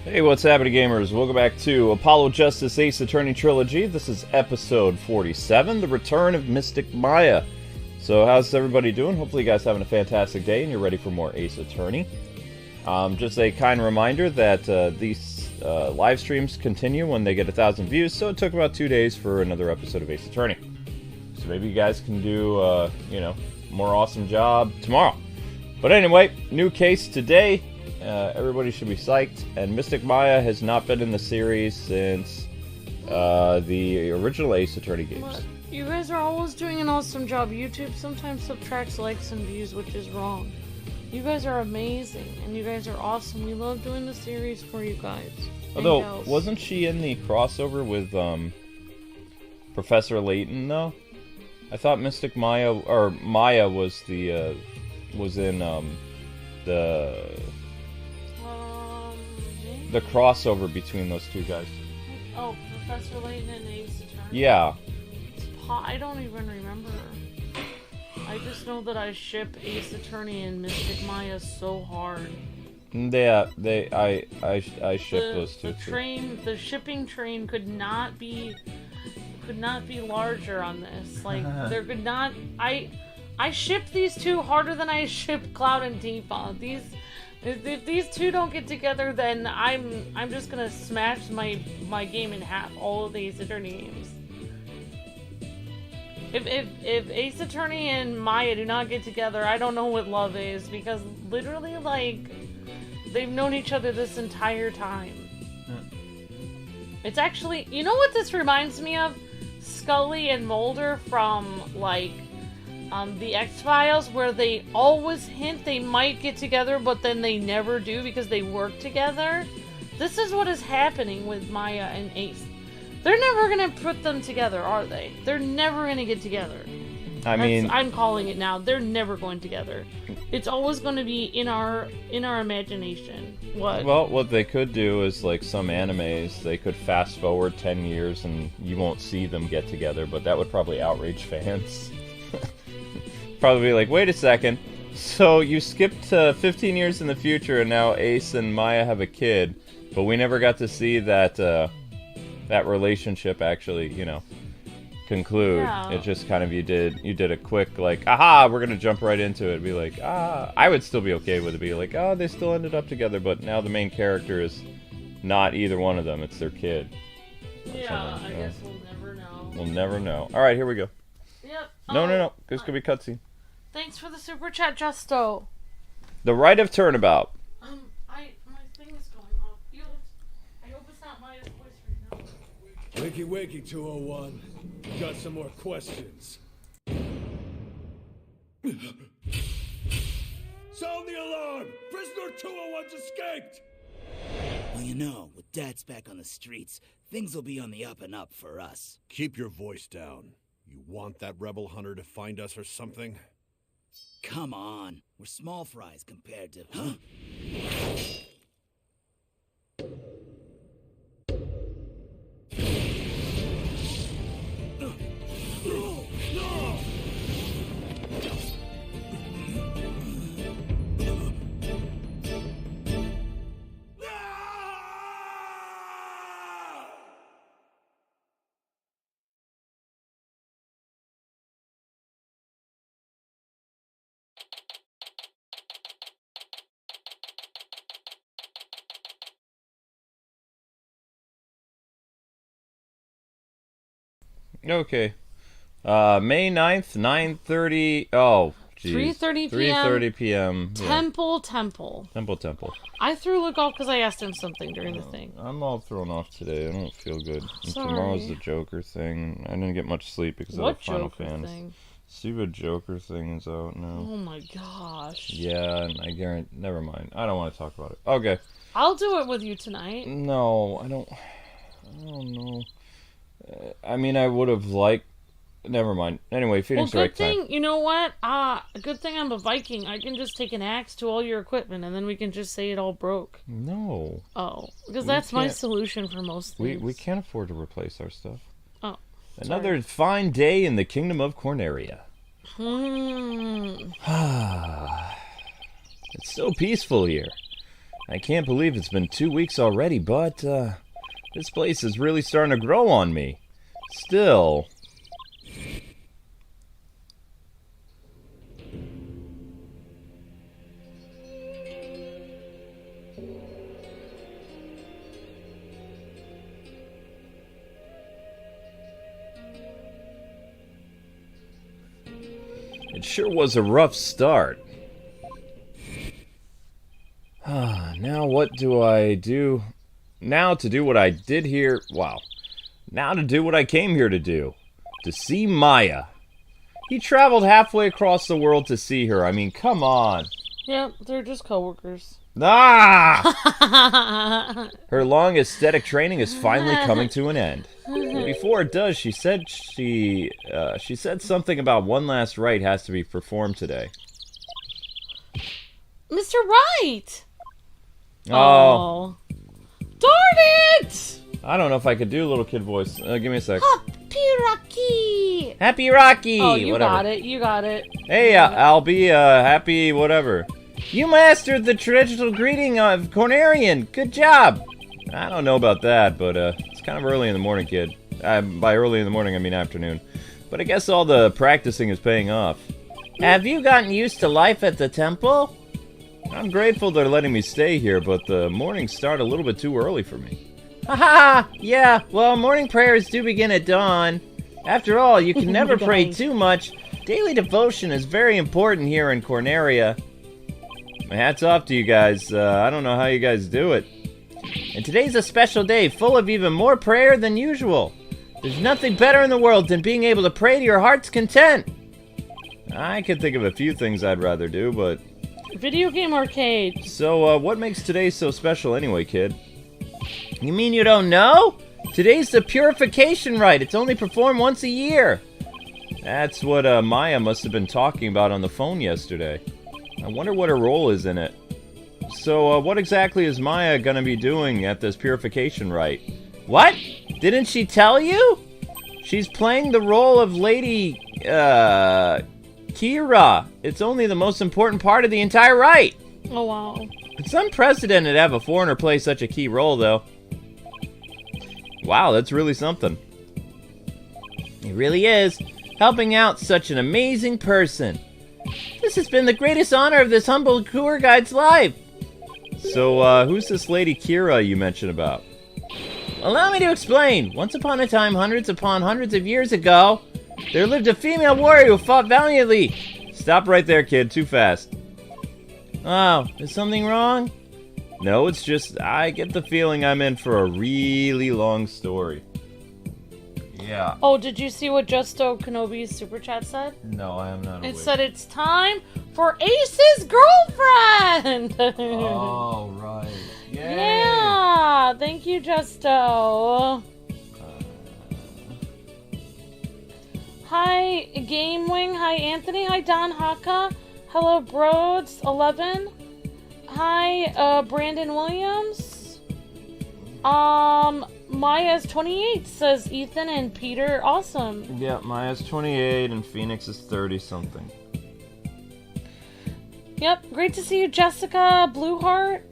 Hey, what's happening, gamers? Welcome back to Apollo Justice Ace Attorney Trilogy. This is episode 47, The Return of Mystic Maya. So, how's everybody doing? Hopefully you guys having a fantastic day and you're ready for more Ace Attorney. Just a kind reminder that these live streams continue when they get 1,000 views, so it took about 2 days for another episode of Ace Attorney. So maybe you guys can do, more awesome job tomorrow. But anyway, new case today. Everybody should be psyched, and Mystic Maya has not been in the series since the original Ace Attorney games. But you guys are always doing an awesome job. YouTube sometimes subtracts likes and views, which is wrong. You guys are amazing, and you guys are awesome. We love doing the series for you guys. Although, wasn't she in the crossover with Professor Layton, though? I thought Mystic Maya, or Maya was the, was in the crossover between those two guys. Oh, Professor Layton and Ace Attorney? Yeah. I don't even remember. I just know that I ship Ace Attorney and Mystic Maya so hard. Yeah, I ship those two. The shipping train could not be larger on this. Like, there could not. I ship these two harder than I ship Cloud and Tifa. If these two don't get together, then I'm just gonna smash my game in half. All of the Ace Attorney games. If Ace Attorney and Maya do not get together, I don't know what love is, because literally, like, they've known each other this entire time. It's actually, you know what this reminds me of? Scully and Mulder from, like, the X-Files, where they always hint they might get together, but then they never do because they work together. This is what is happening with Maya and Ace. They're never gonna put them together, are they? They're never gonna get together. I'm calling it now. They're never going together. It's always going to be in our imagination. What? Well, what they could do is, like some animes, they could fast forward 10 years and you won't see them get together, but that would probably outrage fans. Probably be like, wait a second, so you skipped 15 years in the future and now Ace and Maya have a kid, but we never got to see that that relationship actually, conclude. Yeah. It just kind of, you did a quick, like, aha, we're gonna jump right into it. Be like, I would still be okay with it. Be like, oh, they still ended up together, but now the main character is not either one of them, it's their kid. Yeah, I guess we'll never know. We'll never know. Alright, here we go. Yep. No. This could be cutscene. Thanks for the super chat, Justo. The Rite of Turnabout. My thing is going off. I hope it's not my voice right now. Wakey, 201. Got some more questions. Sound the alarm! Prisoner 201's escaped! Well, with Dad's back on the streets, things will be on the up and up for us. Keep your voice down. You want that rebel hunter to find us or something? Come on. We're small fries compared to... Huh? Okay. May 9th, 9:30. Oh, geez. 3:30 p.m. 3:30 p.m. Temple. I threw Luke off because I asked him something during the thing. I'm all thrown off today. I don't feel good. And Sorry. tomorrow's the Joker thing. I didn't get much sleep because of the Final Fantasy. See what Joker thing is out now. Oh my gosh. Yeah, and I guarantee. Never mind. I don't want to talk about it. Okay. I'll do it with you tonight. No, I don't know. I would have liked. Never mind. Anyway, Phoenix Well, good good thing, time. you know what? Good thing I'm a Viking. I can just take an axe to all your equipment, and then we can just say it all broke. No. Oh, because that's my solution for most things. We can't afford to replace our stuff. Oh. Another fine day in the Kingdom of Corneria. It's so peaceful here. I can't believe it's been 2 weeks already, but, this place is really starting to grow on me. Still... It sure was a rough start. Now what do I do? Now to do what I did here... Wow. Now to do what I came here to do. To see Maya. He traveled halfway across the world to see her. I mean, come on. Yep, they're just coworkers. Ah! Her long aesthetic training is finally coming to an end. But before it does, she said something about one last rite has to be performed today. Mr. Wright! Oh. Darn it! I don't know if I could do a little kid voice. Give me a sec. Happy Rocky! Happy Rocky! Oh, you whatever. got it. You got it. Hey, I'll be happy whatever. You mastered the traditional greeting of Cornerian. Good job! I don't know about that, but it's kind of early in the morning, kid. By early in the morning, I mean afternoon. But I guess all the practicing is paying off. Have you gotten used to life at the temple? I'm grateful they're letting me stay here, but the mornings start a little bit too early for me. Haha! Yeah, well, morning prayers do begin at dawn. After all, you can never pray too much. Daily devotion is very important here in Corneria. My hat's off to you guys. I don't know how you guys do it. And today's a special day, full of even more prayer than usual. There's nothing better in the world than being able to pray to your heart's content. I could think of a few things I'd rather do, but... Video game arcade. So, what makes today so special anyway, kid? You mean you don't know? Today's the purification rite. It's only performed once a year. That's what Maya must have been talking about on the phone yesterday. I wonder what her role is in it. So, what exactly is Maya gonna be doing at this purification rite? What? Didn't she tell you? She's playing the role of Lady, Kira. It's only the most important part of the entire rite. Oh, wow. It's unprecedented to have a foreigner play such a key role, though. Wow, that's really something. It really is. Helping out such an amazing person. This has been the greatest honor of this humble tour guide's life. So, who's this Lady Kira you mentioned about? Allow me to explain. Once upon a time, hundreds upon hundreds of years ago, there lived a female warrior who fought valiantly. Stop right there, kid. Too fast. Oh, is something wrong? No, it's just I get the feeling I'm in for a really long story. Yeah. Oh, did you see what Justo Kenobi's super chat said? No, I am not awake. It said it's time for Ace's girlfriend! Oh, right. Yay. Yeah, thank you, Justo. Hi, GameWing. Hi, Anthony. Hi, Don Haka. Hello, Broads11. Hi, Brandon Williams. Maya's 28, says Ethan and Peter. Awesome. Yeah, Maya's 28 and Phoenix is 30-something. Yep, great to see you, Jessica Blueheart.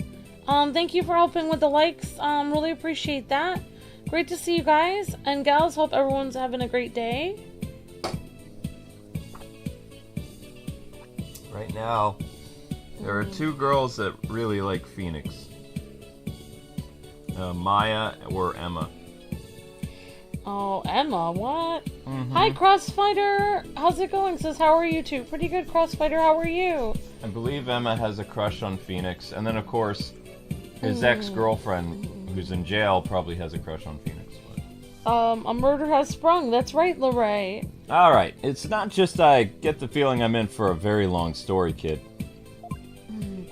Thank you for helping with the likes. Really appreciate that. Great to see you guys and gals. Hope everyone's having a great day. Right now, there are two girls that really like Phoenix. Maya or Emma. Oh, Emma, what? Mm-hmm. Hi, Crossfighter. How's it going? Says, how are you two? Pretty good, Crossfighter. How are you? I believe Emma has a crush on Phoenix. And then, of course, his ex-girlfriend, who's in jail, probably has a crush on Phoenix. But... A murder has sprung. That's right, Lorray. Alright, it's not just I get the feeling I'm in for a very long story, kid.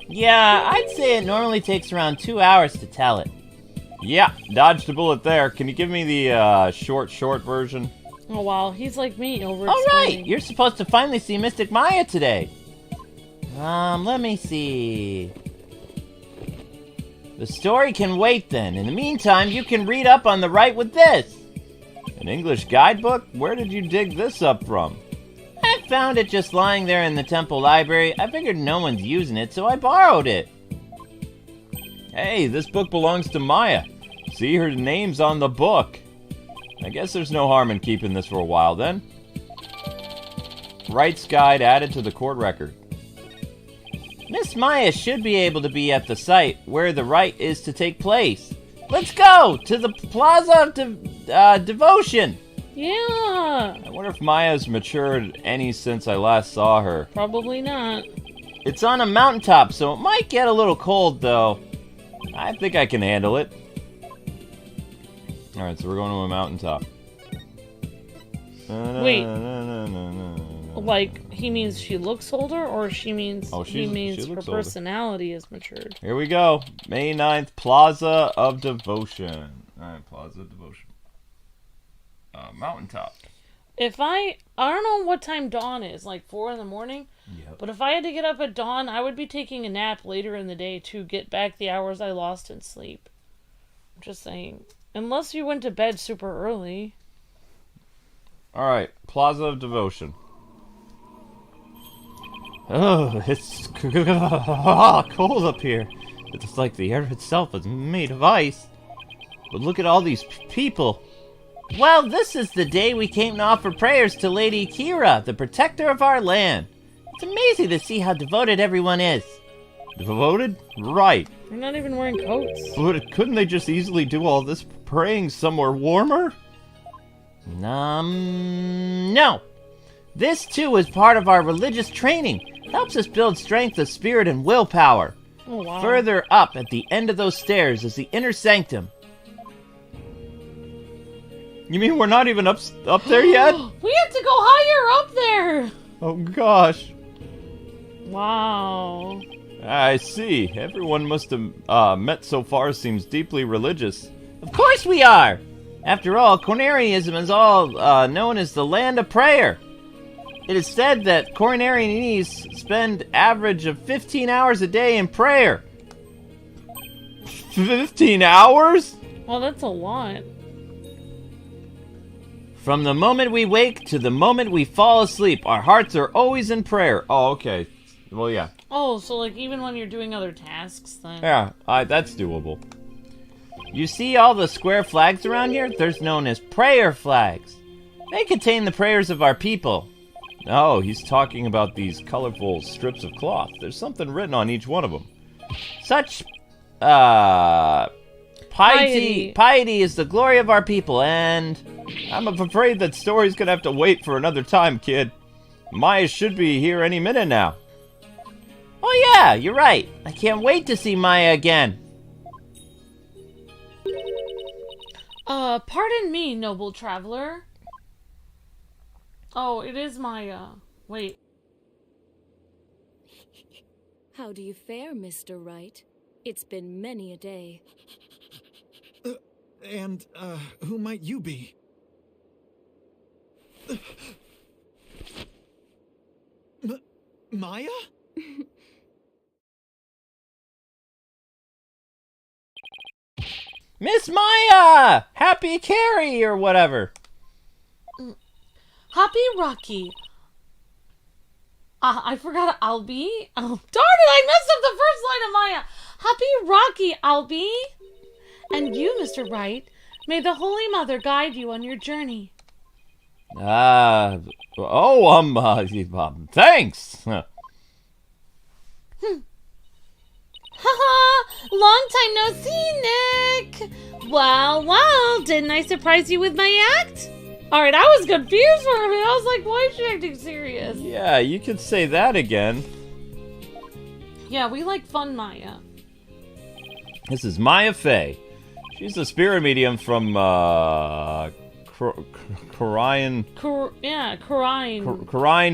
Yeah, I'd say it normally takes around 2 hours to tell it. Yeah, dodged a bullet there. Can you give me the short version? Oh, wow. He's like me over Alright, you're supposed to finally see Mystic Maya today. Let me see. The story can wait then. In the meantime, you can read up on the Rite with this. An English guidebook? Where did you dig this up from? I found it just lying there in the temple library. I figured no one's using it, so I borrowed it. Hey, this book belongs to Maya. See, her name's on the book. I guess there's no harm in keeping this for a while, then. Wright's guide added to the court record. Miss Maya should be able to be at the site where the rite is to take place. Let's go to the Plaza of Devotion. Yeah. I wonder if Maya's matured any since I last saw her. Probably not. It's on a mountaintop, so it might get a little cold, though. I think I can handle it. Alright, so we're going to a mountaintop. Wait. Like, he means she looks older, or he means her personality is matured? Here we go. May 9th, Plaza of Devotion. Alright, Plaza of Devotion. Mountaintop. If I don't know what time dawn is, like 4 in the morning. Yep. But if I had to get up at dawn, I would be taking a nap later in the day to get back the hours I lost in sleep. I'm just saying. Unless you went to bed super early. Alright, Plaza of Devotion. Oh, it's cold up here. It's like the air itself is made of ice. But look at all these people. Well, this is the day we came to offer prayers to Lady Kira, the protector of our land. It's amazing to see how devoted everyone is. Devoted? Right. They're not even wearing coats. But couldn't they just easily do all this praying somewhere warmer? No. This, too, is part of our religious training. It helps us build strength of spirit and willpower. Oh, wow. Further up at the end of those stairs is the inner sanctum. You mean we're not even up there yet? We have to go higher up there! Oh, gosh. Wow. I see. Everyone must have met so far seems deeply religious. Of course we are! After all, Cornerianism is all known as the land of prayer. It is said that Cornerianese spend average of 15 hours a day in prayer. 15 hours? Well, that's a lot. From the moment we wake to the moment we fall asleep, our hearts are always in prayer. Oh, okay. Well, yeah. Oh, so like even when you're doing other tasks then. Yeah, that's doable. You see all the square flags around here? They're known as prayer flags. They contain the prayers of our people. Oh, he's talking about these colorful strips of cloth. There's something written on each one of them. Such, piety is the glory of our people, and I'm afraid that story's gonna have to wait for another time, kid. Maya should be here any minute now. Oh yeah, you're right. I can't wait to see Maya again. Pardon me, noble traveler. Oh, it is Maya. Wait. How do you fare, Mr. Wright? It's been many a day. And who might you be? Maya? Miss Maya! Happy Carrie or whatever. Happy Rocky. I forgot Albie. Oh, darn it, I messed up the first line of Maya. Happy Rocky, Albie. And you, Mr. Wright, may the Holy Mother guide you on your journey. Thanks. Haha, long time no see, Nick. Well, didn't I surprise you with my act? Alright, I was confused for a minute. I was like, why is she acting serious? Yeah, you could say that again. Yeah, we like fun Maya. This is Maya Fey. She's a spirit medium from, Corrine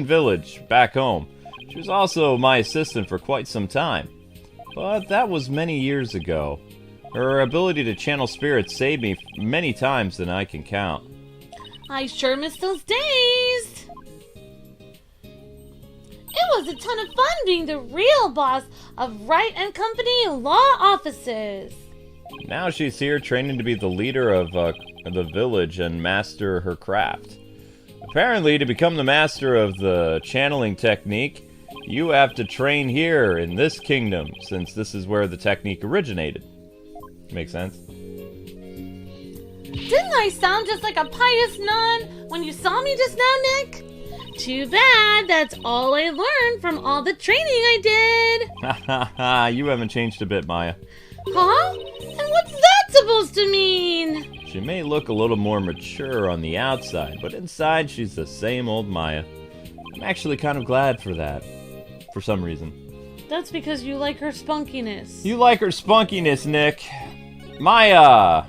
Village, back home. She was also my assistant for quite some time. But that was many years ago. Her ability to channel spirits saved me many times than I can count. I sure miss those days. It was a ton of fun being the real boss of Wright and Company law offices. Now she's here training to be the leader of the village and master her craft. Apparently, to become the master of the channeling technique, you have to train here in this kingdom, since this is where the technique originated. Makes sense? Didn't I sound just like a pious nun when you saw me just now, Nick? Too bad, that's all I learned from all the training I did. Ha ha ha, you haven't changed a bit, Maya. Huh? And what's that supposed to mean? She may look a little more mature on the outside, but inside she's the same old Maya. I'm actually kind of glad for that, for some reason. That's because you like her spunkiness. You like her spunkiness, Nick. Maya!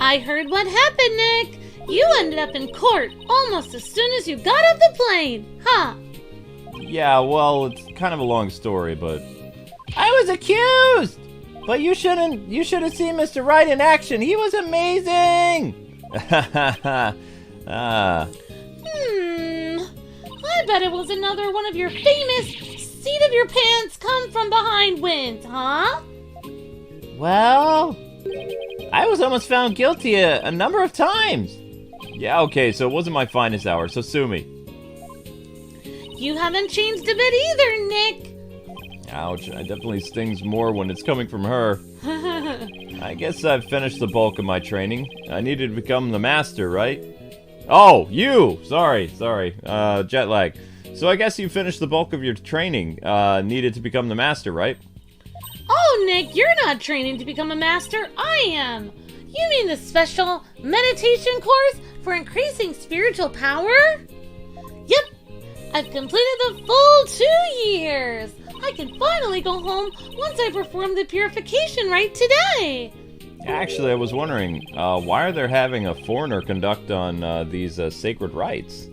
I heard what happened, Nick. You ended up in court almost as soon as you got off the plane, huh? Yeah, well, it's kind of a long story, but... I was accused! But you should have seen Mr. Wright in action. He was amazing! I bet it was another one of your famous seat of your pants come from behind wins, huh? Well, I was almost found guilty a number of times. Yeah, okay, so it wasn't my finest hour, so sue me. You haven't changed a bit either, Nick. Ouch, it definitely stings more when it's coming from her. I guess I've finished the bulk of my training. I needed to become the master, right? Oh, you! Sorry. Jet lag. So I guess you finished the bulk of your training. Needed to become the master, right? Oh, Nick, you're not training to become a master. I am. You mean the special meditation course for increasing spiritual power? Yep. I've completed the full 2 years. I can finally go home once I perform the purification rite today. Actually, I was wondering, why are they having a foreigner conduct on these sacred rites?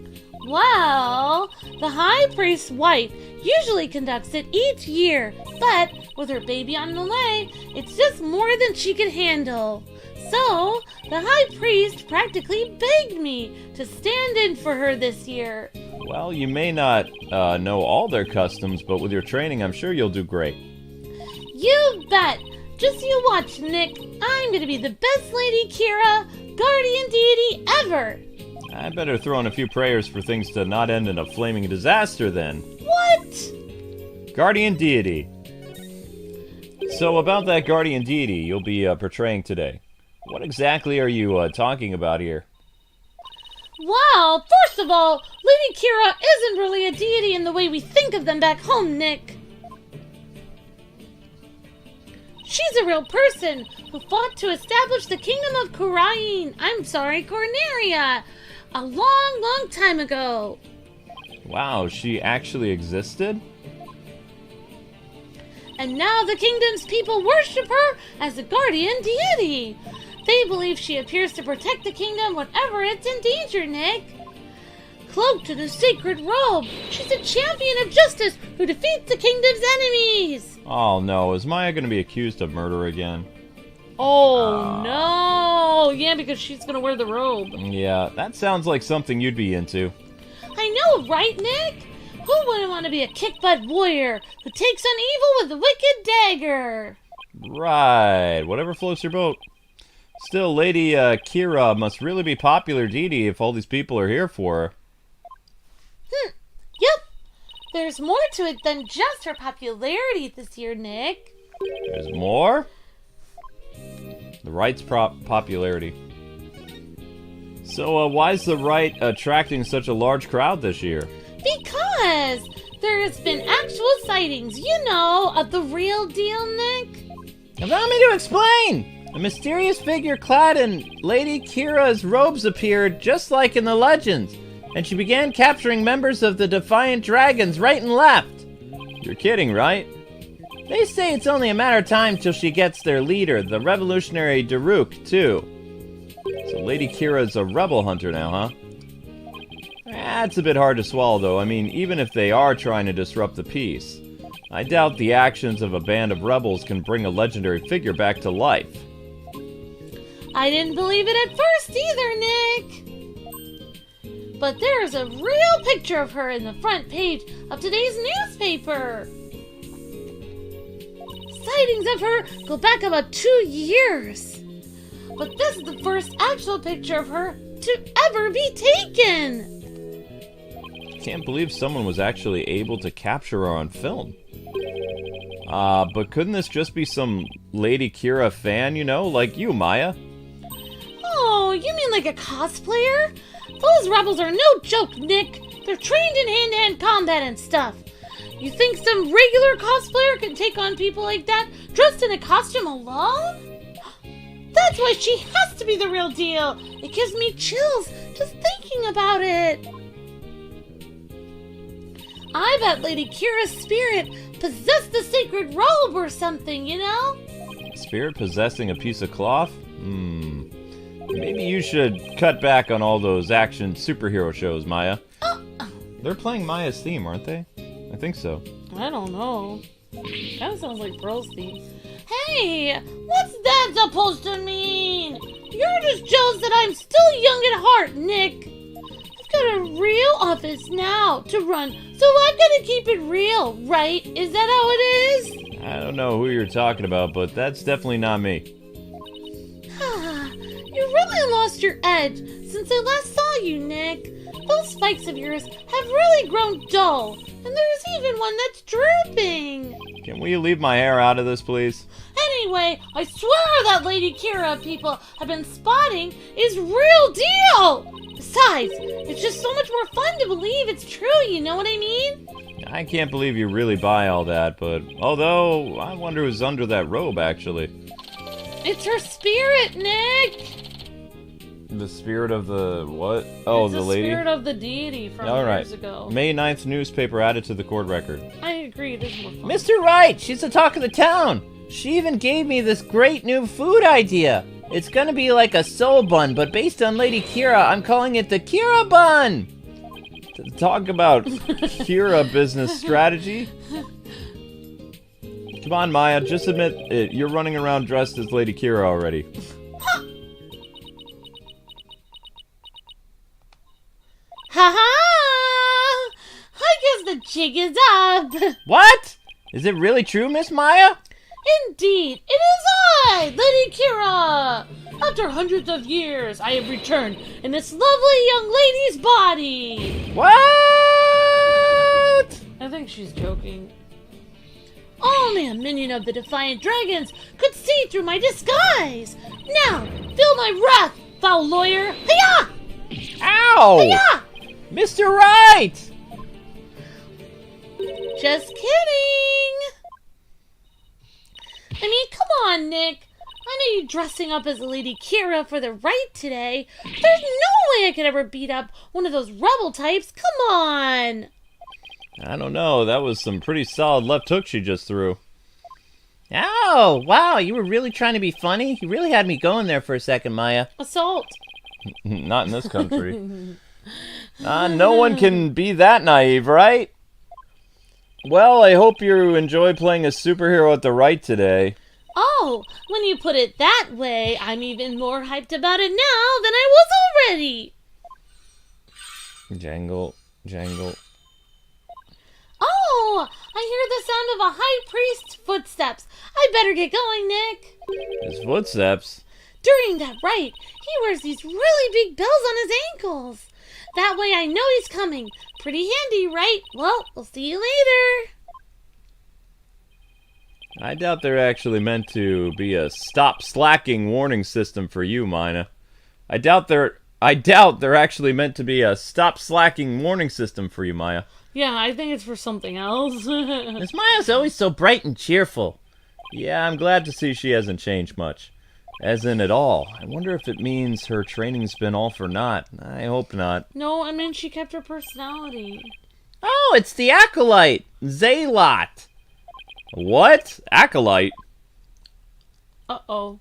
Well, the high priest's wife usually conducts it each year, but with her baby on the way, it's just more than she can handle. So, the high priest practically begged me to stand in for her this year. Well, you may not know all their customs, but with your training, I'm sure you'll do great. You bet! Just you watch, Nick. I'm gonna be the best Lady Kira, guardian deity ever! I better throw in a few prayers for things to not end in a flaming disaster then. What? Guardian deity. So about that guardian deity you'll be portraying today. What exactly are you talking about here? Well, first of all, Lady Kira isn't really a deity in the way we think of them back home, Nick. She's a real person who fought to establish the kingdom of Corneria, a long, long time ago. Wow, she actually existed? And now the kingdom's people worship her as a guardian deity. They believe she appears to protect the kingdom whenever it's in danger, Nick. Cloaked in a sacred robe, she's a champion of justice who defeats the kingdom's enemies. Oh no, is Maya going to be accused of murder again? Oh no! Yeah, because she's gonna wear the robe. Yeah, that sounds like something you'd be into. I know, right, Nick? Who wouldn't want to be a kick-butt warrior who takes on evil with a wicked dagger? Right, whatever floats your boat. Still, Lady Kira must really be popular deity if all these people are here for her. Yep. There's more to it than just her popularity this year, Nick. There's more? The Wright's popularity. So, why is the Wright attracting such a large crowd this year? Because there's been actual sightings, of the real deal, Nick. Allow me to explain! A mysterious figure clad in Lady Kira's robes appeared just like in the legends, and she began capturing members of the Defiant Dragons right and left. You're kidding, right? They say it's only a matter of time till she gets their leader, the revolutionary Daruk, too. So Lady Kira's a rebel hunter now, huh? That's a bit hard to swallow, though. I mean, even if they are trying to disrupt the peace, I doubt the actions of a band of rebels can bring a legendary figure back to life. I didn't believe it at first either, Nick. But there's a real picture of her in the front page of today's newspaper. Sightings of her go back about 2 years. But this is the first actual picture of her to ever be taken. Can't believe someone was actually able to capture her on film. But couldn't this just be some Lady Kira fan, you know, like you, Maya? Oh, you mean like a cosplayer? Those rebels are no joke, Nick. They're trained in hand-to-hand combat and stuff. You think some regular cosplayer can take on people like that dressed in a costume alone? That's why she has to be the real deal. It gives me chills just thinking about it. I bet Lady Kira's spirit possessed the sacred robe or something, you know? Spirit possessing a piece of cloth? Maybe you should cut back on all those action superhero shows, Maya. They're playing Maya's theme, aren't they? I think so. I don't know. Kind of sounds like Pearl's theme. Hey, what's that supposed to mean? You're just jealous that I'm still young at heart, Nick. I've got a real office now to run, so I've got to keep it real, right? Is that how it is? I don't know who you're talking about, but that's definitely not me. You really lost your edge since I last saw you, Nick. Those spikes of yours have really grown dull, and there's even one that's drooping. Can we leave my hair out of this, please? Anyway, I swear that Lady Kira people have been spotting is real deal! Besides, it's just so much more fun to believe it's true, you know what I mean? I can't believe you really buy all that, but although I wonder who's under that robe, actually. It's her spirit, Nick! The spirit of the what? Oh, it's the lady? The spirit of the deity from years ago. May 9th newspaper added to the court record. I agree, it is more fun. Mr. Wright, she's the talk of the town. She even gave me this great new food idea. It's gonna be like a soul bun, but based on Lady Kira, I'm calling it the Kira bun. Talk about Kira business strategy. Come on, Maya, just admit it. You're running around dressed as Lady Kira already. Ha-ha! I guess the jig is up. What? Is it really true, Miss Maya? Indeed, it is I, Lady Kira! After hundreds of years, I have returned in this lovely young lady's body! What? I think she's joking. Only a minion of the Defiant Dragons could see through my disguise! Now, feel my wrath, foul lawyer! Hiya! Ow! Hiya! Mr. Wright! Just kidding! I mean, come on, Nick. I know you dressing up as Lady Kira for the Wright today. There's no way I could ever beat up one of those rebel types. Come on. I don't know. That was some pretty solid left hook she just threw. Oh, wow, you were really trying to be funny? You really had me going there for a second, Maya. Assault. Not in this country. No one can be that naive, right? Well, I hope you enjoy playing a superhero at the Wright today. Oh, when you put it that way, I'm even more hyped about it now than I was already. Jangle, jangle. Oh, I hear the sound of a high priest's footsteps. I better get going, Nick. His footsteps? During that rite, he wears these really big bells on his ankles. That way I know he's coming. Pretty handy, right? Well, we'll see you later. I doubt they're actually meant to be a stop slacking warning system for you, Mina. I doubt they're actually meant to be a stop slacking warning system for you, Maya. Yeah, I think it's for something else. Miss Maya's always so bright and cheerful. Yeah, I'm glad to see she hasn't changed much. As in at all. I wonder if it means her training's been all for naught. I hope not. No, I mean she kept her personality. Oh, it's the Acolyte! Zaylot! What? Acolyte? Uh-oh.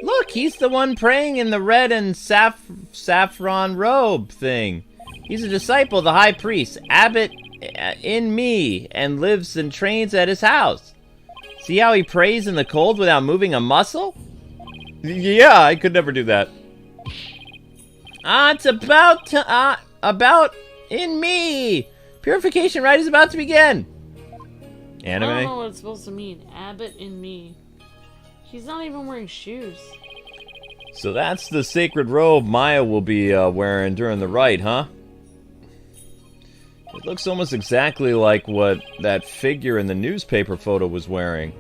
Look, he's the one praying in the red and saffron robe thing. He's a disciple of the High Priest, Abbot Inme, and lives and trains at his house. See how he prays in the cold without moving a muscle? Yeah, I could never do that. It's about Inme. Purification rite is about to begin. Anime? I don't know what it's supposed to mean. Abbot in me. He's not even wearing shoes. So that's the sacred robe Maya will be wearing during the rite, huh? It looks almost exactly like what that figure in the newspaper photo was wearing.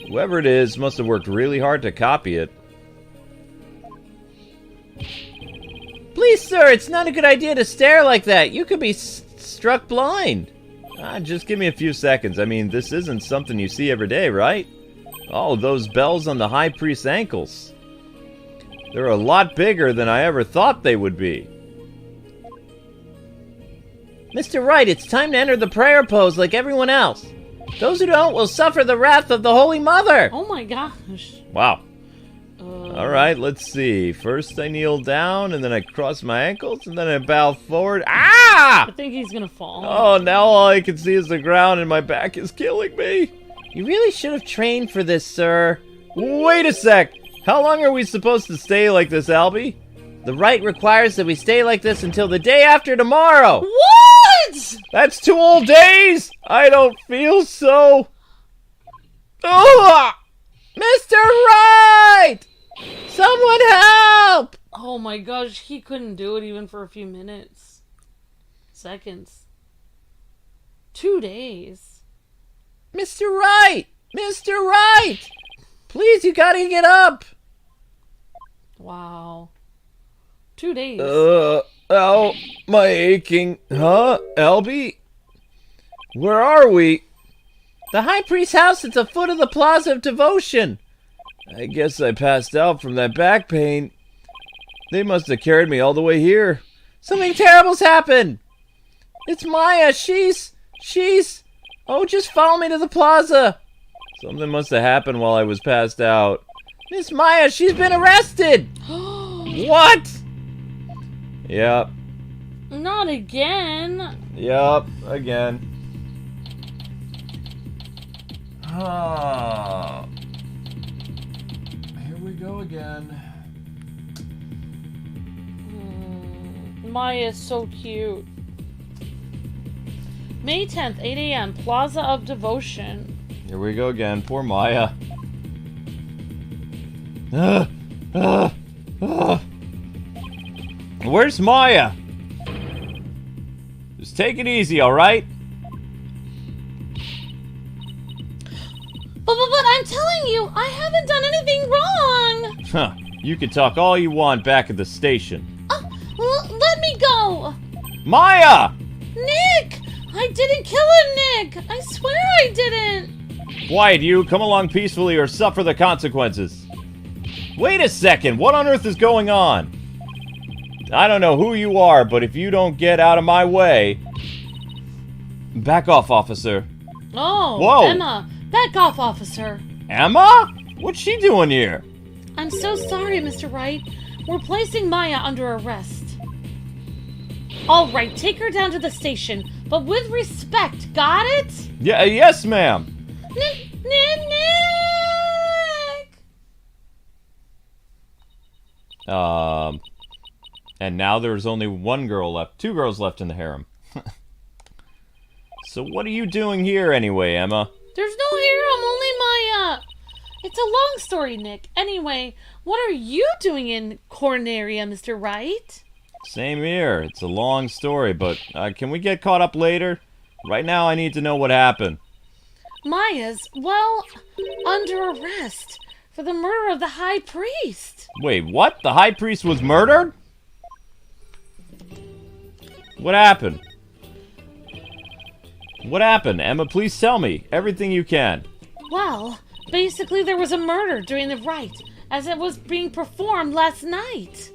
Whoever it is must have worked really hard to copy it. Please, sir, it's not a good idea to stare like that. You could be struck blind. Just give me a few seconds. I mean, this isn't something you see every day, right? Oh, those bells on the High Priest's ankles. They're a lot bigger than I ever thought they would be. Mr. Wright, it's time to enter the prayer pose like everyone else. Those who don't will suffer the wrath of the Holy Mother. Oh my gosh. Wow. Alright, let's see. First I kneel down, and then I cross my ankles, and then I bow forward. Ah! I think he's gonna fall. Oh, now all I can see is the ground, and my back is killing me. You really should have trained for this, sir. Wait a sec! How long are we supposed to stay like this, Albie? The rite requires that we stay like this until the day after tomorrow. What? That's 2 whole days! I don't feel so... Ugh! Mr. Wright! Someone help! Oh my gosh, he couldn't do it even for a few minutes. Seconds. 2 days. Mr. Wright! Mr. Wright! Please, you gotta get up! Wow. 2 days. Ow, my aching. Huh, Albie? Where are we? The High Priest's house at the foot of the Plaza of Devotion. I guess I passed out from that back pain. They must have carried me all the way here. Something terrible's happened. It's Maya. She's... Oh, just follow me to the plaza. Something must have happened while I was passed out. Miss Maya, she's been arrested. What? Yep. Not again. Yep, again. Here we go again. Maya's so cute. May 10th, 8 a.m., Plaza of Devotion. Here we go again. Poor Maya. Where's Maya? Just take it easy, alright? But I'm telling you, I haven't done anything wrong! Huh. You can talk all you want back at the station. Let me go! Maya! Nick! I didn't kill him, Nick! I swear I didn't! Quiet, you. Come along peacefully or suffer the consequences. Wait a second. What on earth is going on? I don't know who you are, but if you don't get out of my way... Back off, officer. Oh, Whoa. Emma, back off, officer. Emma? What's she doing here? I'm so sorry, Mr. Wright. We're placing Maya under arrest. All right, take her down to the station, but with respect, got it? Yeah, yes, ma'am. Nick! And now there's only one girl left. 2 girls left in the harem. So what are you doing here anyway, Emma? There's no harem, only Maya. It's a long story, Nick. Anyway, what are you doing in Corneria, Mr. Wright? Same here. It's a long story, but can we get caught up later? Right now I need to know what happened. Maya's, well, under arrest for the murder of the High Priest. Wait, what? The High Priest was murdered? What happened? What happened? Emma, please tell me. Everything you can. Well, basically there was a murder during the rite, as it was being performed last night.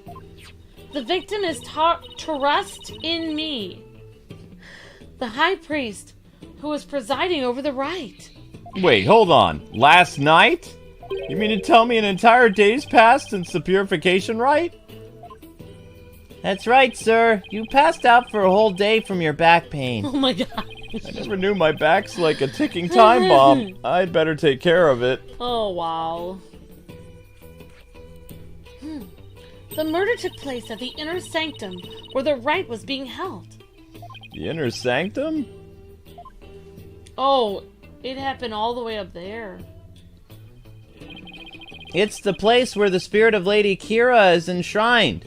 The victim is Trust Inme, the High Priest, who was presiding over the rite. Wait, hold on. Last night? You mean to tell me an entire day's passed since the purification rite? That's right, sir. You passed out for a whole day from your back pain. Oh my god. I never knew my back's like a ticking time bomb. I'd better take care of it. Oh, wow. The murder took place at the inner sanctum, where the rite was being held. The inner sanctum? Oh, it happened all the way up there. It's the place where the spirit of Lady Kira is enshrined.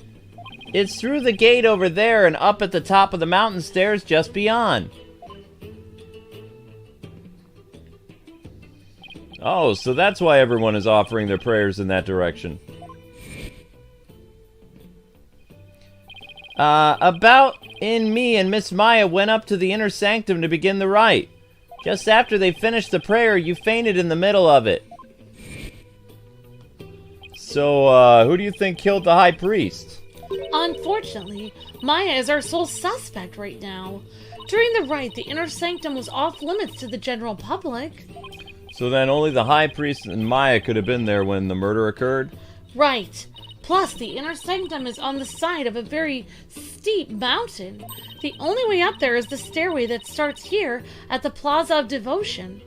It's through the gate over there and up at the top of the mountain stairs just beyond. Oh, so that's why everyone is offering their prayers in that direction. About Inme and Miss Maya went up to the inner sanctum to begin the rite. Just after they finished the prayer, you fainted in the middle of it. So, who do you think killed the high priest? Unfortunately, Maya is our sole suspect right now. During the rite, the inner sanctum was off limits to the general public. So then only the high priest and Maya could have been there when the murder occurred? Right. Plus, the inner sanctum is on the side of a very steep mountain. The only way up there is the stairway that starts here at the Plaza of Devotion.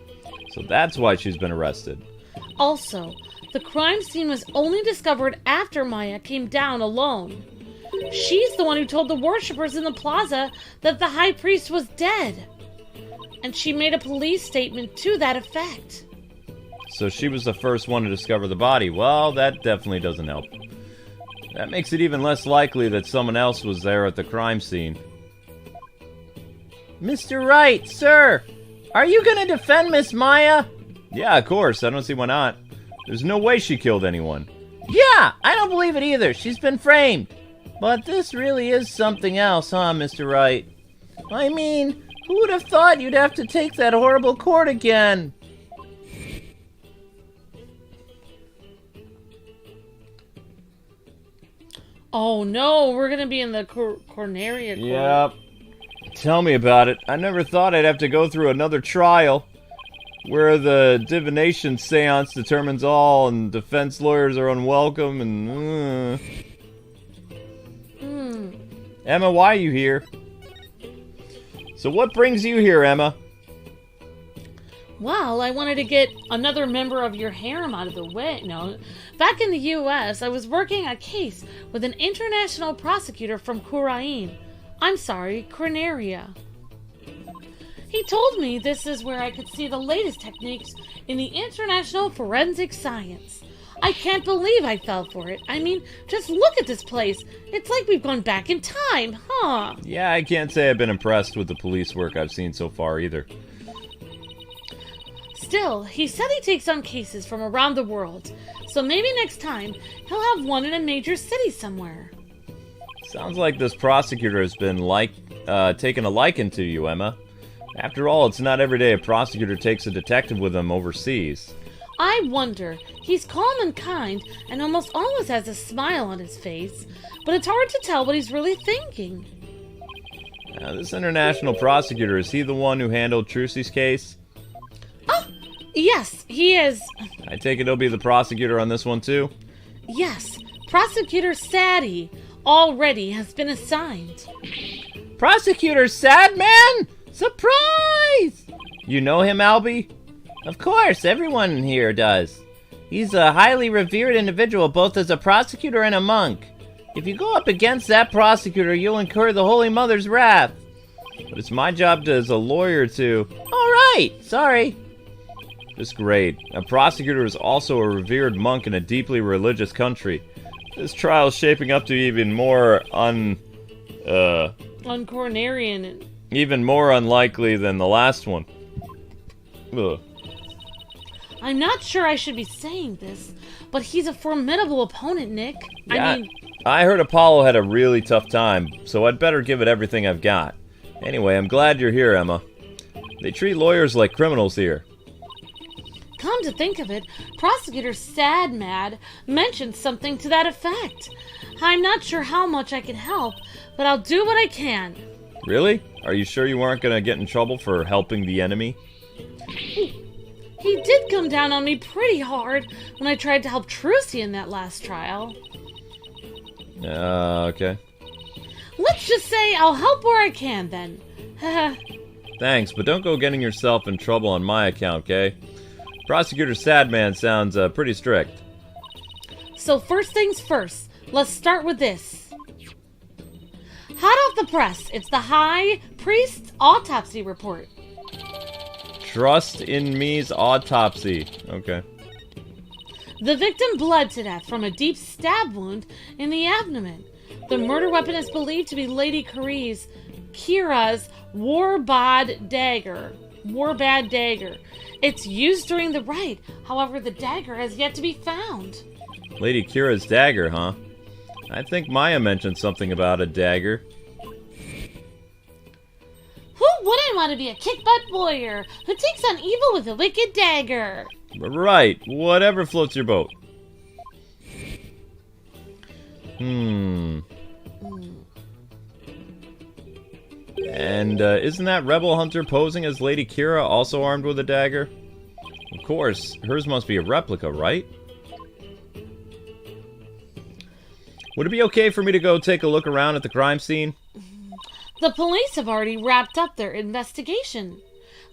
So that's why she's been arrested. Also, the crime scene was only discovered after Maya came down alone. She's the one who told the worshippers in the plaza that the high priest was dead. And she made a police statement to that effect. So she was the first one to discover the body. Well, that definitely doesn't help. That makes it even less likely that someone else was there at the crime scene. Mr. Wright, sir, are you gonna defend Miss Maya? Yeah, of course. I don't see why not. There's no way she killed anyone. Yeah, I don't believe it either. She's been framed. But this really is something else, huh, Mr. Wright? I mean, who would have thought you'd have to take that horrible court again? Oh no, we're gonna be in the Corneria court. Yep. Tell me about it. I never thought I'd have to go through another trial where the divination seance determines all and defense lawyers are unwelcome and... Emma, why are you here? So what brings you here, Emma? Well, I wanted to get another member of your harem out of the way. No, back in the U.S., I was working a case with an international prosecutor from Corneria. He told me this is where I could see the latest techniques in the international forensic science. I can't believe I fell for it. I mean, just look at this place. It's like we've gone back in time, huh? Yeah, I can't say I've been impressed with the police work I've seen so far either. Still, he said he takes on cases from around the world, so maybe next time he'll have one in a major city somewhere. Sounds like this prosecutor has been taking a liking to you, Emma. After all, it's not every day a prosecutor takes a detective with them overseas. I wonder. He's calm and kind, and almost always has a smile on his face, but it's hard to tell what he's really thinking. Now, this international prosecutor, is he the one who handled Trucy's case? Oh, yes, he is. I take it he'll be the prosecutor on this one too? Yes, Prosecutor Sadie already has been assigned. Prosecutor Sadman? Surprise! You know him, Albie? Of course, everyone here does. He's a highly revered individual, both as a prosecutor and a monk. If you go up against that prosecutor, you'll incur the Holy Mother's wrath. But it's my job as a lawyer to... All right, sorry. Just great. A prosecutor is also a revered monk in a deeply religious country. This trial is shaping up to be even more Uncornerian. even more unlikely than the last one. Ugh. I'm not sure I should be saying this, but he's a formidable opponent, Nick. Yeah, I heard Apollo had a really tough time, so I'd better give it everything I've got. Anyway, I'm glad you're here, Emma. They treat lawyers like criminals here. Come to think of it, Prosecutor Sadmad mentioned something to that effect. I'm not sure how much I can help, but I'll do what I can. Really? Are you sure you weren't going to get in trouble for helping the enemy? He did come down on me pretty hard when I tried to help Trucy in that last trial. Okay. Let's just say I'll help where I can, then. Thanks, but don't go getting yourself in trouble on my account, okay? Prosecutor Sadman sounds pretty strict. So first things first, let's start with this. Hot off the press, it's the High Priest's autopsy report. Trust in me's autopsy. Okay. The victim bled to death from a deep stab wound in the abdomen. The murder weapon is believed to be Lady Kira's Warbad dagger. It's used during the rite. However, the dagger has yet to be found. Lady Kira's dagger, huh? I think Maya mentioned something about a dagger. Who wouldn't want to be a kick-butt warrior who takes on evil with a wicked dagger? Right, whatever floats your boat. And isn't that Rebel Hunter posing as Lady Kira also armed with a dagger? Of course, hers must be a replica, right? Would it be okay for me to go take a look around at the crime scene? The police have already wrapped up their investigation.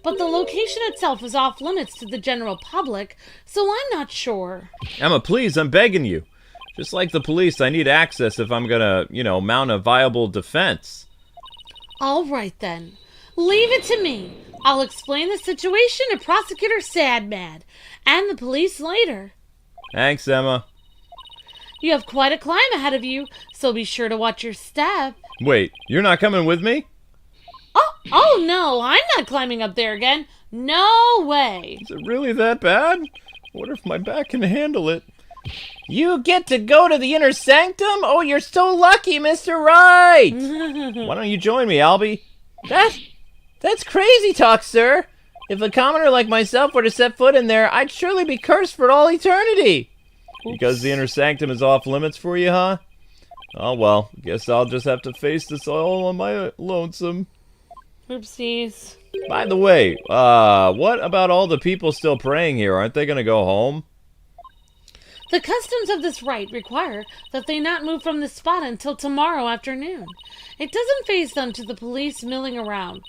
But the location itself is off limits to the general public, so I'm not sure. Emma, please, I'm begging you. Just like the police, I need access if I'm gonna, mount a viable defense. All right, then. Leave it to me. I'll explain the situation to Prosecutor Sadmad and the police later. Thanks, Emma. You have quite a climb ahead of you, so be sure to watch your step. Wait, you're not coming with me? Oh no, I'm not climbing up there again. No way. Is it really that bad? I wonder if my back can handle it. You get to go to the inner sanctum? Oh, you're so lucky, Mr. Wright! Why don't you join me, Albie? That's crazy talk, sir. If a commoner like myself were to set foot in there, I'd surely be cursed for all eternity. Because the inner sanctum is off limits for you, huh? Oh well, guess I'll just have to face this all on my lonesome. Oopsies. By the way, what about all the people still praying here? Aren't they gonna go home? The customs of this rite require that they not move from this spot until tomorrow afternoon. It doesn't faze them to have the police milling around.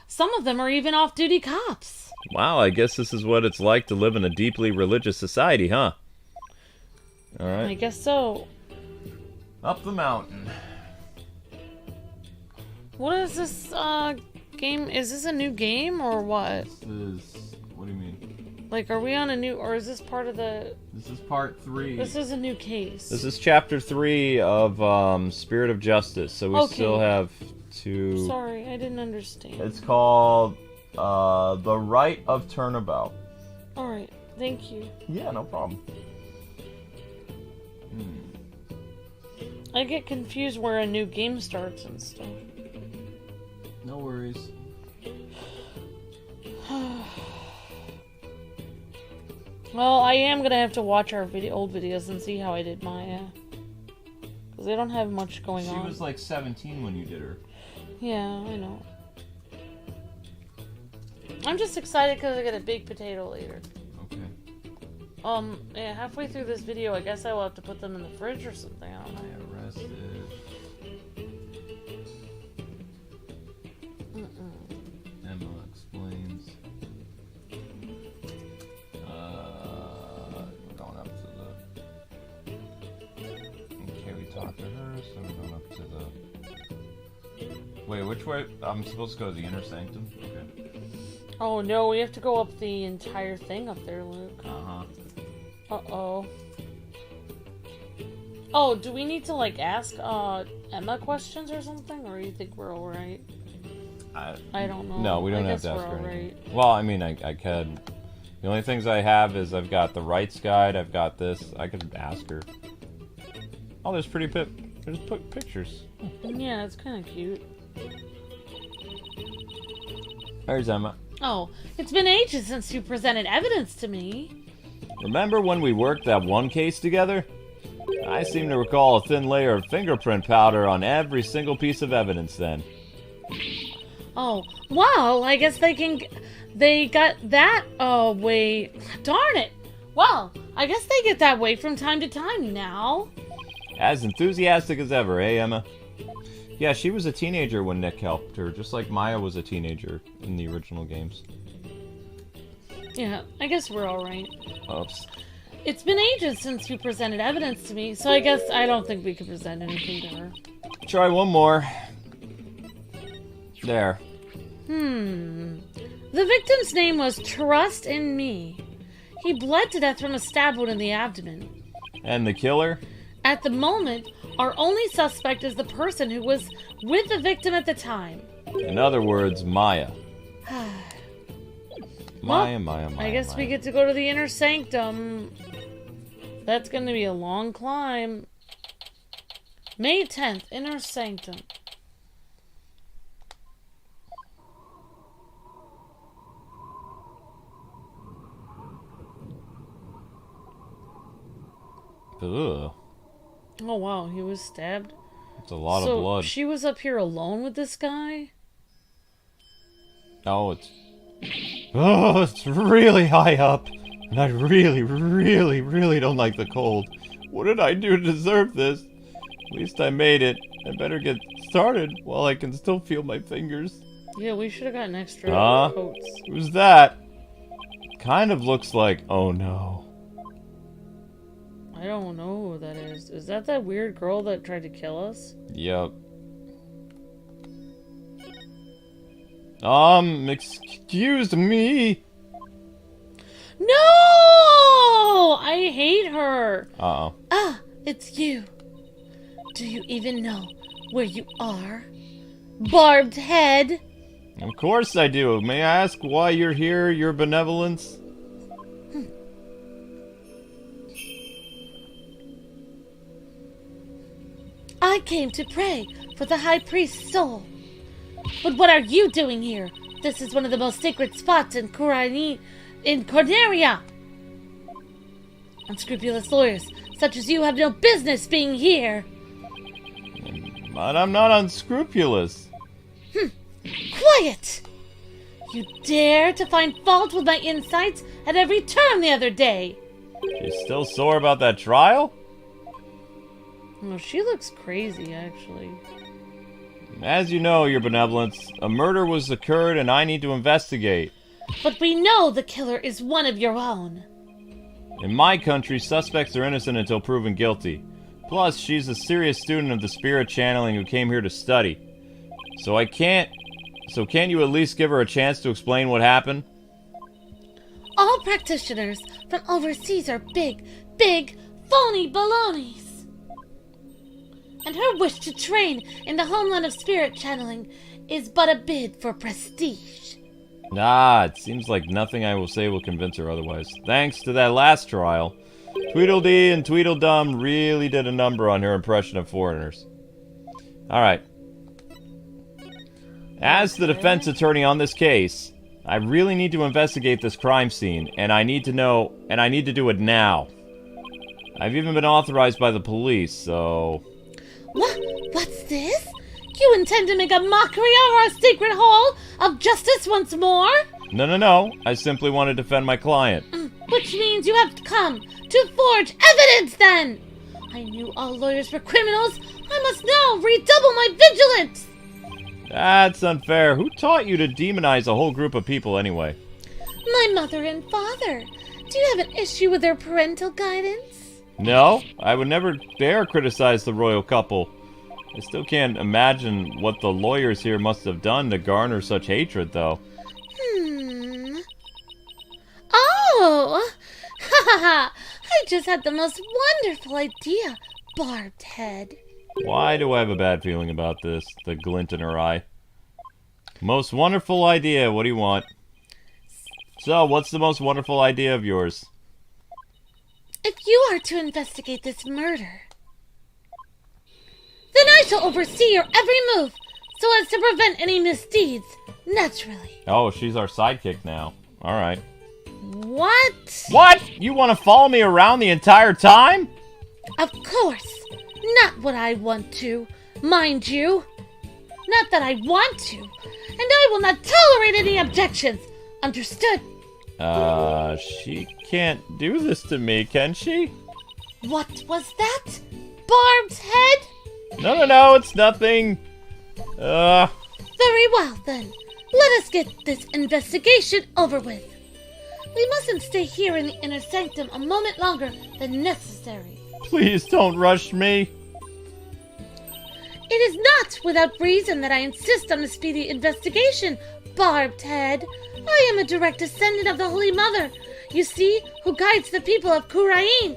Some of them are even off-duty cops. Wow, I guess this is what it's like to live in a deeply religious society, huh? Alright. I guess so. Up the mountain. What is this, game? Is this a new game, or what? What do you mean? Like, are we on a new, or is this part of the... This is part 3. This is a new case. This is chapter 3 of, Spirit of Justice, so we still have to... Sorry, I didn't understand. It's called, the Rite of Turnabout. Alright, thank you. Yeah, no problem. I get confused where a new game starts and stuff. No worries. Well, I am gonna have to watch our old videos and see how I did Maya. Because I don't have much going on. She was like 17 when you did her. Yeah, I know. I'm just excited because I get a big potato later. Okay. Yeah, halfway through this video, I guess I will have to put them in the fridge or something. I don't know. I arrested. Emma explains. We're going up to the. Okay, we talked to her, so we're going up to the. Wait, which way? I'm supposed to go to the inner sanctum? Okay. Oh no, we have to go up the entire thing up there, Luke. Uh-huh. Uh-oh. Oh, do we need to, like, ask, Emma questions or something? Or you think we're alright? I don't know. No, we don't have to ask her anything. Well, I mean, I could. The only things I have is I've got the rights guide, I've got this. I could ask her. Oh, there's pretty there's pictures. Yeah, it's kind of cute. There's Emma. Oh, it's been ages since you presented evidence to me. Remember when we worked that one case together? I seem to recall a thin layer of fingerprint powder on every single piece of evidence then. Oh, well, I guess they got that, way. Darn it! Well, I guess they get that way from time to time now. As enthusiastic as ever, eh, Emma? Yeah, she was a teenager when Nick helped her, just like Maya was a teenager in the original games. Yeah, I guess we're alright. Oops. It's been ages since you presented evidence to me, so I guess I don't think we could present anything to her. Try one more. There. The victim's name was Trust in Me. He bled to death from a stab wound in the abdomen. And the killer? At the moment, our only suspect is the person who was with the victim at the time. In other words, Maya. Maya. I guess we get to go to the inner sanctum. That's going to be a long climb. May 10th, inner sanctum. Ugh. Oh wow, he was stabbed. It's a lot of blood. She was up here alone with this guy? Oh, it's really high up. And I really don't like the cold. What did I do to deserve this? At least I made it. I better get started while I can still feel my fingers. Yeah, we should have gotten extra coats. Who's that? Kind of looks like... Oh no. I don't know who that is. Is that weird girl that tried to kill us? Yep. Excuse me. No! I hate her. Uh-oh. Ah, it's you. Do you even know where you are? Barbed head. Of course I do. May I ask why you're here, your benevolence? I came to pray for the High Priest's soul. But what are you doing here? This is one of the most sacred spots in Corneria. Unscrupulous lawyers such as you have no business being here. But I'm not unscrupulous. Quiet! You dare to find fault with my insights at every turn the other day. You still sore about that trial? Oh, she looks crazy, actually. As you know, your benevolence, a murder was occurred and I need to investigate. But we know the killer is one of your own. In my country, suspects are innocent until proven guilty. Plus, she's a serious student of the spirit channeling who came here to study. So can't you at least give her a chance to explain what happened? All practitioners from overseas are big, phony balonies. And her wish to train in the homeland of spirit channeling is but a bid for prestige. It seems like nothing I will say will convince her otherwise. Thanks to that last trial, Tweedledee and Tweedledum really did a number on her impression of foreigners. Alright. As the defense attorney on this case, I really need to investigate this crime scene, and I need to do it now. I've even been authorized by the police, so... What's this? You intend to make a mockery of our secret hall of justice once more? No. I simply want to defend my client. Which means you have come to forge evidence, then! I knew all lawyers were criminals. I must now redouble my vigilance! That's unfair. Who taught you to demonize a whole group of people anyway? My mother and father. Do you have an issue with their parental guidance? No, I would never dare criticize the royal couple. I still can't imagine what the lawyers here must have done to garner such hatred, though. Oh! Ha! I just had the most wonderful idea, Barbed Head. Why do I have a bad feeling about this? The glint in her eye. Most wonderful idea, what do you want? So, what's the most wonderful idea of yours? If you are to investigate this murder, then I shall oversee your every move, so as to prevent any misdeeds, naturally. Oh, she's our sidekick now. Alright. What? What? You want to follow me around the entire time? Of course. Not what I want to, mind you. Not that I want to. And I will not tolerate any objections. Understood? She can't do this to me, can she? What was that? Barbed Head? No, it's nothing. Very well, then. Let us get this investigation over with. We mustn't stay here in the inner sanctum a moment longer than necessary. Please don't rush me. It is not without reason that I insist on a speedy investigation, Barbed Head. I am a direct descendant of the Holy Mother, you see, who guides the people of Kurain.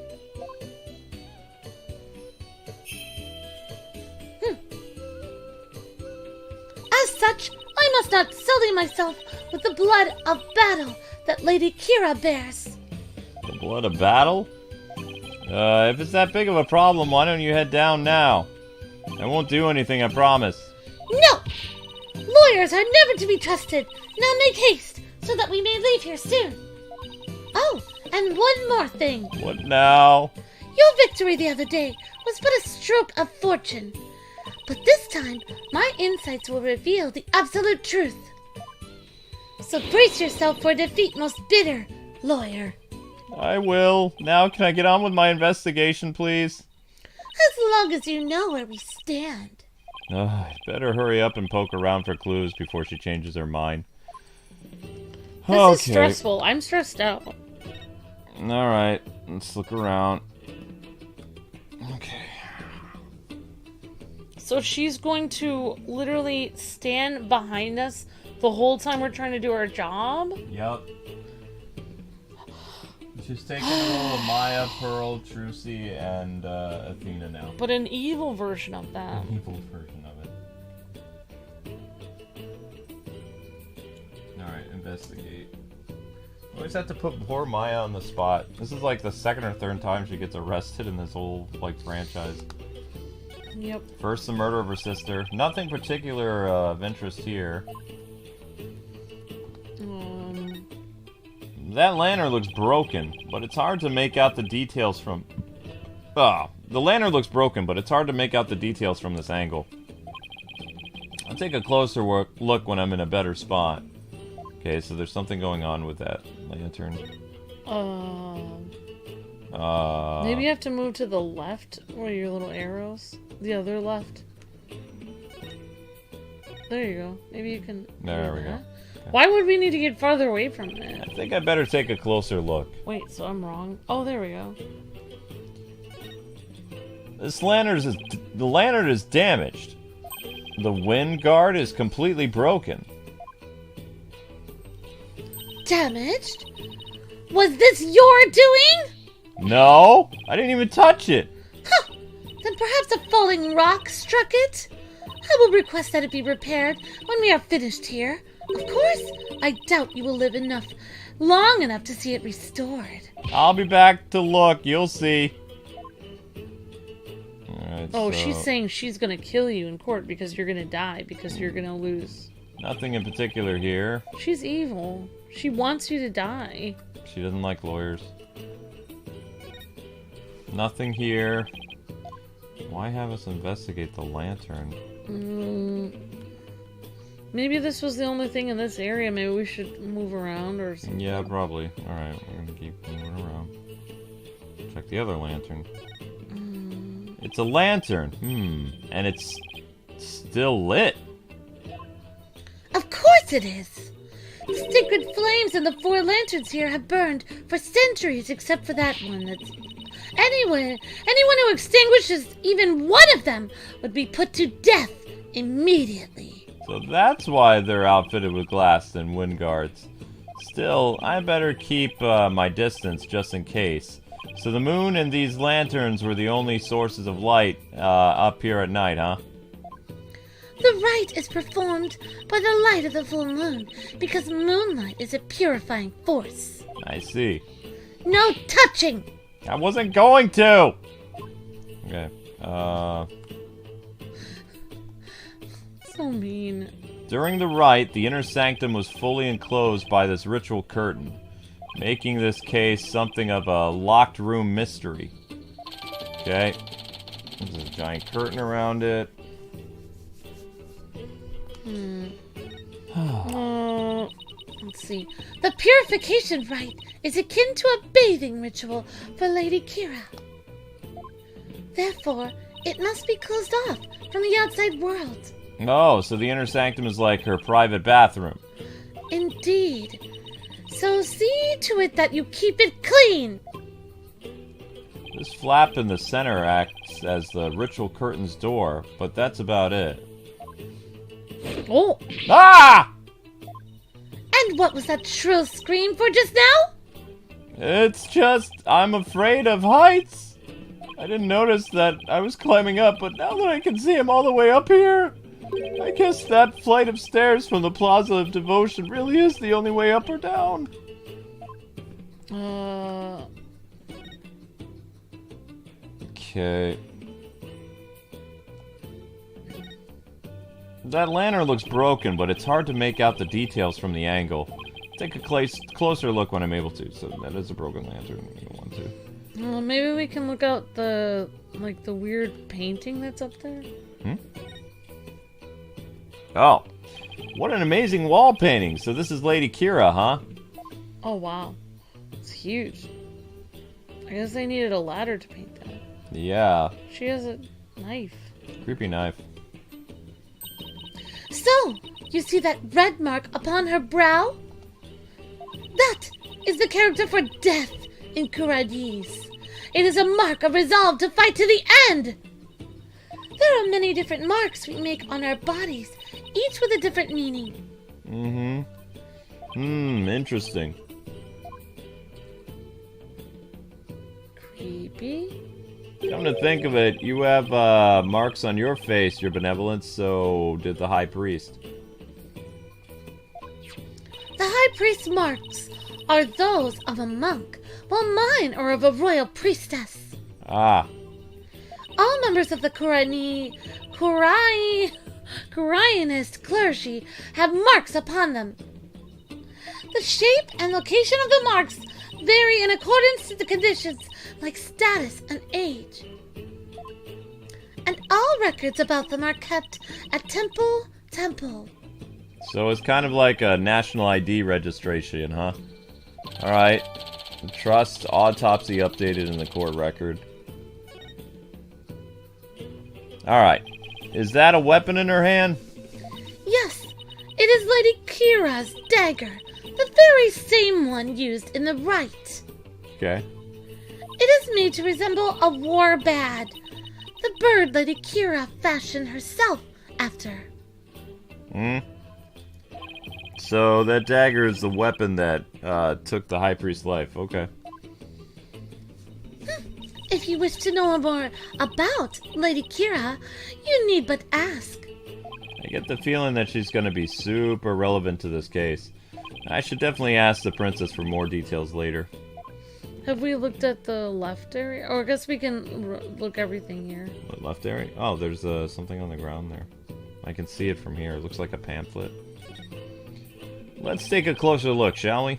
such, I must not sully myself with the blood of battle that Lady Kira bears. The blood of battle? If it's that big of a problem, why don't you head down now? I won't do anything, I promise. No! Lawyers are never to be trusted. Now make haste, so that we may leave here soon. Oh, and one more thing. What now? Your victory the other day was but a stroke of fortune. But this time, my insights will reveal the absolute truth. So brace yourself for defeat most bitter, lawyer. I will. Now, can I get on with my investigation, please? As long as you know where we stand. I'd better hurry up and poke around for clues before she changes her mind. This is stressful. I'm stressed out. Alright, let's look around. Okay. So she's going to literally stand behind us the whole time we're trying to do our job? Yep. She's taking the role of Maya, Pearl, Trucy, and Athena now. But an evil version of that. An evil version of it. Alright, investigate. Always have to put poor Maya on the spot. This is like the second or third time she gets arrested in this whole, like, franchise. Yep. First, the murder of her sister. Nothing particular of interest here. That lantern looks broken, but it's hard to make out the details from... the lantern looks broken, but it's hard to make out the details from this angle. I'll take a closer look when I'm in a better spot. Okay, so there's something going on with that lantern. Maybe you have to move to the left, where your little arrows. The other left. There you go. Maybe you can... There we go. Okay. Why would we need to get farther away from it? I think I better take a closer look. Wait, so I'm wrong. Oh, there we go. This lantern is... The lantern is damaged. The wind guard is completely broken. Damaged? Was this your doing? No, I didn't even touch it. Huh. Then perhaps a falling rock struck it? I will request that it be repaired when we are finished here. Of course, I doubt you will live long enough to see it restored. I'll be back to look, you'll see. Alright, oh, so... she's saying she's gonna kill you in court because you're gonna die, because you're gonna lose. Nothing in particular here. She's evil. She wants you to die. She doesn't like lawyers. Nothing here. Why have us investigate the lantern? Maybe this was the only thing in this area. Maybe we should move around or something. Yeah, probably. Alright, we're gonna keep moving around. Check the other lantern. It's a lantern. And it's still lit. Of course it is. The sacred flames in the 4 lanterns here have burned for centuries, except for that one that's... Anyone who extinguishes even one of them would be put to death immediately. So that's why they're outfitted with glass and wind guards. Still, I better keep my distance just in case. So the moon and these lanterns were the only sources of light up here at night, huh? The rite is performed by the light of the full moon, because moonlight is a purifying force. I see. No touching! I wasn't going to! Okay, So mean. During the rite, the inner sanctum was fully enclosed by this ritual curtain, making this case something of a locked room mystery. Okay. There's a giant curtain around it. Let's see. The purification rite is akin to a bathing ritual for Lady Kira. Therefore, it must be closed off from the outside world. Oh, so the inner sanctum is like her private bathroom. Indeed. So see to it that you keep it clean. This flap in the center acts as the ritual curtain's door, but that's about it. Oh! Ah! And what was that shrill scream for just now? It's just, I'm afraid of heights. I didn't notice that I was climbing up, but now that I can see him all the way up here, I guess that flight of stairs from the Plaza of Devotion really is the only way up or down. Okay. That lantern looks broken, but it's hard to make out the details from the angle. Take a closer look when I'm able to. So that is a broken lantern. One, two. Well, maybe we can look out the weird painting that's up there. Oh, what an amazing wall painting. So this is Lady Kira, huh? Oh, wow. It's huge. I guess they needed a ladder to paint that. Yeah. She has a knife. Creepy knife. So, you see that red mark upon her brow? That is the character for death in Kuradis. It is a mark of resolve to fight to the end. There are many different marks we make on our bodies, each with a different meaning. Interesting. Creepy? Come to think of it, you have marks on your face, your benevolence, so did the High Priest. The High Priest's marks are those of a monk, while mine are of a royal priestess. Ah. All members of the Kuraianist clergy have marks upon them. The shape and location of the marks vary in accordance to the conditions like status and age. And all records about them are kept at Temple. So it's kind of like a national ID registration, huh? Alright. Trust autopsy updated in the court record. Alright. Is that a weapon in her hand? Yes, it is Lady Kira's dagger, the very same one used in the Rite. Okay. It is made to resemble a war bad, the bird Lady Kira fashioned herself after. So that dagger is the weapon that took the High Priest's life. Okay. If you wish to know more about Lady Kira, you need but ask. I get the feeling that she's going to be super relevant to this case. I should definitely ask the princess for more details later. Have we looked at the left area? Or I guess we can look everything here. What, left area? Oh, there's something on the ground there. I can see it from here. It looks like a pamphlet. Let's take a closer look, shall we?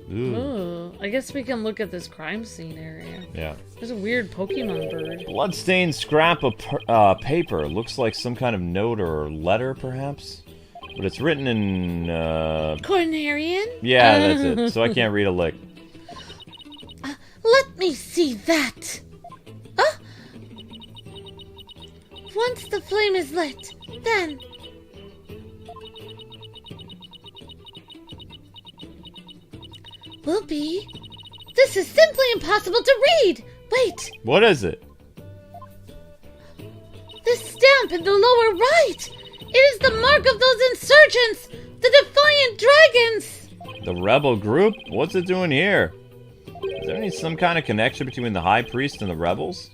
Ooh. Ooh, I guess we can look at this crime scene area. Yeah. There's a weird Pokemon bird. Bloodstained scrap of paper. Looks like some kind of note or letter, perhaps? But it's written in, Cornerian? Yeah, that's it. So I can't read a lick. Let me see that. Once the flame is lit, then... will be... This is simply impossible to read! Wait! What is it? The stamp in the lower right! It is the mark of those insurgents! The Defiant Dragons! The rebel group? What's it doing here? Is there some kind of connection between the High Priest and the rebels?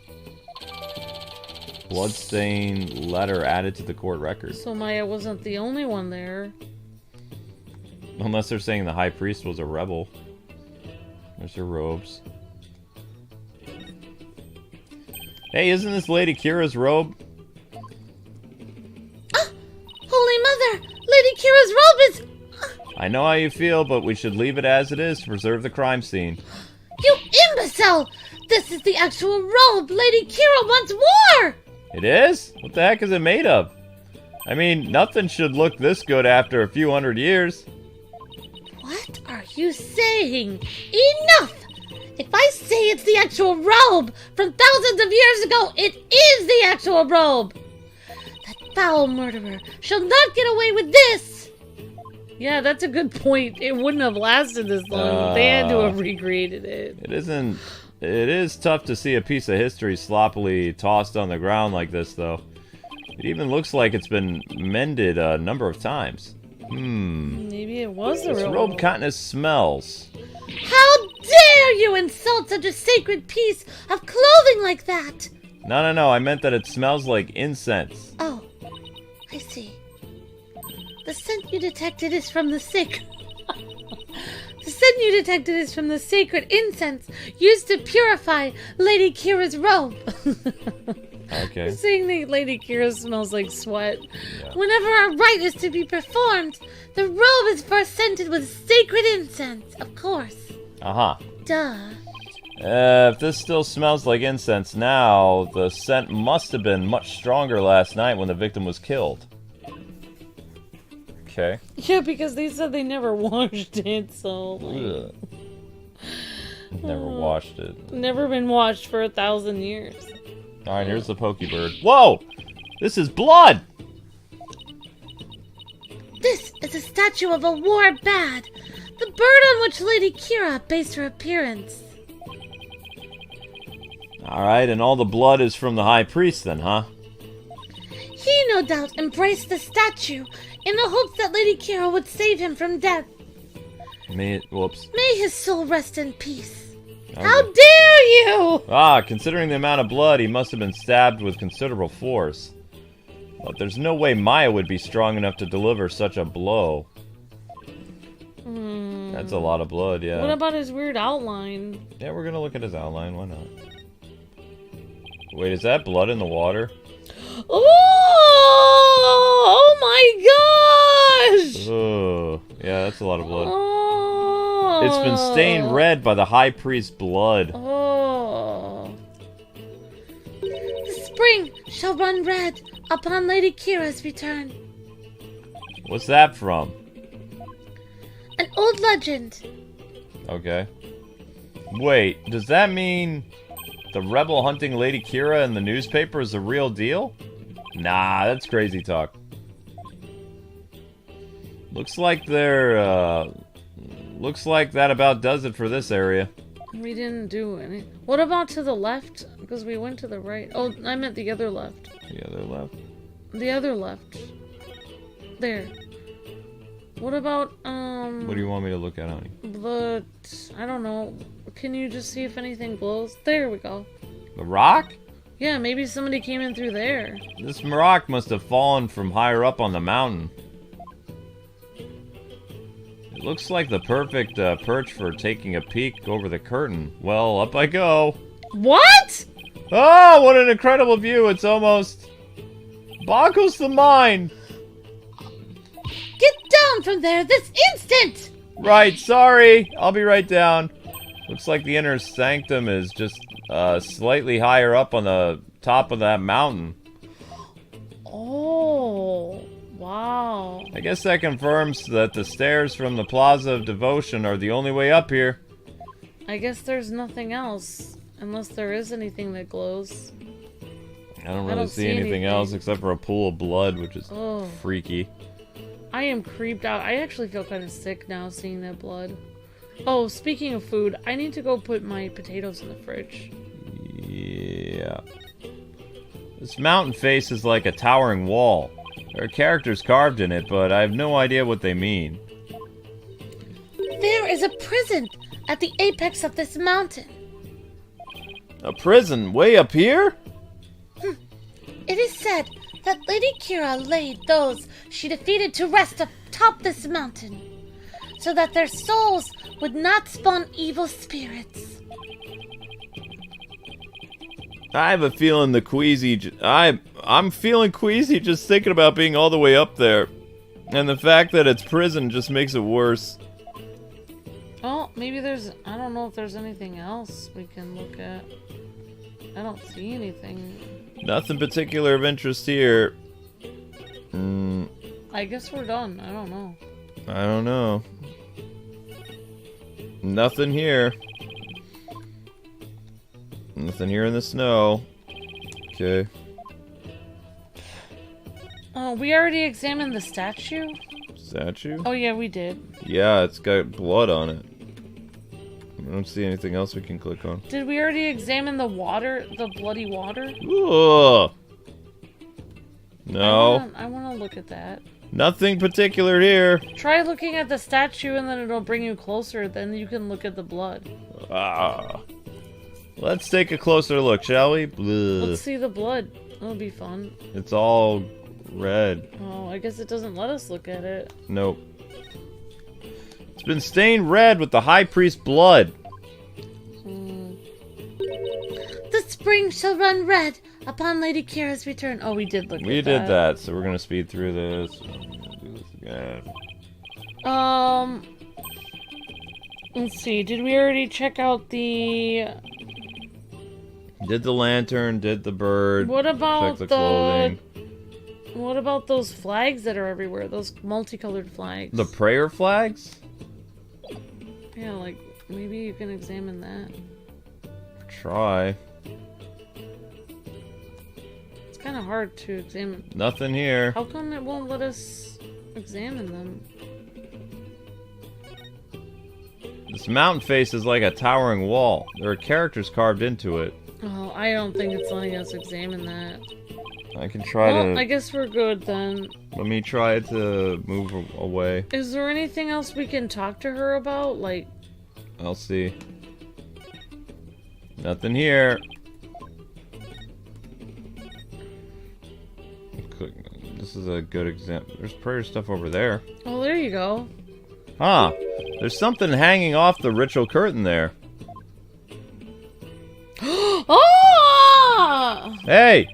Bloodstained letter added to the court record. So Maya wasn't the only one there. Unless they're saying the High Priest was a rebel. There's her robes. Hey, isn't this Lady Kira's robe? Holy Mother! Lady Kira's robe is... I know how you feel, but we should leave it as it is to preserve the crime scene. You imbecile! This is the actual robe Lady Kira once wore! It is? What the heck is it made of? I mean, nothing should look this good after a few hundred years. What are you saying? Enough! If I say it's the actual robe from thousands of years ago, it is the actual robe! That foul murderer shall not get away with this! Yeah, that's a good point. It wouldn't have lasted this long. They had to have recreated it. It is tough to see a piece of history sloppily tossed on the ground like this, though. It even looks like it's been mended a number of times. Maybe it was the This real robe one. kind of smells. How dare you insult such a sacred piece of clothing like that? No, I meant that it smells like incense. Oh, I see. The scent you detected is from the sacred... The scent you detected is from the sacred incense used to purify Lady Kira's robe. Okay. Saying that Lady Kira smells like sweat. Yeah. Whenever a rite is to be performed, the robe is first scented with sacred incense, of course. Uh-huh. Duh. If this still smells like incense now, the scent must have been much stronger last night when the victim was killed. Okay. Yeah, because they said they never washed it, so... Like, Ugh. Never washed it. never been washed for 1,000 years. Alright, here's the Pokebird. Whoa! This is blood! This is a statue of a war bad, the bird on which Lady Kira based her appearance. Alright, and all the blood is from the High Priest then, huh? He no doubt embraced the statue in the hopes that Lady Kira would save him from death. Whoops. May his soul rest in peace. Okay. How dare you! Ah, considering the amount of blood, he must have been stabbed with considerable force. But there's no way Maya would be strong enough to deliver such a blow. That's a lot of blood, yeah. What about his weird outline? Yeah, we're gonna look at his outline, why not? Wait, is that blood in the water? Oh my gosh! Oh, yeah, that's a lot of blood. Oh. It's been stained red by the High Priest's blood. Oh. The spring shall run red upon Lady Kira's return. What's that from? An old legend. Okay. Wait, does that mean the rebel hunting Lady Kira in the newspaper is the real deal? Nah, that's crazy talk. Looks like looks like that about does it for this area. We didn't do any. What about to the left? Because we went to the right. Oh, I meant the other left. The other left. The other left. There. What about, What do you want me to look at, honey? the... I don't know. Can you just see if anything glows? There we go. The rock? Yeah, maybe somebody came in through there. This rock must have fallen from higher up on the mountain. It looks like the perfect perch for taking a peek over the curtain. Well, up I go. What? Oh, what an incredible view. It's almost boggles the mind. Get down from there this instant! Right, sorry. I'll be right down. Looks like the inner sanctum is just slightly higher up on the top of that mountain. Oh, wow. I guess that confirms that the stairs from the Plaza of Devotion are the only way up here. I guess there's nothing else. Unless there is anything that glows. I don't really see anything else except for a pool of blood, which is freaky. I am creeped out. I actually feel kind of sick now seeing that blood. Oh, speaking of food, I need to go put my potatoes in the fridge. Yeah. This mountain face is like a towering wall. There are characters carved in it, but I have no idea what they mean. There is a prison at the apex of this mountain. A prison way up here? It is said that Lady Kira laid those she defeated to rest atop this mountain, so that their souls would not spawn evil spirits. I have a feeling the queasy... I'm feeling queasy just thinking about being all the way up there. And the fact that it's prison just makes it worse. Oh, maybe there's... I don't know if there's anything else we can look at. I don't see anything. Nothing particular of interest here. I guess we're done. I don't know. I don't know. Nothing here. Nothing here in the snow. Okay. Oh, we already examined the statue? Statue? Oh, yeah, we did. Yeah, it's got blood on it. I don't see anything else we can click on. Did we already examine the water? The bloody water? Ugh. No. I want to look at that. Nothing particular here. Try looking at the statue and then it'll bring you closer. Then you can look at the blood. Ah. Let's take a closer look, shall we? Blah. Let's see the blood. That'll be fun. It's all red. Oh, I guess it doesn't let us look at it. Nope. It's been stained red with the High Priest's blood. The spring shall run red upon Lady Kira's return. Oh, we did look at that. We did that, so we're gonna speed through this. I'm gonna do this again. Let's see. Did we already check out the... Did the lantern, did the bird. What about check the clothing. What about those flags that are everywhere? Those multicolored flags. The prayer flags? Yeah, like, maybe you can examine that. Try. It's kind of hard to examine. Nothing here. How come it won't let us examine them? This mountain face is like a towering wall. There are characters carved into it. Oh, I don't think it's letting us examine that. I can try Well, I to... guess we're good then. Let me try to move away. Is there anything else we can talk to her about? Like... I'll see. Nothing here. This is a good example. There's prayer stuff over there. Oh, there you go. Huh. There's something hanging off the ritual curtain there. Oh! Hey!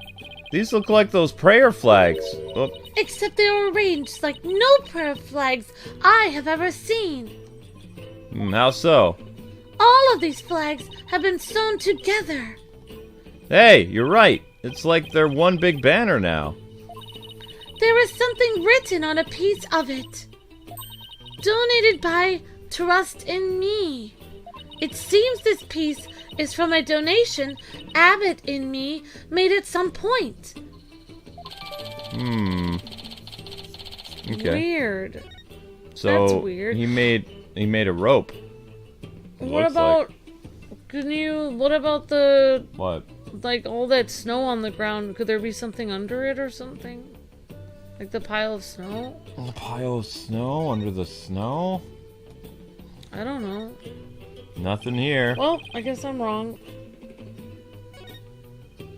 These look like those prayer flags. Oh, Except they are arranged like no prayer flags I have ever seen. how so? All of these flags have been sewn together. Hey, you're right. It's like they're one big banner now. There is something written on a piece of it. Donated by Trust in Me. It seems this piece is from a donation Abbott Inme made at some point. Okay. Weird. So That's weird. he made a rope. What Looks about... What about the... What? Like, all that snow on the ground? Could there be something under it or something? Like the pile of snow? A pile of snow under the snow? I don't know. Nothing here. Well, I guess I'm wrong.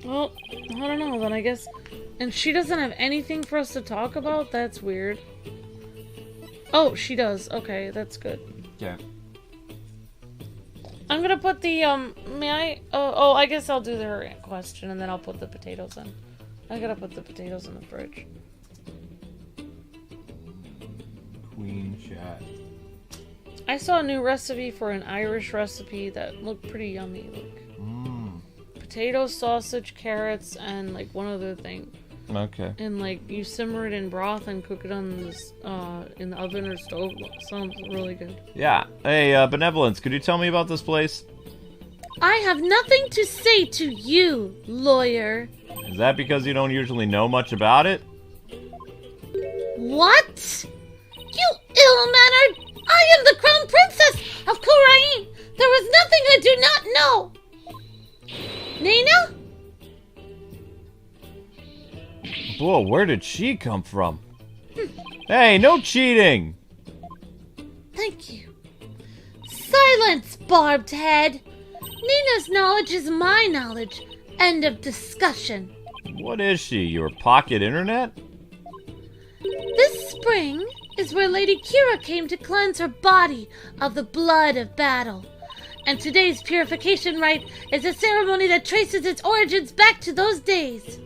Well, I don't know, then I guess... And she doesn't have anything for us to talk about? That's weird. Oh, she does. Okay, that's good. Yeah. I'm gonna put the, may I? Oh, I guess I'll do her question and then I'll put the potatoes in. I gotta put the potatoes in the fridge. Queen chat. I saw a new recipe for an Irish recipe that looked pretty yummy. Like potatoes, sausage, carrots, and like one other thing. Okay. And like you simmer it in broth and cook it on this in the oven or stove. Sounds really good. Yeah. Hey, Benevolence, could you tell me about this place? I have nothing to say to you, lawyer. Is that because you don't usually know much about it? What? You ill-mannered! I am the crown princess of Courtroom. There is nothing I do not know. Nina? Whoa, where did she come from? Hey, no cheating! Thank you. Silence, barbed head. Nina's knowledge is my knowledge. End of discussion. What is she, your pocket internet? This spring is where Lady Kira came to cleanse her body of the blood of battle. And today's purification rite is a ceremony that traces its origins back to those days.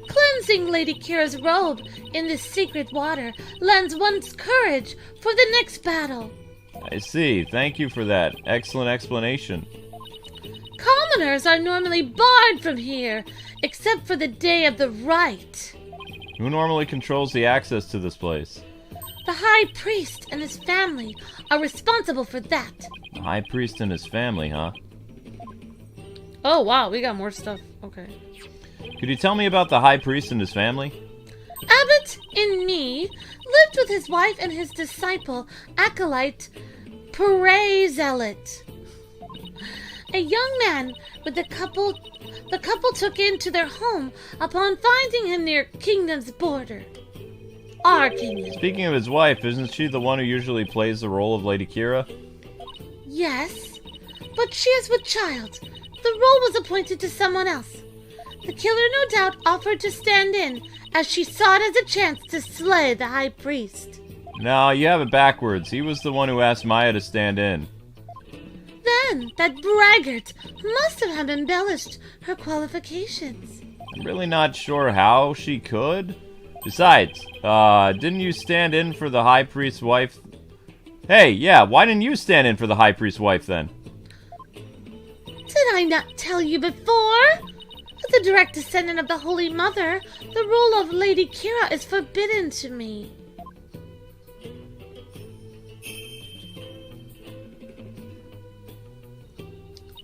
Cleansing Lady Kira's robe in this sacred water lends one's courage for the next battle. I see. Thank you for that. Excellent explanation. Commoners are normally barred from here, except for the day of the rite. Who normally controls the access to this place? The High Priest and his family are responsible for that. The High Priest and his family, huh? Oh wow, we got more stuff. Okay. Could you tell me about the High Priest and his family? Abbott Inme lived with his wife and his disciple, acolyte Zealot. A young man with the couple took into their home upon finding him near kingdom's border. Our kingdom. Speaking of his wife, isn't she the one who usually plays the role of Lady Kira? Yes, but she is with child. The role was appointed to someone else. The killer no doubt offered to stand in as she saw it as a chance to slay the High Priest. No, you have it backwards. He was the one who asked Maya to stand in. Then, that braggart must have embellished her qualifications. I'm really not sure how she could. Besides, didn't you stand in for the High Priest's wife? Hey, yeah, why didn't you stand in for the High Priest's wife then? Did I not tell you before? As a direct descendant of the Holy Mother, the role of Lady Kira is forbidden to me.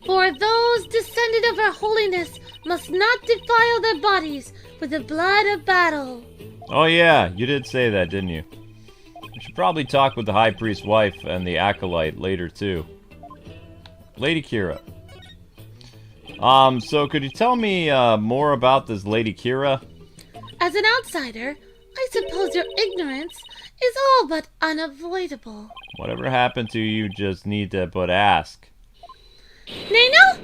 For those descended of her holiness must not defile their bodies with the blood of battle. Oh yeah, you did say that, didn't you? We should probably talk with the High Priest's wife and the Acolyte later too. Lady Kira. So could you tell me more about this Lady Kira? As an outsider, I suppose your ignorance is all but unavoidable. Whatever happened to you, just need to but ask. Nano?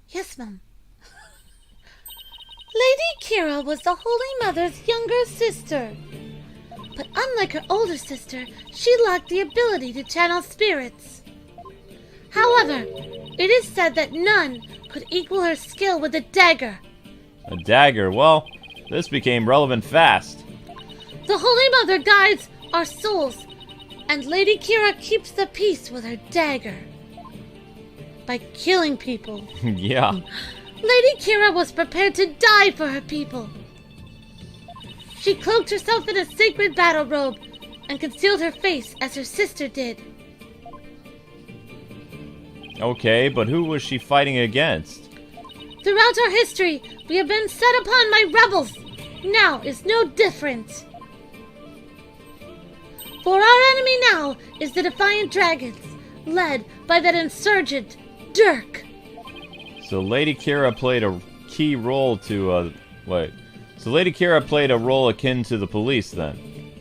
Yes, Mum. Lady Kira was the Holy Mother's younger sister. But unlike her older sister, she lacked the ability to channel spirits. However, it is said that none could equal her skill with a dagger. A dagger? Well, this became relevant fast. The Holy Mother guides our souls, and Lady Kira keeps the peace with her dagger. By killing people. Yeah. Lady Kira was prepared to die for her people. She cloaked herself in a sacred battle robe and concealed her face as her sister did. Okay, but who was she fighting against? Throughout our history, we have been set upon by rebels. Now is no different. For our enemy now is the Defiant Dragons, led by that insurgent, Dirk. So Lady Kira played a key role to, So Lady Kira played a role akin to the police, then.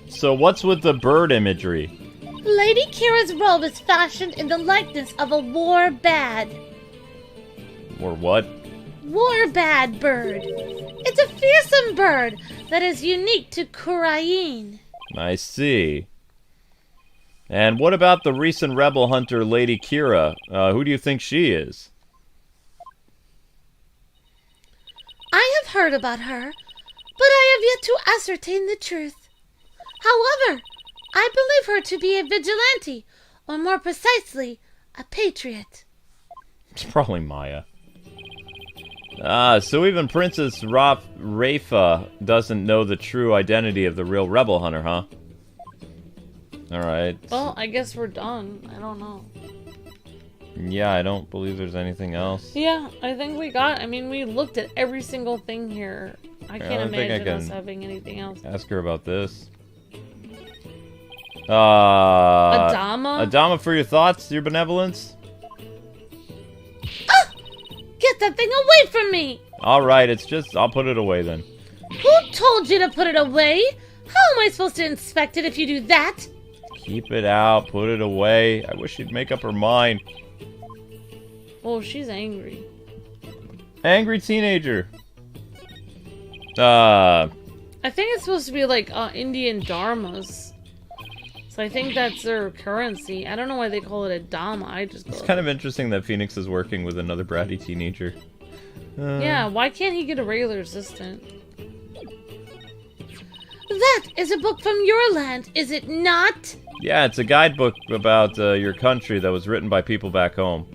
So what's with the bird imagery? Lady Kira's robe is fashioned in the likeness of a war bad. Or what? War bad bird. It's a fearsome bird that is unique to Kurain. I see. And what about the recent rebel hunter, Lady Kira? Who do you think she is? I have heard about her, but I have yet to ascertain the truth. However, I believe her to be a vigilante, or more precisely, a patriot. It's probably Maya. So even Princess Rafa doesn't know the true identity of the real rebel hunter, huh? Alright. Well, I guess we're done. I don't know. Yeah, I don't believe there's anything else. Yeah, I think we got... I mean, we looked at every single thing here. I can't imagine us having anything else. Ask her about this. Adama? Adama, for your thoughts, your benevolence? Ah! Get that thing away from me! Alright, it's just... I'll put it away then. Who told you to put it away? How am I supposed to inspect it if you do that? Keep it out, put it away. I wish she'd make up her mind. Oh, she's angry. Angry teenager. I think it's supposed to be like Indian dharmas. So I think that's their currency. I don't know why they call it a dharma. It's kind of interesting that Phoenix is working with another bratty teenager. Yeah, why can't he get a regular assistant? That is a book from your land, is it not? Yeah, it's a guidebook about your country that was written by people back home.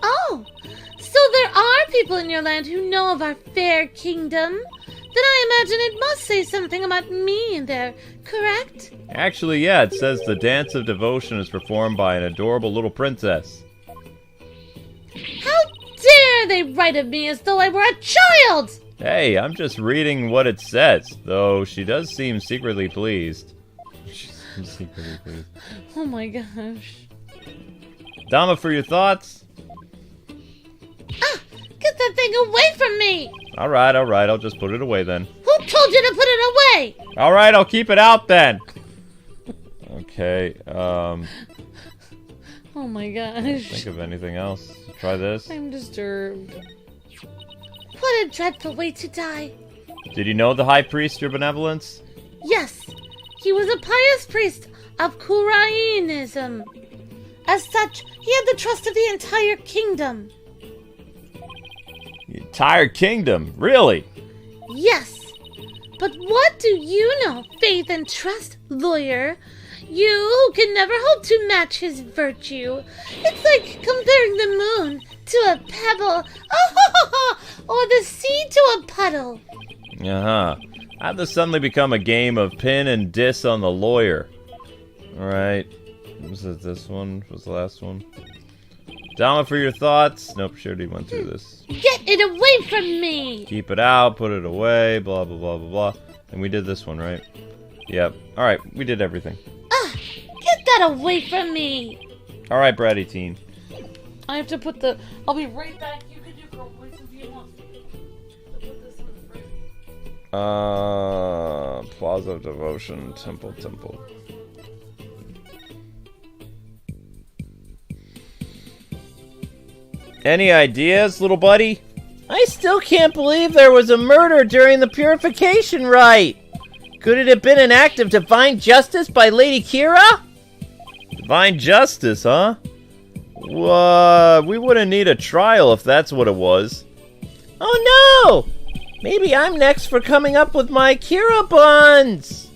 Oh, so there are people in your land who know of our fair kingdom? Then I imagine it must say something about me in there, correct? Actually, yeah, it says the dance of devotion is performed by an adorable little princess. How dare they write of me as though I were a child! Hey, I'm just reading what it says, though she does seem secretly pleased. Secretly pleased. Oh my gosh. Dama, for your thoughts? Ah! Get that thing away from me! Alright, I'll just put it away then. Who told you to put it away? Alright, I'll keep it out then! Okay, Oh Oh my Think gosh. of anything else. Try this. I'm disturbed. What a dreadful way to die. Did you know the High Priest, your benevolence? Yes, he was a pious priest of Kurainism. As such, he had the trust of the entire kingdom. The entire kingdom? Really? Yes. But what do you know, faith and trust, lawyer? You who can never hope to match his virtue. It's like comparing the moon to a pebble, or the sea to a puddle. Uh-huh. How'd this suddenly become a game of pin and diss on the lawyer? Alright. Was it this one? Was the last one? Download for your thoughts. Nope, she already went through this. Get it away from me! Keep it out, put it away, blah, blah, blah, blah, blah. And we did this one, right? Yep. Alright, we did everything. Get that away from me! Alright, bratty teen. I have to put the. I'll be right back. You can do girl voice if you want. I'll put this in the fridge. Plaza of Devotion, Temple. Any ideas, little buddy? I still can't believe there was a murder during the purification rite. Could it have been an act of divine justice by Lady Kira? Divine justice, huh? We wouldn't need a trial if that's what it was. Oh no! Maybe I'm next for coming up with my Kira buns.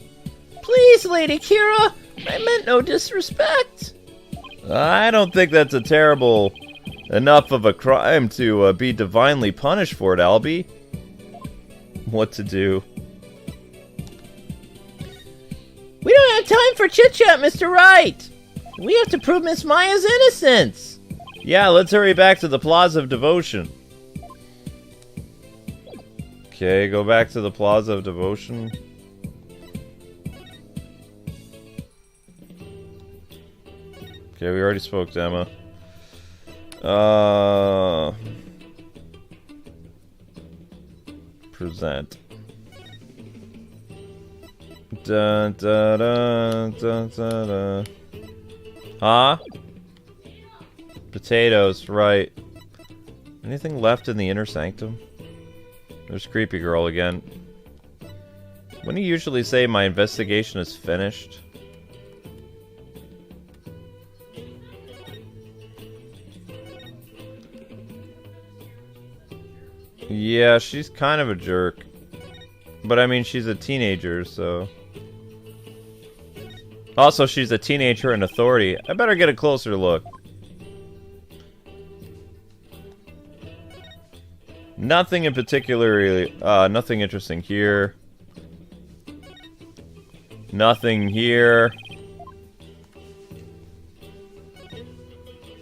Please, Lady Kira, I meant no disrespect. I don't think that's a terrible enough of a crime to be divinely punished for it, Albie. What to do? We don't have time for chit-chat, Mr. Wright. We have to prove Miss Maya's innocence. Yeah, let's hurry back to the Plaza of Devotion. Okay, go back to the Plaza of Devotion. Okay, we already spoke to Emma. Present. Dun, dun, dun, dun, dun, dun. Huh? Potatoes, right. Anything left in the inner sanctum? There's Creepy Girl again. When do you usually say my investigation is finished? Yeah, she's kind of a jerk. But I mean, she's a teenager, so... Also, she's a teenager in authority. I better get a closer look. Nothing in particular, nothing interesting here. Nothing here.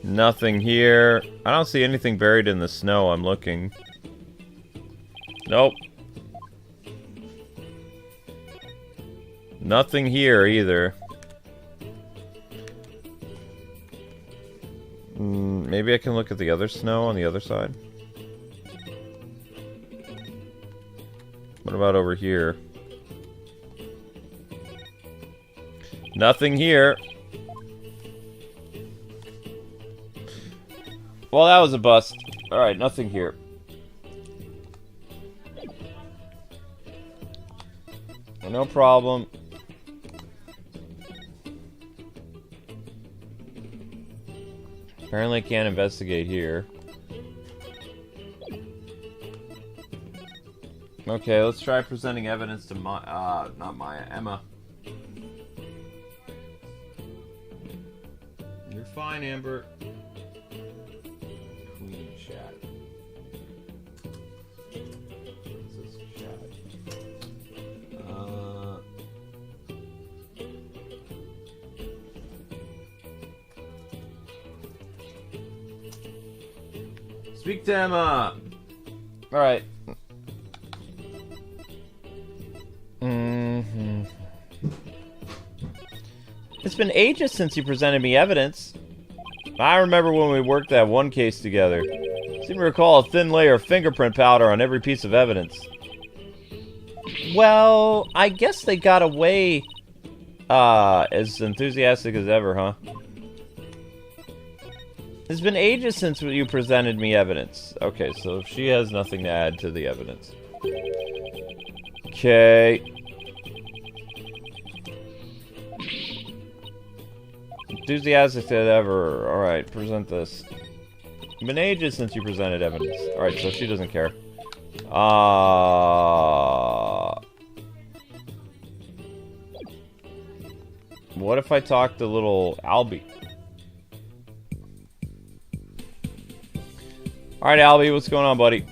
Nothing here. I don't see anything buried in the snow. I'm looking. Nope. Nothing here either. Maybe I can look at the other snow on the other side. What about over here? Nothing here. Well, that was a bust. Alright, nothing here. No problem. Apparently I can't investigate here. Okay, let's try presenting evidence to not Maya, Emma. You're fine, Amber. Queen chat. What's this chat? Speak to Emma! Alright. It's been ages since you presented me evidence. I remember when we worked that one case together. Seem to recall a thin layer of fingerprint powder on every piece of evidence. Well, I guess they got away as enthusiastic as ever, huh? It's been ages since you presented me evidence. Okay, so she has nothing to add to the evidence. Okay. Enthusiastic as ever. Alright, present this. It's been ages since you presented evidence. Alright, so she doesn't care. What if I talk to little Albie? Alright, Albie, what's going on, buddy?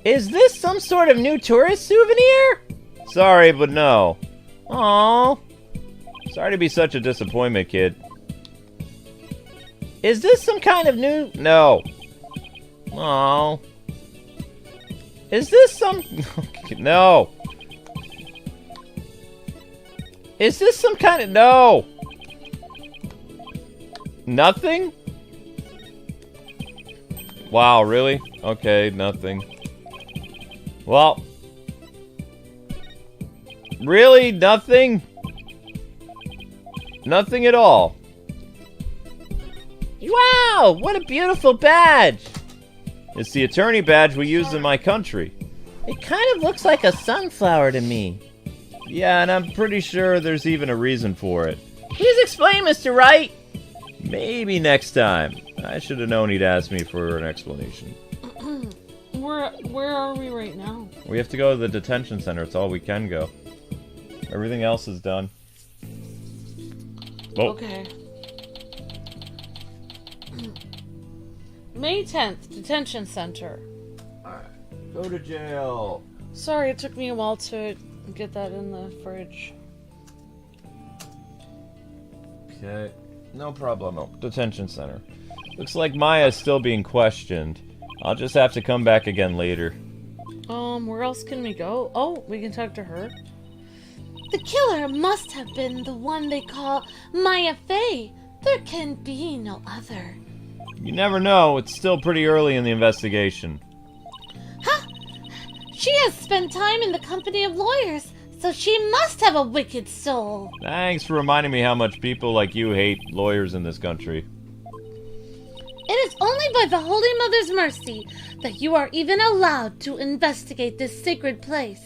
Is this some sort of new tourist souvenir? Sorry, but no. Aww. Sorry to be such a disappointment, kid. Is this some kind of new... No. Aww. Is this some... No. Is this some kind of... No. Nothing? Wow, really? Okay, nothing. Well... Really? Nothing? Nothing at all. Wow! What a beautiful badge! It's the attorney badge we use in my country. It kind of looks like a sunflower to me. Yeah, and I'm pretty sure there's even a reason for it. Please explain, Mr. Wright! Maybe next time. I should have known he'd ask me for an explanation. Where are we right now? We have to go to the detention center. It's all we can go. Everything else is done. Oh. Okay. May 10th, detention center. Alright. Go to jail. Sorry, it took me a while to get that in the fridge. Okay. No problemo. Detention center. Looks like Maya's still being questioned. I'll just have to come back again later. Where else can we go? Oh, we can talk to her. The killer must have been the one they call Maya Fey. There can be no other. You never know. It's still pretty early in the investigation. Huh? She has spent time in the company of lawyers, so she must have a wicked soul. Thanks for reminding me how much people like you hate lawyers in this country. It is only by the Holy Mother's mercy that you are even allowed to investigate this sacred place.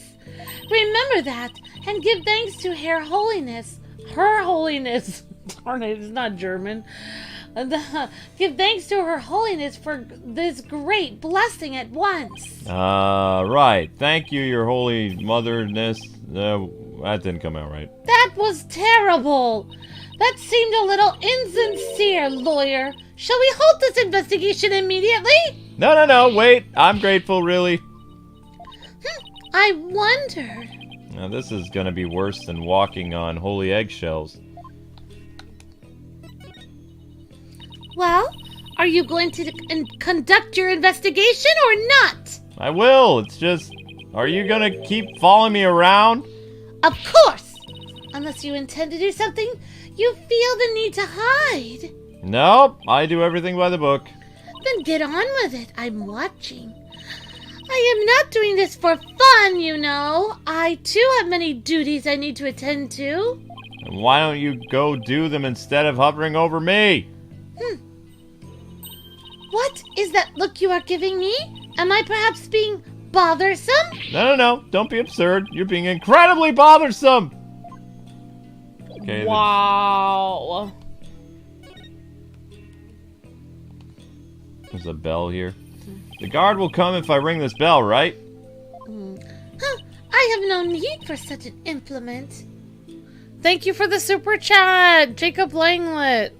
Remember that, and give thanks to Her Holiness. Her Holiness. Darn it, it's not German. Give thanks to Her Holiness for this great blessing at once. Right. Thank you, your holy motherness. That didn't come out right. That was terrible. That seemed a little insincere, lawyer. Shall we halt this investigation immediately? No, wait. I'm grateful, really. I wondered. Now, this is gonna be worse than walking on holy eggshells. Well, are you going to conduct your investigation or not? I will. It's just... Are you gonna keep following me around? Of course. Unless you intend to do something you feel the need to hide. Nope. I do everything by the book. Then get on with it. I'm watching. I am not doing this for fun, you know. I, too, have many duties I need to attend to. And why don't you go do them instead of hovering over me? What is that look you are giving me? Am I perhaps being bothersome? No. Don't be absurd. You're being incredibly bothersome. Okay. Wow. There's a bell here. The guard will come if I ring this bell, right? I have no need for such an implement. Thank you for the super chat, Jacob Langlet.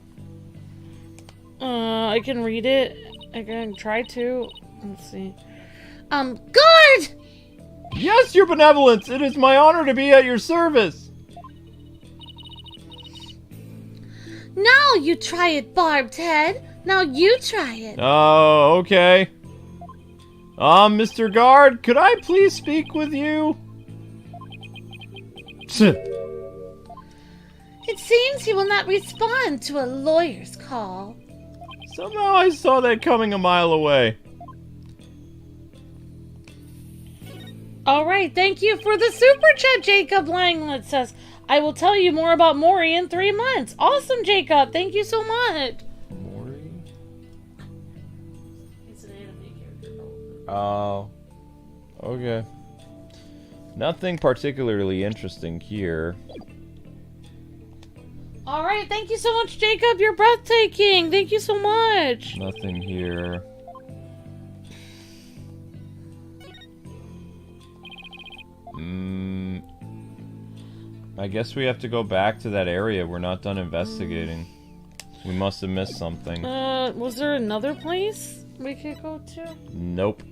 I can read it. I can try to. Let's see. Guard! Yes, your benevolence. It is my honor to be at your service. Now you try it, Barbed Head. Now you try it. Oh, okay. Mr. Guard, could I please speak with you? It seems he will not respond to a lawyer's call. Somehow I saw that coming a mile away. All right, thank you for the super chat, Jacob Langlet says. I will tell you more about Mori in 3 months. Awesome, Jacob. Thank you so much. Mori? It's an anime character. Oh. Okay. Nothing particularly interesting here. Alright, thank you so much, Jacob. You're breathtaking. Thank you so much. Nothing here. I guess we have to go back to that area. We're not done investigating. We must have missed something. Was there another place we could go to? Nope.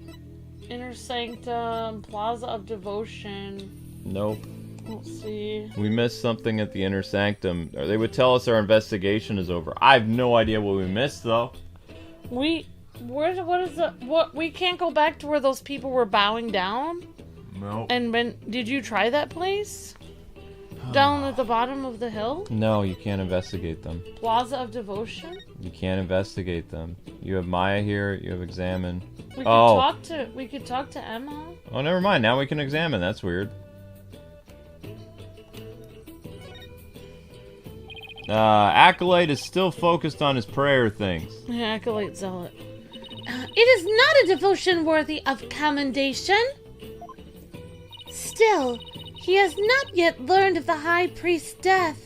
Inner Sanctum, Plaza of Devotion. Nope. Let's see. We missed something at the Inner Sanctum. Or they would tell us our investigation is over. I have no idea what we missed, though. We can't go back to where those people were bowing down? No. And did you try that place? Down at the bottom of the hill? No, you can't investigate them. Plaza of Devotion? You can't investigate them. You have Maya here, you have Examine. We could talk to Emma. Oh, never mind. Now we can examine. That's weird. Acolyte is still focused on his prayer things. Yeah, Acolyte Zealot. It is not a devotion worthy of commendation. Still, he has not yet learned of the High Priest's death.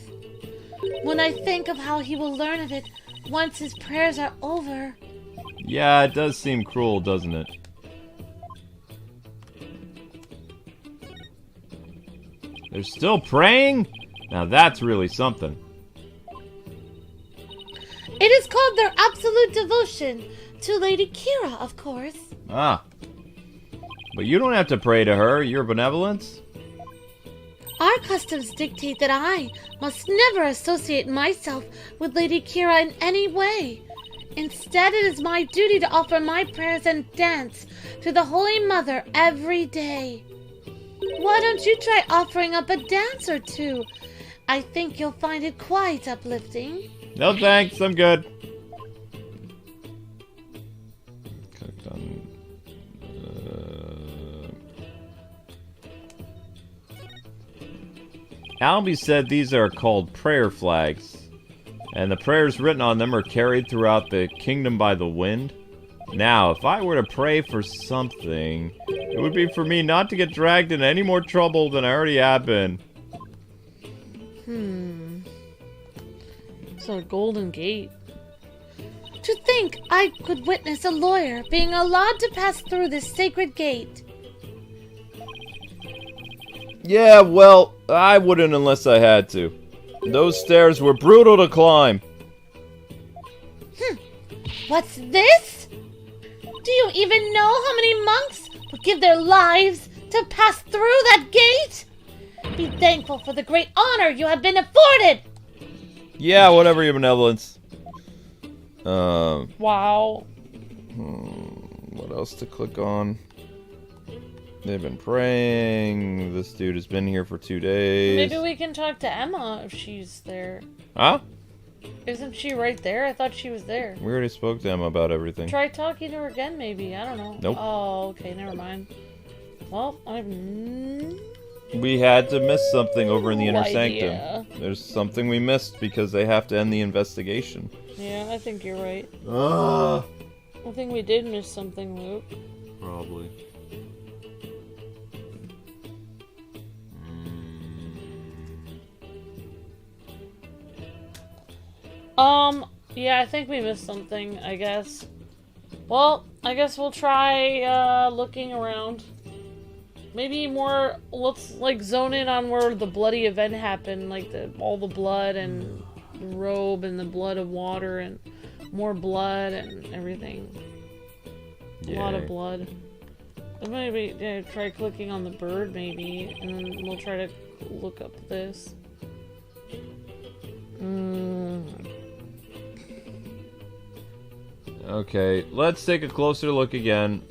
When I think of how he will learn of it once his prayers are over. Yeah, it does seem cruel, doesn't it? They're still praying? Now that's really something. It is called their absolute devotion to Lady Kira, of course. Ah. But you don't have to pray to her, your benevolence. Our customs dictate that I must never associate myself with Lady Kira in any way. Instead, it is my duty to offer my prayers and dance to the Holy Mother every day. Why don't you try offering up a dance or two? I think you'll find it quite uplifting. No thanks, I'm good. Clicked on... Albie said these are called prayer flags, and the prayers written on them are carried throughout the kingdom by the wind. Now, if I were to pray for something, it would be for me not to get dragged into any more trouble than I already have been. So, Golden Gate. To think I could witness a lawyer being allowed to pass through this sacred gate. Yeah, well, I wouldn't unless I had to. Those stairs were brutal to climb. What's this? Do you even know how many monks would give their lives to pass through that gate? Be thankful for the great honor you have been afforded. Yeah, whatever, your benevolence. Wow. What else to click on? They've been praying. This dude has been here for 2 days. Maybe we can talk to Emma if she's there. Huh? Isn't she right there? I thought she was there. We already spoke to Emma about everything. Try talking to her again, maybe. I don't know. Nope. Oh, okay, never mind. Well, We had to miss something over in the Inner idea. Sanctum. There's something we missed because they have to end the investigation. Yeah, I think you're right. I I think we did miss something, Luke. Probably. Yeah, I think we missed something, I guess. Well, I guess we'll try, looking around. Maybe more, let's, like, zone in on where the bloody event happened, like, all the blood and the robe and the blood of water and more blood and everything. Yay. A lot of blood. Maybe try clicking on the bird, maybe, and then we'll try to look up this. Okay, let's take a closer look again.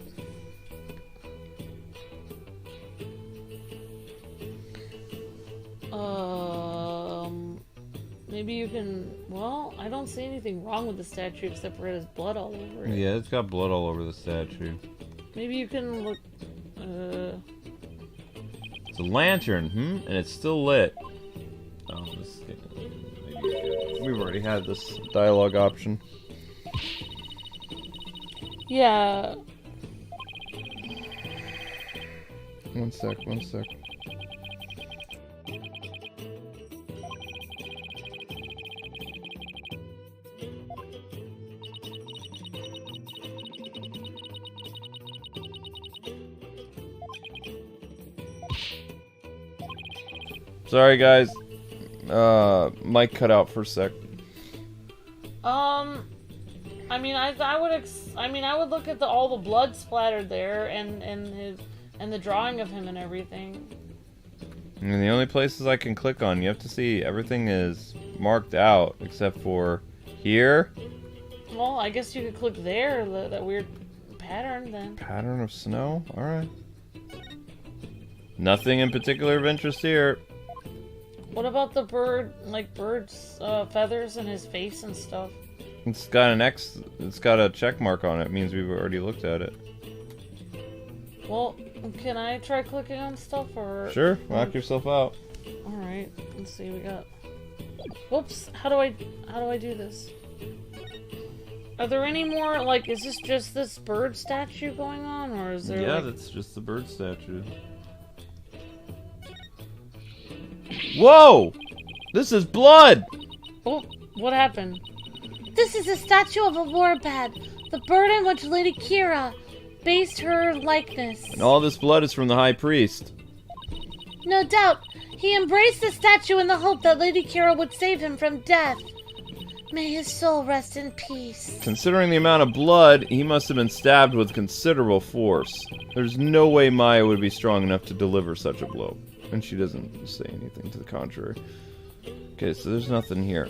Maybe you can... Well, I don't see anything wrong with the statue except for it has blood all over it. Yeah, it's got blood all over the statue. Maybe you can look... It's a lantern, and it's still lit. Oh, we've already had this dialogue option. Yeah. One sec. Sorry, guys. Mic cut out for a sec. I mean, I would look at all the blood splattered there, and the drawing of him and everything. And the only places I can click on, you have to see everything is marked out except for here. Well, I guess you could click there, that weird pattern then. Pattern of snow? Alright. Nothing in particular of interest here. What about the bird's feathers and his face and stuff? It's got an X, it's got a check mark on it. It means we've already looked at it. Well, can I try clicking on stuff or? Sure, knock yourself out. Alright, let's see, we got... Whoops, how do I do this? Are there any more, like, is this just this bird statue going on, or is there Yeah, like... that's just the bird statue. Whoa! This is blood! Oh, what happened? This is a statue of a warbad, the bird in which Lady Kira based her likeness. And all this blood is from the High Priest. No doubt, he embraced the statue in the hope that Lady Kira would save him from death. May his soul rest in peace. Considering the amount of blood, he must have been stabbed with considerable force. There's no way Maya would be strong enough to deliver such a blow. And she doesn't say anything to the contrary. Okay, so there's nothing here.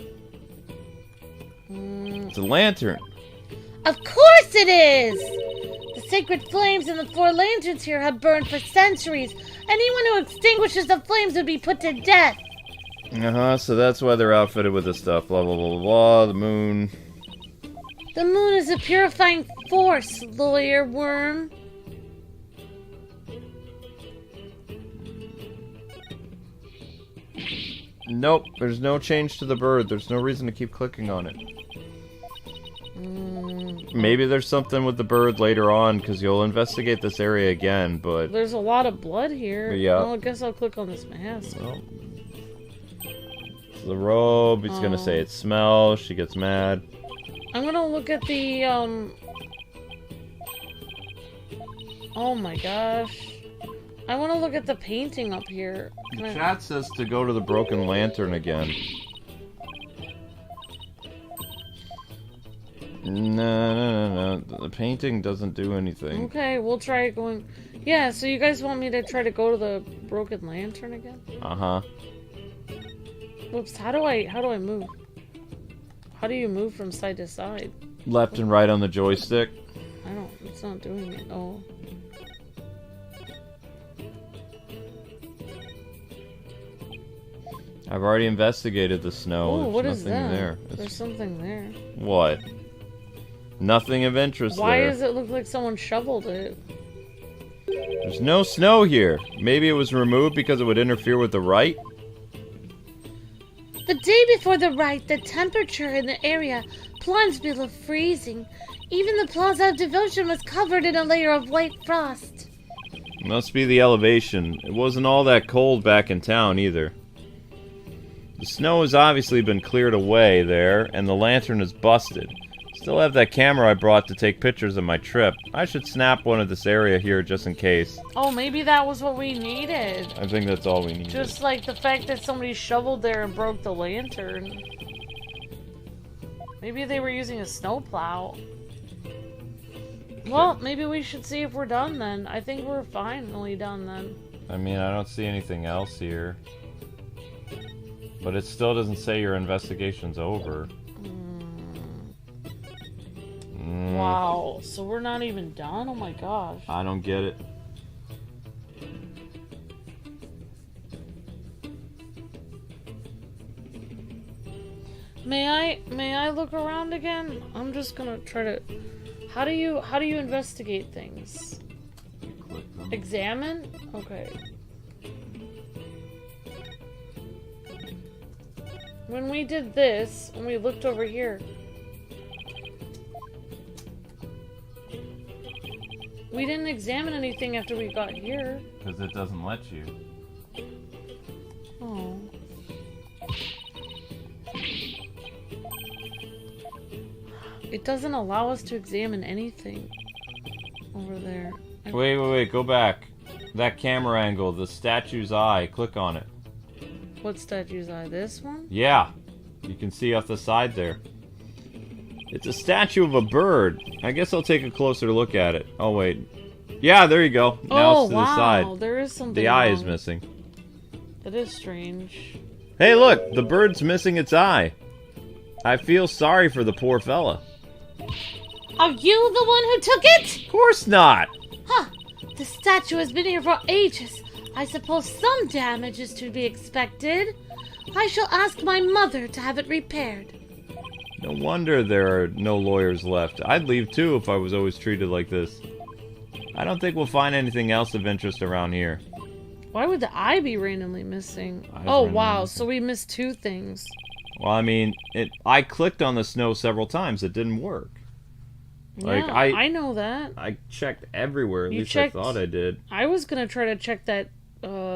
It's a lantern. Of course it is! The sacred flames in the 4 lanterns here have burned for centuries. Anyone who extinguishes the flames would be put to death. Uh-huh, so that's why they're outfitted with this stuff. Blah, blah, blah, blah, blah. The moon. The moon is a purifying force, lawyer worm. Nope, there's no change to the bird. There's no reason to keep clicking on it. Maybe there's something with the bird later on, because you'll investigate this area again, but... There's a lot of blood here. Yeah. Well, I guess I'll click on this mask. Well, the robe, he's gonna say it smells, she gets mad. I'm gonna look at the, Oh my gosh. I wanna look at the painting up here. The chat says to go to the broken lantern again. No. The painting doesn't do anything. Okay, we'll try going... Yeah, so you guys want me to try to go to the broken lantern again? Uh-huh. Whoops, how do I move? How do you move from side to side? Left and right on the joystick. It's not doing it. Oh. I've already investigated the snow. Oh, There's what nothing is that? there. There's something there. What? Nothing of interest Why there. does it look like someone shoveled it? There's no snow here. Maybe it was removed because it would interfere with the Rite? The day before the rite, the temperature in the area plunged below freezing. Even the Plaza of Devotion was covered in a layer of white frost. Must be the elevation. It wasn't all that cold back in town either. The snow has obviously been cleared away there, and the lantern is busted. Still have that camera I brought to take pictures of my trip. I should snap one of this area here just in case. Oh, maybe that was what we needed. I think that's all we need. Just like the fact that somebody shoveled there and broke the lantern. Maybe they were using a snowplow. Well, maybe we should see if we're done then. I think we're finally done then. I mean, I don't see anything else here. But it still doesn't say your investigation's over. Wow, so we're not even done? Oh my gosh. I don't get it. May I look around again? I'm just gonna try to... How do you investigate things? You click them. Examine? Okay. When we did this, when we looked over here, we didn't examine anything after we got here. Because it doesn't let you. Oh. It doesn't allow us to examine anything over there. Wait, go back. That camera angle, the statue's eye, click on it. What statue's eye? This one? Yeah, you can see off the side there. It's a statue of a bird. I guess I'll take a closer look at it. Oh, wait. Yeah, there you go. Now it's to the side. There is something The eye is wrong. missing. That is strange. Hey, look! The bird's missing its eye. I feel sorry for the poor fella. Are you the one who took it? Of course not! Huh. The statue has been here for ages. I suppose some damage is to be expected. I shall ask my mother to have it repaired. No wonder there are no lawyers left. I'd leave too if I was always treated like this. I don't think we'll find anything else of interest around here. Why would the eye be randomly missing? Eye's Oh, randomly wow. missing. So we missed 2 things. Well, I mean, I clicked on the snow several times. It didn't work. Like, Yeah, I I know that. I checked everywhere. At You least checked- I thought I did. I was gonna try to check that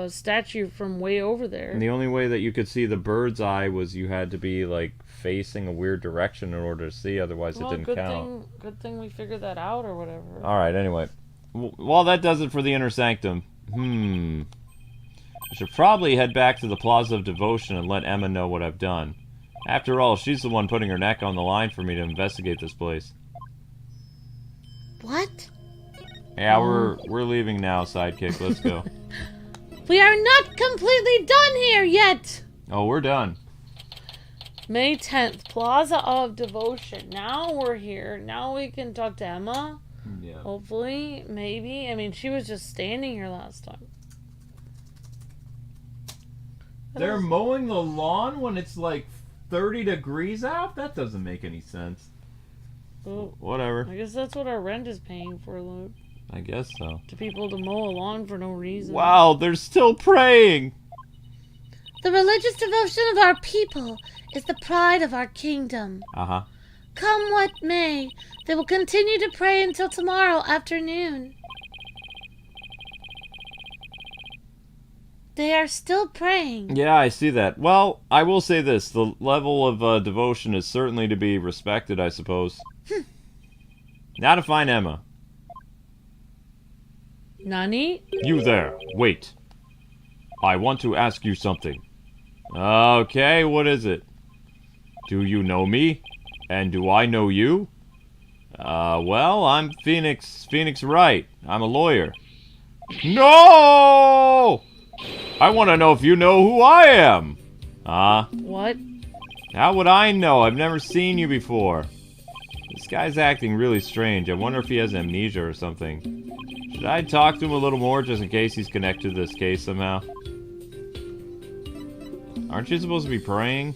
statue from way over there. And the only way that you could see the bird's eye was you had to be, like, facing a weird direction in order to see. Otherwise, well, it didn't count. Good thing we figured that out or whatever. Alright, anyway. Well, that does it for the Inner Sanctum. I should probably head back to the Plaza of Devotion and let Emma know what I've done. After all, she's the one putting her neck on the line for me to investigate this place. What? Yeah, we're leaving now, Sidekick. Let's go. We are not completely done here yet. Oh, we're done. May 10th, Plaza of Devotion. Now we're here. Now we can talk to Emma. Yeah. Hopefully, maybe. I mean, she was just standing here last time. They're mowing the lawn when it's like 30 degrees out? That doesn't make any sense. Oh, Whatever. I guess that's what our rent is paying for, Luke. I guess so. To people to mow a lawn for no reason. Wow, they're still praying! The religious devotion of our people is the pride of our kingdom. Uh-huh. Come what may, they will continue to pray until tomorrow afternoon. They are still praying. Yeah, I see that. Well, I will say this. The level of devotion is certainly to be respected, I suppose. Now to find Emma. Nani? You there. Wait. I want to ask you something. Okay, what is it? Do you know me? And do I know you? Well, I'm Phoenix Wright. I'm a lawyer. No! I want to know if you know who I am. What? How would I know? I've never seen you before. This guy's acting really strange. I wonder if he has amnesia or something. Should I talk to him a little more just in case he's connected to this case somehow? Aren't you supposed to be praying?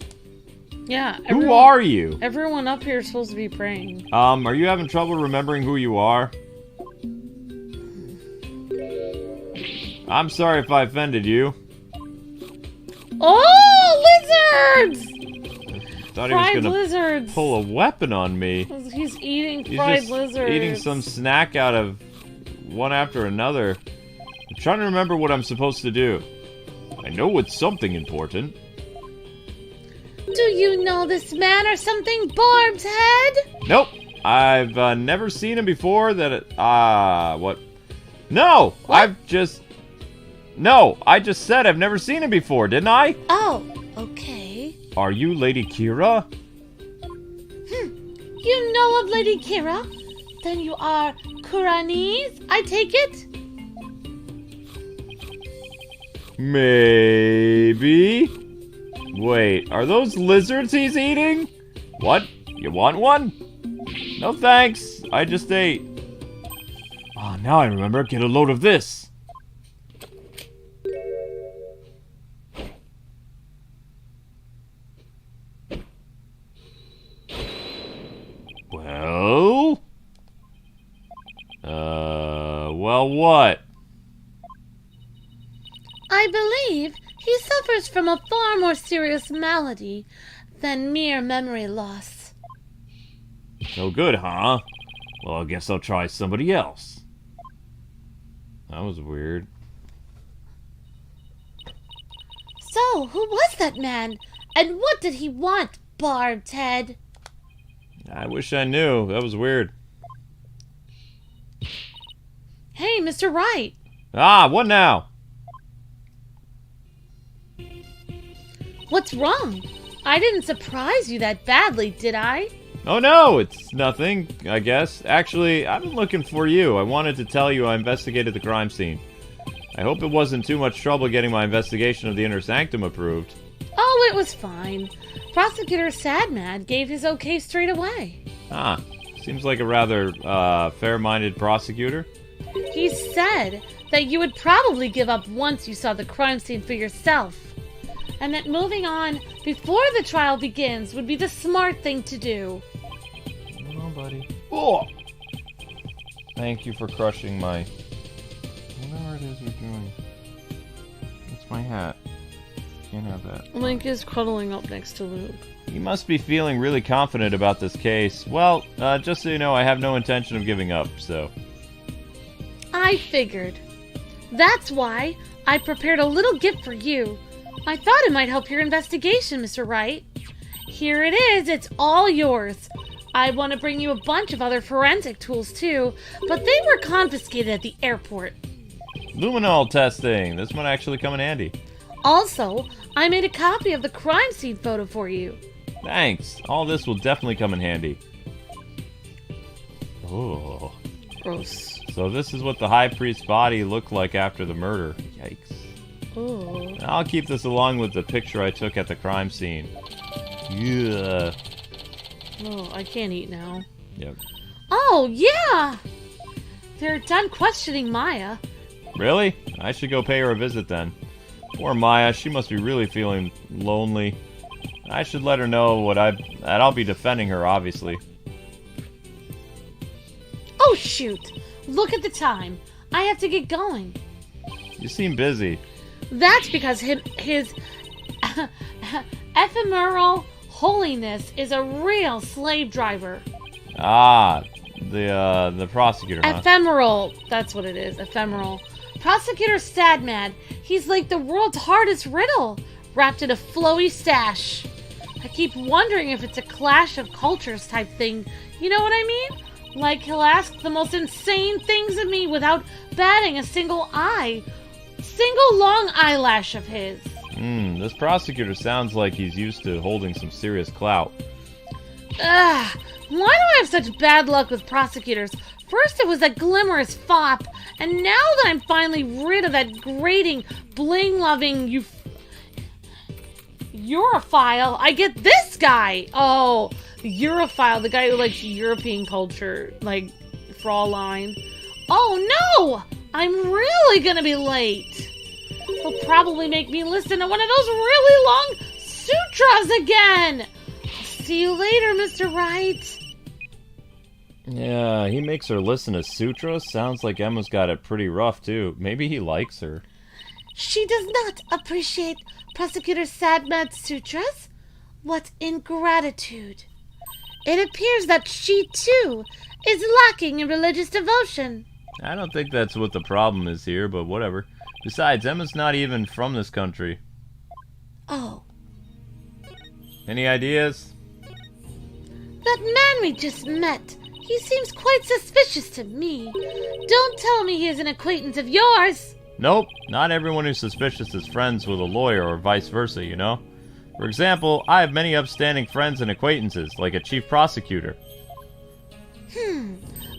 Yeah. Who are you? Everyone up here is supposed to be praying. Are you having trouble remembering who you are? I'm sorry if I offended you. Oh, lizards! Thought Fried he was gonna lizards. pull a weapon on me. He's eating He's fried just lizards. eating some snack out of one after another. I'm trying to remember what I'm supposed to do. I know it's something important. Do you know this man or something, Barb's head? Nope. I've never seen him before. What? No! What? No, I just said I've never seen him before, didn't I? Oh, okay. Are you Lady Kira? You know of Lady Kira? Then you are Kuranese, I take it? Maybe. Wait, are those lizards he's eating? What? You want one? No thanks. I just ate. Ah, now I remember. Get a load of this. Well? Well what? I believe He suffers from a far more serious malady than mere memory loss. No good, huh? Well, I guess I'll try somebody else. That was weird. So, who was that man? And what did he want, Barbed Head? I wish I knew. That was weird. Hey, Mr. Wright. Ah, what now? What's wrong? I didn't surprise you that badly, did I? Oh no, it's nothing, I guess. Actually, I've been looking for you. I wanted to tell you I investigated the crime scene. I hope it wasn't too much trouble getting my investigation of the inner sanctum approved. Oh, it was fine. Prosecutor Sadmad gave his okay straight away. Ah, seems like a rather, fair-minded prosecutor. He said that you would probably give up once you saw the crime scene for yourself, and that moving on before the trial begins would be the smart thing to do. Oh, buddy. Oh! Thank you for crushing my... whatever it is you're doing. It's my hat. Can't have that. Link is cuddling up next to Luke. You must be feeling really confident about this case. Well, just so you know, I have no intention of giving up, so... I figured. That's why I prepared a little gift for you. I thought it might help your investigation, Mr. Wright. Here it is. It's all yours. I want to bring you a bunch of other forensic tools, too, but they were confiscated at the airport. Luminol testing. This might actually come in handy. Also, I made a copy of the crime scene photo for you. Thanks. All this will definitely come in handy. Oh. Gross. So this is what the High Priest's body looked like after the murder. Yikes. Oh. I'll keep this along with the picture I took at the crime scene. Yeah. Oh, I can't eat now. Yep. Oh, yeah! They're done questioning Maya. Really? I should go pay her a visit then. Poor Maya, she must be really feeling lonely. I should let her know that I'll be defending her, obviously. Oh, shoot! Look at the time. I have to get going. You seem busy. That's because his ephemeral holiness is a real slave driver. Ah, the prosecutor, huh? Ephemeral. That's what it is. Ephemeral. Prosecutor Sadmad. He's like the world's hardest riddle, wrapped in a flowy stash. I keep wondering if it's a clash of cultures type thing. You know what I mean? Like he'll ask the most insane things of me without batting a single eye. Single long eyelash of his. This prosecutor sounds like he's used to holding some serious clout. Ugh, why do I have such bad luck with prosecutors? First it was that glimmerous fop, and now that I'm finally rid of that grating, bling-loving Europhile, I get this guy! Oh, Europhile, the guy who likes European culture, like Fraulein. Oh no! I'm really gonna be late! He'll probably make me listen to one of those really long sutras again! See you later, Mr. Wright. Yeah, he makes her listen to sutras. Sounds like Emma's got it pretty rough, too. Maybe he likes her. She does not appreciate Prosecutor Sadmad's sutras. What ingratitude. It appears that she, too, is lacking in religious devotion. I don't think that's what the problem is here, but whatever. Besides, Emma's not even from this country. Oh. Any ideas? That man we just met. He seems quite suspicious to me. Don't tell me he is an acquaintance of yours. Nope, not everyone who's suspicious is friends with a lawyer or vice versa, you know? For example, I have many upstanding friends and acquaintances, like a chief prosecutor.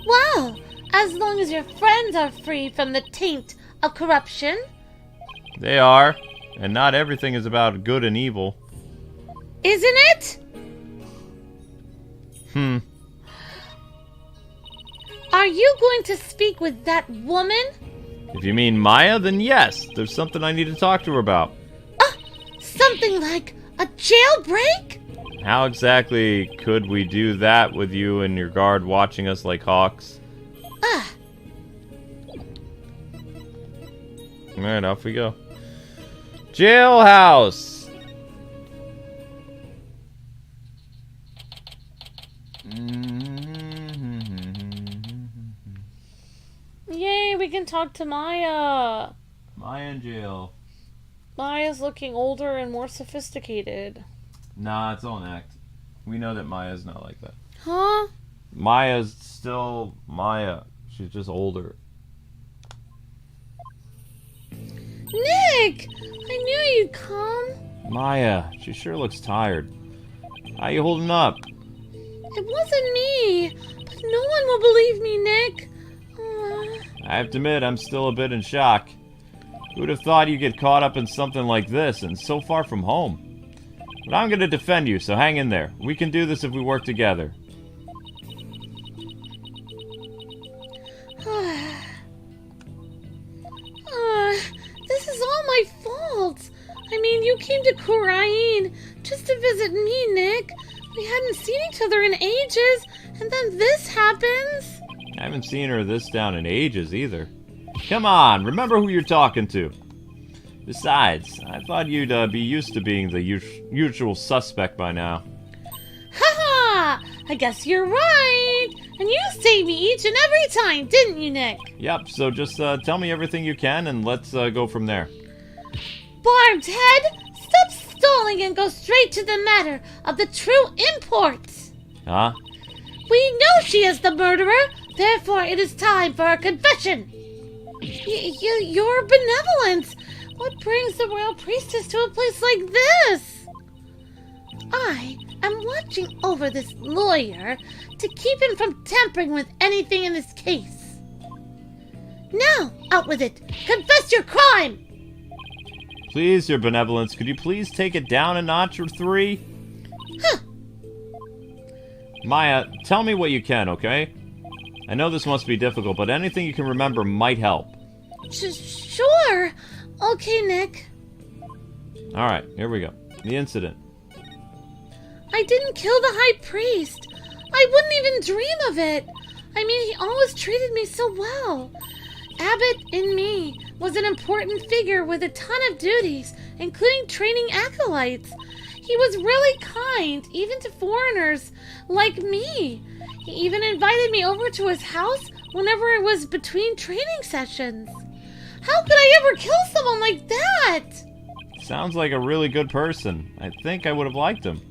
Well, as long as your friends are free from the taint of corruption. They are, and not everything is about good and evil. Isn't it? Are you going to speak with that woman? If you mean Maya, then yes, there's something I need to talk to her about. Something like a jailbreak? How exactly could we do that with you and your guard watching us like hawks? Alright, off we go. Jailhouse! Yay, we can talk to Maya. Maya in jail. Maya's looking older and more sophisticated. Nah, it's all an act. We know that Maya's not like that. Huh? Maya's still Maya. She's just older. Nick! I knew you'd come. Maya, she sure looks tired. How you holding up? It wasn't me, but no one will believe me, Nick. I have to admit, I'm still a bit in shock. Who'd have thought you'd get caught up in something like this and so far from home? But I'm gonna defend you, so hang in there. We can do this if we work together. This is all my fault. I mean, you came to Courtroom just to visit me, Nick. We hadn't seen each other in ages, and then this happens. I haven't seen her this down in ages either. Come on, remember who you're talking to. Besides, I thought you'd be used to being the usual suspect by now. Ha! I guess you're right. And you saved me each and every time, didn't you, Nick? Yep, so just tell me everything you can and let's go from there. Barbed head, stop stalling and go straight to the matter of the true import. Huh? We know she is the murderer, therefore it is time for a confession. Your benevolence. What brings the royal priestess to a place like this? I am watching over this lawyer to keep him from tampering with anything in this case. Now, out with it. Confess your crime. Please, your benevolence, could you please take it down a notch or 3? Huh. Maya, tell me what you can, okay? I know this must be difficult, but anything you can remember might help. Sure. Okay, Nick. Alright, here we go. The incident. I didn't kill the high priest. I wouldn't even dream of it. I mean, he always treated me so well. Abbot Inme was an important figure with a ton of duties, including training acolytes. He was really kind, even to foreigners like me. He even invited me over to his house whenever it was between training sessions. How could I ever kill someone like that? Sounds like a really good person. I think I would have liked him.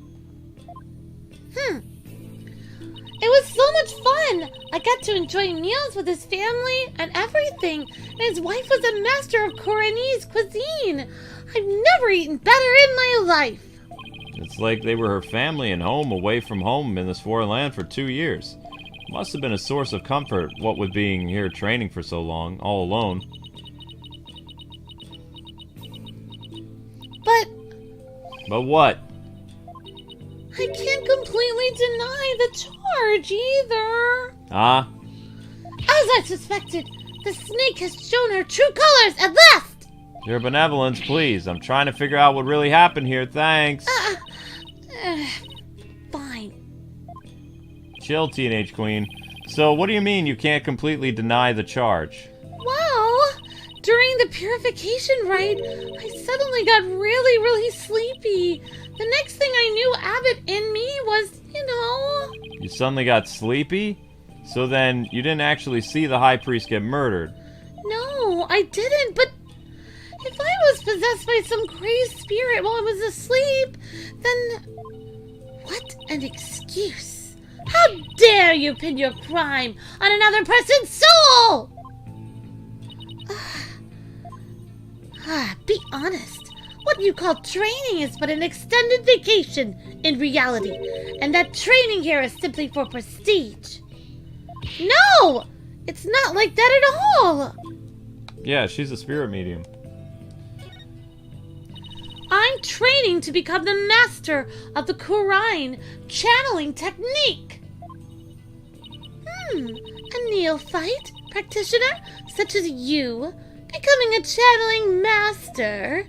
It was so much fun. I got to enjoy meals with his family and everything. And his wife was a master of Courtney's cuisine. I've never eaten better in my life. It's like they were her family and home away from home in this foreign land for 2 years. Must have been a source of comfort, what with being here training for so long, all alone. But what? I can't completely deny the charge either. Ah? As I suspected, the snake has shown her true colors at last. Your benevolence, please. I'm trying to figure out what really happened here. Thanks. Fine. Chill, Teenage Queen. So, what do you mean you can't completely deny the charge? Well, during the purification rite, I suddenly got really sleepy. The next thing I knew, Abbot Inme was, You suddenly got sleepy? So then, you didn't actually see the High Priest get murdered? No, I didn't, but if I was possessed by some crazed spirit while I was asleep, then what an excuse. How dare you pin your crime on another person's soul? Be honest. What you call training is but an extended vacation in reality, and that training here is simply for prestige. No! It's not like that at all! Yeah, she's a spirit medium. I'm training to become the master of the Quran channeling technique. A neophyte practitioner such as you becoming a channeling master?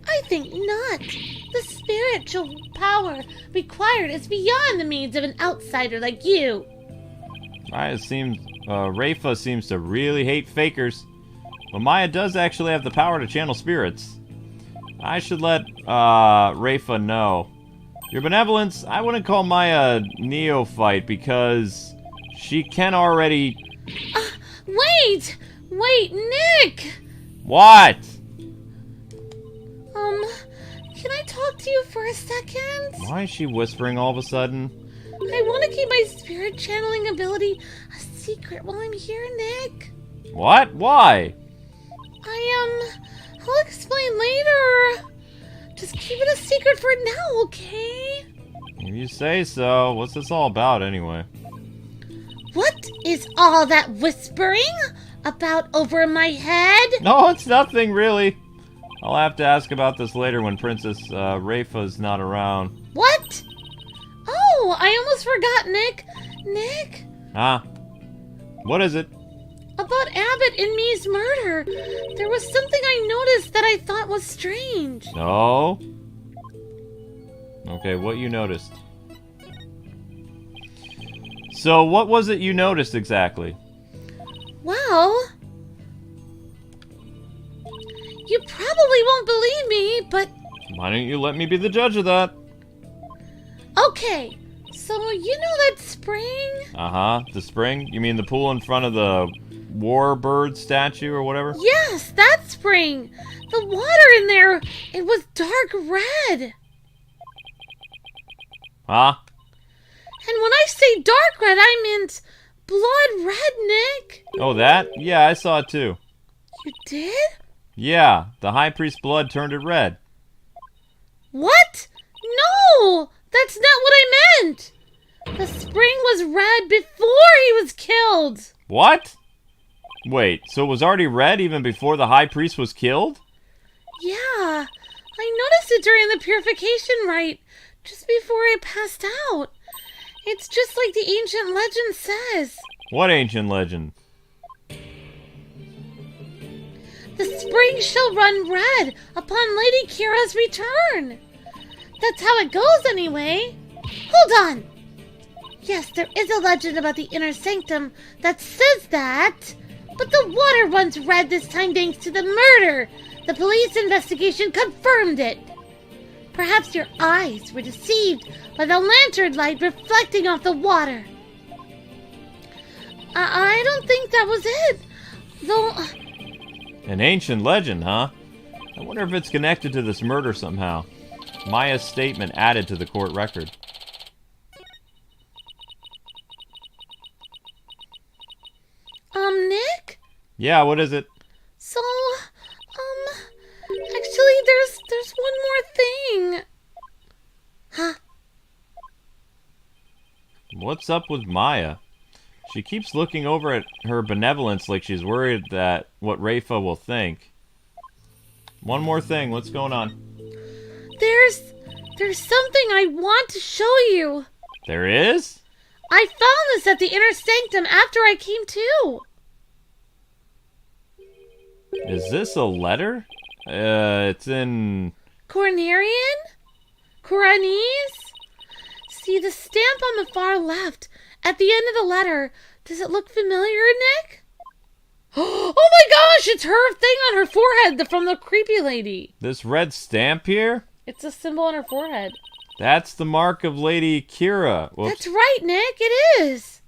I think not. The spiritual power required is beyond the means of an outsider like you. Rafa seems to really hate fakers. But Maya does actually have the power to channel spirits. I should let, Rafa know. Your benevolence, I wouldn't call Maya a neophyte because she can already... Wait! Wait, Nick! What? Can I talk to you for a second? Why is she whispering all of a sudden? I want to keep my spirit channeling ability a secret while I'm here, Nick. What? Why? I'll explain later. Just keep it a secret for now, okay? If you say so. What's this all about, anyway? What is all that whispering about over my head? No, it's nothing, really. I'll have to ask about this later when Princess Rafa's not around. What? Oh, I almost forgot, Nick. Nick? Huh? What is it? About Abbott and me's murder. There was something I noticed that I thought was strange. No? Okay, what you noticed? So, what was it you noticed exactly? Well... You probably won't believe me, but... Why don't you let me be the judge of that? Okay, so you know that spring? Uh-huh, the spring? You mean the pool in front of the warbird statue or whatever? Yes, that spring! The water in there, it was dark red. Huh? And when I say dark red, I meant blood red, Nick. Oh, that? Yeah, I saw it too. You did? Yeah, the High Priest's blood turned it red. What? No! That's not what I meant! The spring was red before he was killed! What? Wait, so it was already red even before the High Priest was killed? Yeah, I noticed it during the purification rite, just before I passed out. It's just like the ancient legend says. What ancient legend? The spring shall run red upon Lady Kira's return. That's how it goes anyway. Hold on. Yes, there is a legend about the inner sanctum that says that. But the water runs red this time thanks to the murder. The police investigation confirmed it. Perhaps your eyes were deceived by the lantern light reflecting off the water. I don't think that was it. Though... An ancient legend, huh? I wonder if it's connected to this murder somehow. Maya's statement added to the court record. Nick? Yeah, what is it? So, actually, there's one more thing. Huh? What's up with Maya? She keeps looking over at her benevolence like she's worried that what Rafa will think. One more thing, what's going on? There's something I want to show you. There is? I found this at the inner sanctum after I came to. Is this a letter? It's in... Cornerian? Coranese? See the stamp on the far left, at the end of the letter. Does it look familiar, Nick? Oh my gosh, it's her thing on her forehead from the creepy lady. This red stamp here? It's a symbol on her forehead. That's the mark of Lady Kira. Whoops. That's right, Nick, it is.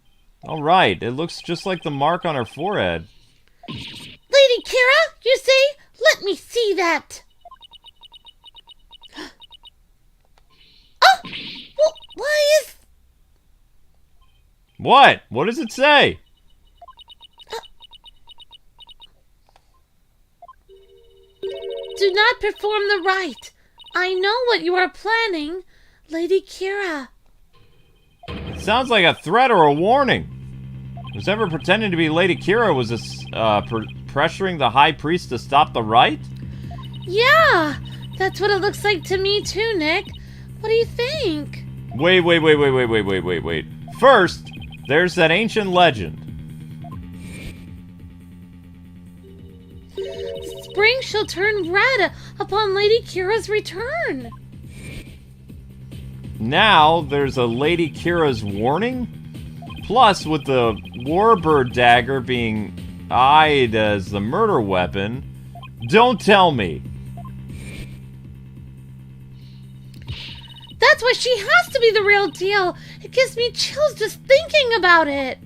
All right, it looks just like the mark on her forehead. Lady Kira, you see? Let me see that. Oh, well, why is... What? What does it say? Do not perform the rite. I know what you are planning, Lady Kira. It sounds like a threat or a warning. Who's ever pretending to be Lady Kira was this, pressuring the High Priest to stop the rite? Yeah, that's what it looks like to me too, Nick. What do you think? Wait. First, there's that ancient legend. Spring shall turn red upon Lady Kira's return. Now, there's a Lady Kira's warning? Plus, with the warbird dagger being eyed as the murder weapon, don't tell me. That's why she has to be the real deal. It gives me chills just thinking about it.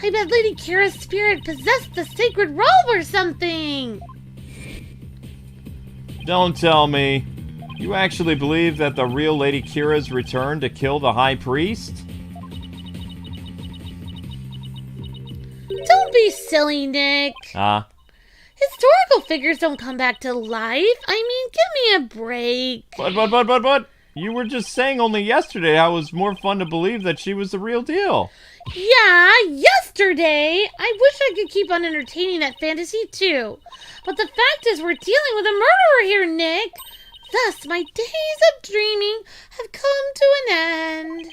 I bet Lady Kira's spirit possessed the sacred robe or something. Don't tell me. You actually believe that the real Lady Kira's returned to kill the High Priest? Don't be silly, Nick. Historical figures don't come back to life. I mean, give me a break. But. You were just saying only yesterday how it was more fun to believe that she was the real deal. Yeah, yesterday. I wish I could keep on entertaining that fantasy too. But the fact is we're dealing with a murderer here, Nick. Thus, my days of dreaming have come to an end.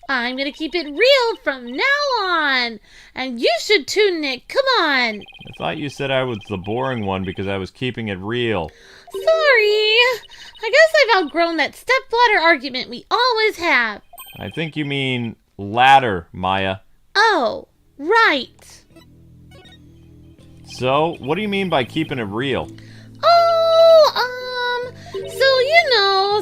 I'm gonna keep it real from now on. And you should too, Nick. Come on. I thought you said I was the boring one because I was keeping it real. Sorry. I guess I've outgrown that stepladder argument we always have. I think you mean ladder, Maya. Oh, right. So, what do you mean by keeping it real?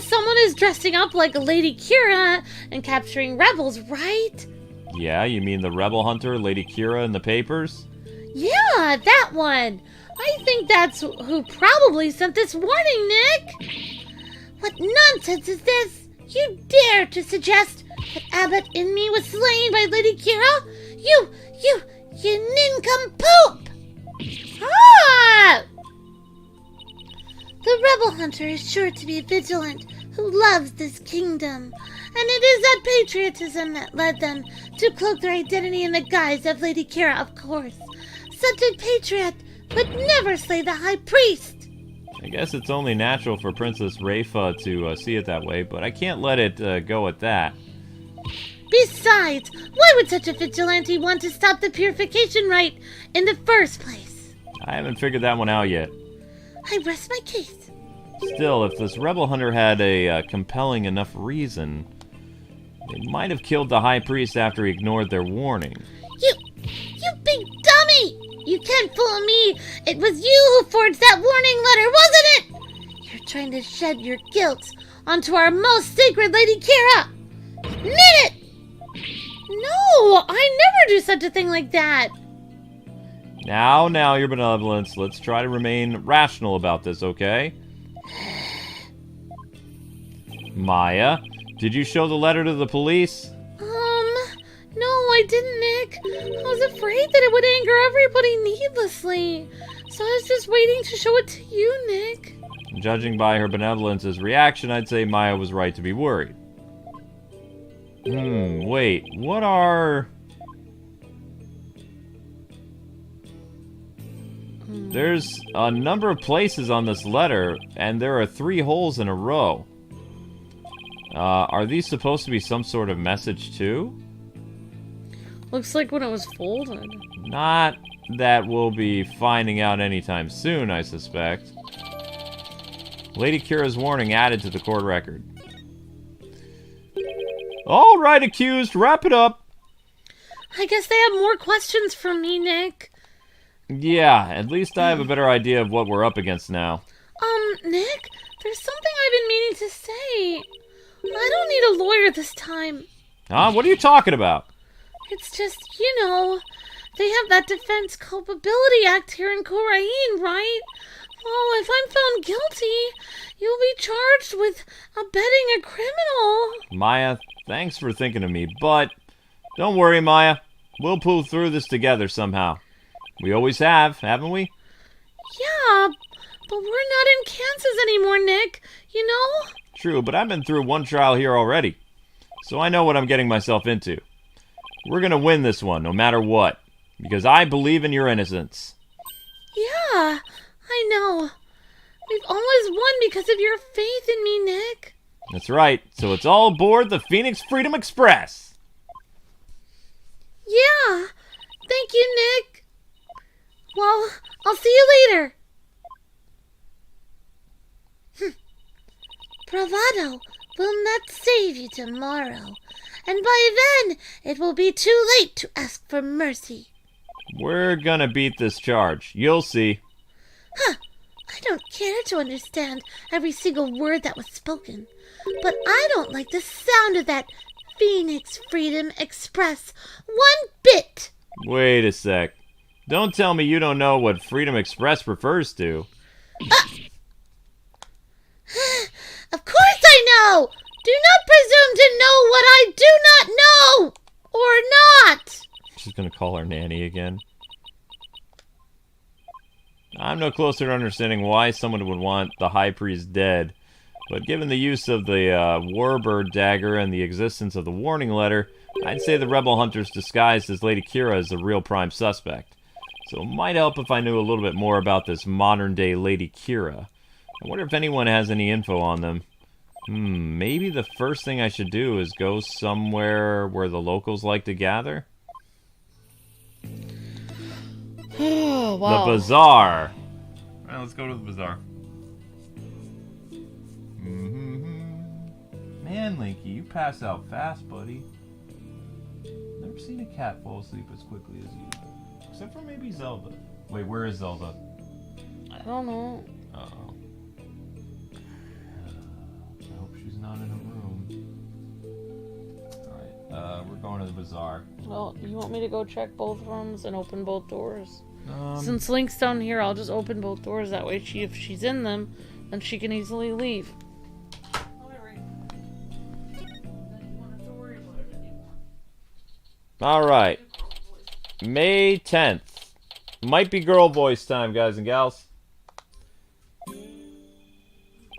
Someone is dressing up like Lady Kira and capturing rebels, right? Yeah, you mean the rebel hunter, Lady Kira, in the papers? Yeah, that one. I think that's who probably sent this warning, Nick. What nonsense is this? You dare to suggest that Abbot Inme was slain by Lady Kira? You nincompoop! Ah! The rebel hunter is sure to be vigilant, who loves this kingdom, and it is that patriotism that led them to cloak their identity in the guise of Lady Kira, of course. Such a patriot would never slay the high priest. I guess it's only natural for Princess Rayfa to see it that way, but I can't let it go at that. Besides, why would such a vigilante want to stop the purification rite in the first place? I haven't figured that one out yet. I rest my case. Still, if this rebel hunter had a compelling enough reason, they might have killed the high priest after he ignored their warning. You big dummy! You can't fool me! It was you who forged that warning letter, wasn't it? You're trying to shed your guilt onto our most sacred Lady Kira! Admit it! No, I never do such a thing like that. Now, your benevolence. Let's try to remain rational about this, okay? Maya, did you show the letter to the police? No, I didn't, Nick. I was afraid that it would anger everybody needlessly. So I was just waiting to show it to you, Nick. Judging by her benevolence's reaction, I'd say Maya was right to be worried. Wait, what are... There's a number of places on this letter, and there are 3 holes in a row. Are these supposed to be some sort of message too? Looks like when it was folded. Not that we'll be finding out anytime soon, I suspect. Lady Kira's warning added to the court record. All right, accused, wrap it up. I guess they have more questions for me, Nick. Yeah, at least I have a better idea of what we're up against now. Nick, there's something I've been meaning to say. I don't need a lawyer this time. Huh? What are you talking about? It's just, they have that Defense Culpability Act here in Korain, right? Well, if I'm found guilty, you'll be charged with abetting a criminal. Maya, thanks for thinking of me, but don't worry, Maya. We'll pull through this together somehow. We always have, haven't we? Yeah, but we're not in Kansas anymore, Nick, True, but I've been through one trial here already, so I know what I'm getting myself into. We're gonna win this one, no matter what, because I believe in your innocence. Yeah, I know. We've always won because of your faith in me, Nick. That's right, so it's all aboard the Phoenix Freedom Express. Yeah, thank you, Nick. Well, I'll see you later. Bravado will not save you tomorrow, and by then it will be too late to ask for mercy. We're gonna beat this charge. You'll see. I don't care to understand every single word that was spoken, but I don't like the sound of that Phoenix Freedom Express one bit. Wait a sec. Don't tell me you don't know what Freedom Express refers to. Of course I know! Do not presume to know what I do not know! Or not! She's gonna call her nanny again. I'm no closer to understanding why someone would want the High Priest dead, but given the use of the Warbird dagger and the existence of the warning letter, I'd say the rebel hunters disguised as Lady Kira is the real prime suspect. So it might help if I knew a little bit more about this modern-day Lady Kira. I wonder if anyone has any info on them. Maybe the first thing I should do is go somewhere where the locals like to gather? Oh, wow. The Bazzar! Alright, let's go to the Bazzar. Man, Linky, you pass out fast, buddy. Never seen a cat fall asleep as quickly as you do. Except for maybe Zelda. Wait, where is Zelda? I don't know. Uh-oh. I hope she's not in her room. Alright, we're going to the Bazzar. Well, you want me to go check both rooms and open both doors? Since Link's down here, I'll just open both doors. That way, if she's in them, then she can easily leave. Alright. May 10th. Might be girl voice time, guys and gals.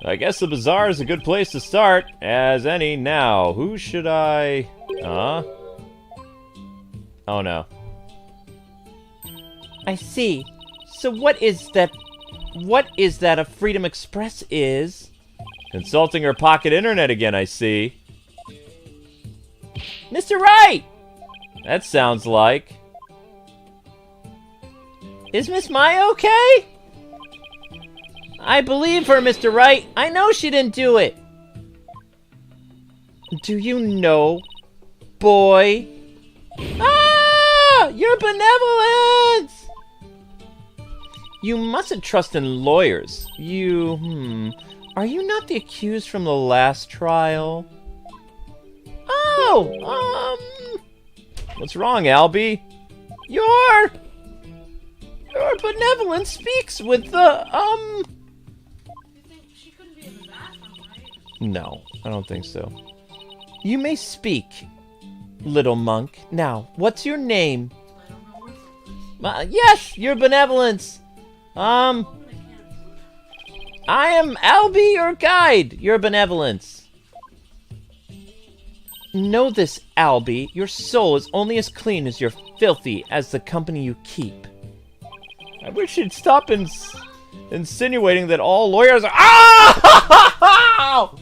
I guess the Bazzar is a good place to start, as any. Now, who should I... Huh? Oh no. I see. So what is that a Freedom Express is? Consulting her pocket internet again, I see. Mr. Wright! That sounds like... Is Miss Maya okay? I believe her, Mr. Wright. I know she didn't do it. Do you know, boy? Ah! Your benevolence! You mustn't trust in lawyers. Are you not the accused from the last trial? Oh, what's wrong, Albie? Your benevolence speaks with the, You think she couldn't be in the bathroom, right? No, I don't think so. You may speak, little monk. Now, what's your name? Yes, your benevolence. I am Albie, your guide, your benevolence. Know this, Albie. Your soul is only as clean as you're filthy as the company you keep. I wish you'd stop insinuating that all lawyers are... Ah!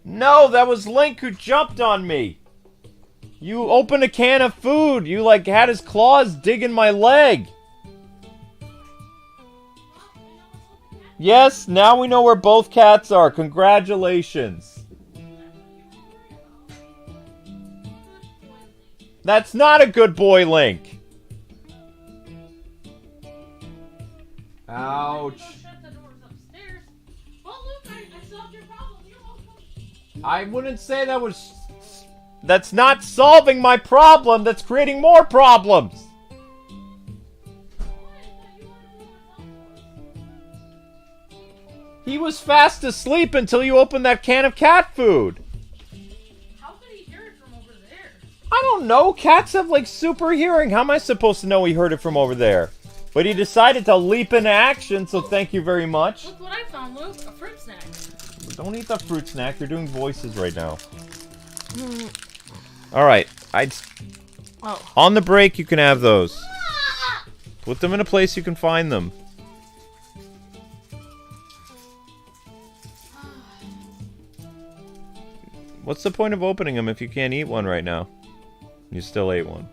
No, that was Link who jumped on me. You opened a can of food. You, like, had his claws digging my leg. Yes, now we know where both cats are. Congratulations. That's not a good boy, Link. Ouch. I wouldn't say that was... That's not solving my problem. That's creating more problems. He was fast asleep until you opened that can of cat food. How could he hear it from over there? I don't know. Cats have, like, super hearing. How am I supposed to know he heard it from over there? But he decided to leap into action, so thank you very much. Look what I found, Luke. A fruit snack. Don't eat the fruit snack. You're doing voices right now. Alright. On the break, you can have those. Put them in a place you can find them. What's the point of opening them if you can't eat one right now? You still ate one.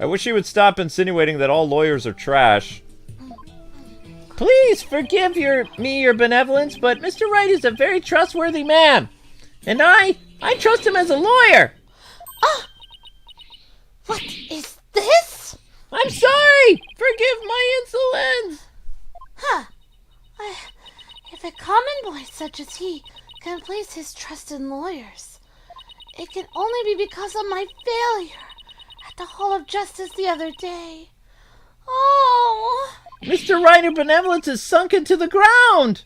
I wish you would stop insinuating that all lawyers are trash. Please forgive me your benevolence, but Mr. Wright is a very trustworthy man. And I trust him as a lawyer. Ah! What is this? I'm sorry! Forgive my insolence! Huh. If a common boy such as he can place his trust in lawyers, it can only be because of my failure at the Hall of Justice the other day. Oh! Mr. Wright, her benevolence is sunk into the ground!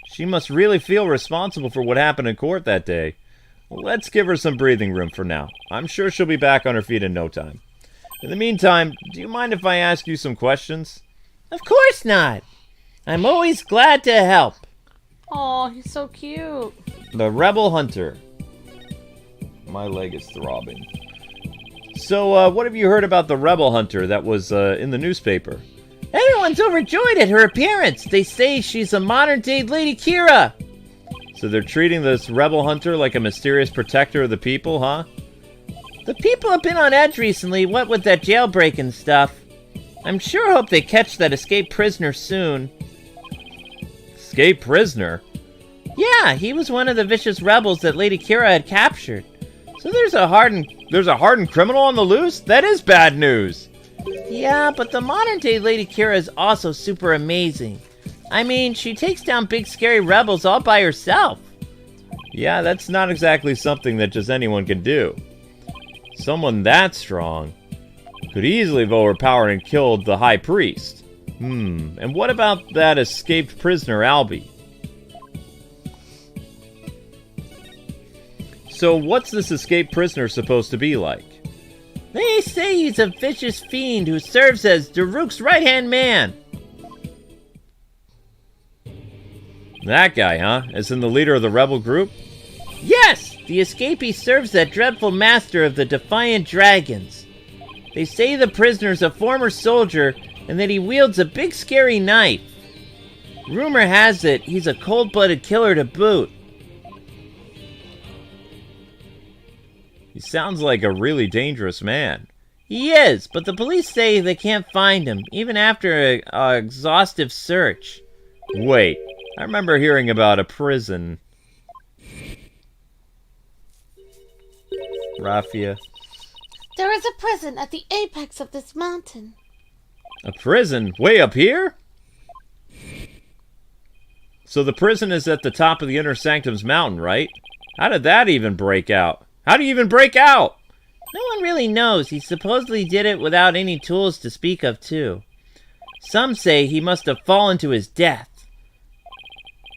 She must really feel responsible for what happened in court that day. Let's give her some breathing room for now. I'm sure she'll be back on her feet in no time. In the meantime, do you mind if I ask you some questions? Of course not. I'm always glad to help. Oh, he's so cute. The Rebel Hunter. My leg is throbbing. So, what have you heard about the Rebel Hunter that was in the newspaper? Everyone's overjoyed at her appearance. They say she's a modern-day Lady Kira. So they're treating this Rebel Hunter like a mysterious protector of the people, huh? The people have been on edge recently, what with that jailbreak and stuff. I'm sure hope they catch that escaped prisoner soon. Escaped prisoner? Yeah, he was one of the vicious rebels that Lady Kira had captured. So there's a hardened criminal on the loose? That is bad news. Yeah, but the modern-day Lady Kira is also super amazing. I mean, she takes down big scary rebels all by herself. Yeah, that's not exactly something that just anyone can do. Someone that strong could easily have overpowered and killed the High Priest. And what about that escaped prisoner, Albie? So what's this escaped prisoner supposed to be like? They say he's a vicious fiend who serves as Daruk's right-hand man. That guy, huh? As in the leader of the rebel group? Yes! The escapee serves that dreadful master of the Defiant Dragons. They say the prisoner's a former soldier and that he wields a big scary knife. Rumor has it he's a cold-blooded killer to boot. He sounds like a really dangerous man. He is, but the police say they can't find him, even after a exhaustive search. Wait, I remember hearing about a prison. Raffia. There is a prison at the apex of this mountain. A prison? Way up here? So the prison is at the top of the Inner Sanctum's mountain, right? How did that even break out? How do you even break out? No one really knows. He supposedly did it without any tools to speak of, too. Some say he must have fallen to his death.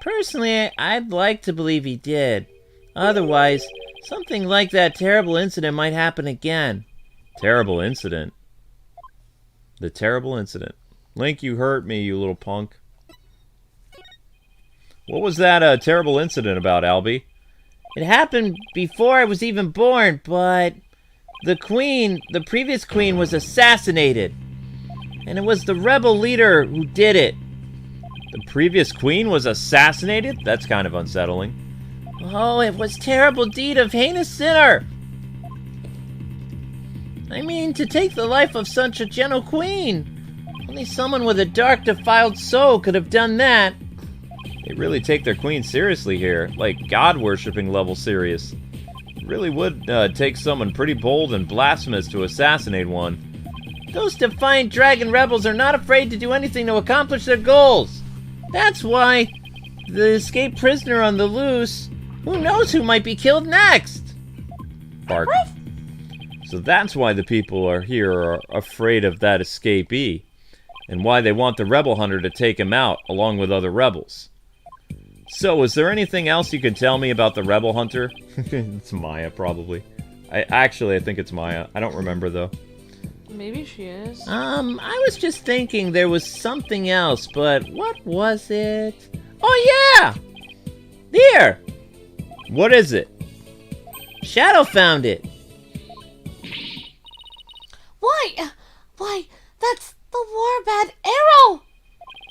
Personally, I'd like to believe he did. Otherwise, something like that terrible incident might happen again. Terrible incident? The terrible incident. Link, you hurt me, you little punk. What was that terrible incident about, Albie? It happened before I was even born, but the previous queen was assassinated. And it was the rebel leader who did it. The previous queen was assassinated? That's kind of unsettling. Oh, it was a terrible deed of heinous sinner. I mean, to take the life of such a gentle queen. Only someone with a dark, defiled soul could have done that. They really take their queen seriously here, like god-worshipping level serious. It really would take someone pretty bold and blasphemous to assassinate one. Those defiant dragon rebels are not afraid to do anything to accomplish their goals. That's why the escaped prisoner on the loose, who knows who might be killed next? Bark. So that's why the people are afraid of that escapee, and why they want the rebel hunter to take him out along with other rebels. So, is there anything else you can tell me about the rebel hunter? It's Maya, probably. I think it's Maya. I don't remember, though. Maybe she is. I was just thinking there was something else, but what was it? Oh, yeah! There! What is it? Shadow found it. Why, that's the Warbad arrow!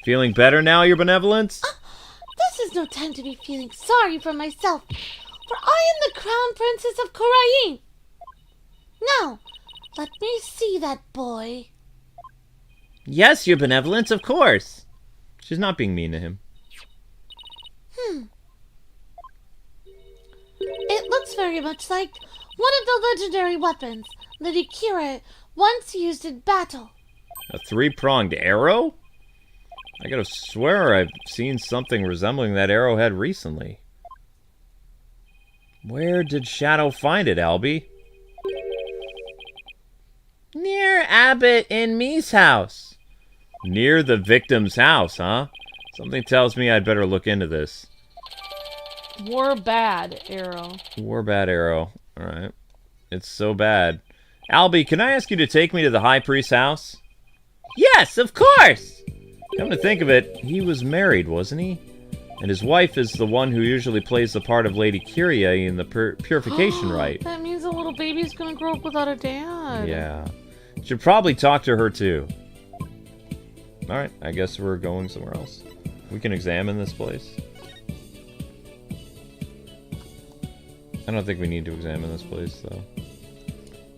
Feeling better now, your benevolence? This is no time to be feeling sorry for myself, for I am the Crown Princess of Khura'in. Now, let me see that boy. Yes, your benevolence, of course. She's not being mean to him. It looks very much like one of the legendary weapons Lady Kira once used in battle. A three-pronged arrow? I gotta swear I've seen something resembling that arrowhead recently. Where did Shadow find it, Albie? Near Abbott Inme's house. Near the victim's house, huh? Something tells me I'd better look into this. War bad arrow. War bad arrow. Alright. It's so bad. Albie, can I ask you to take me to the High Priest's house? Yes, of course! Come to think of it, he was married, wasn't he? And his wife is the one who usually plays the part of Lady Kyrie in the purification rite. That means the little baby's gonna grow up without a dad. Yeah. Should probably talk to her, too. Alright, I guess we're going somewhere else. We can examine this place. I don't think we need to examine this place, though.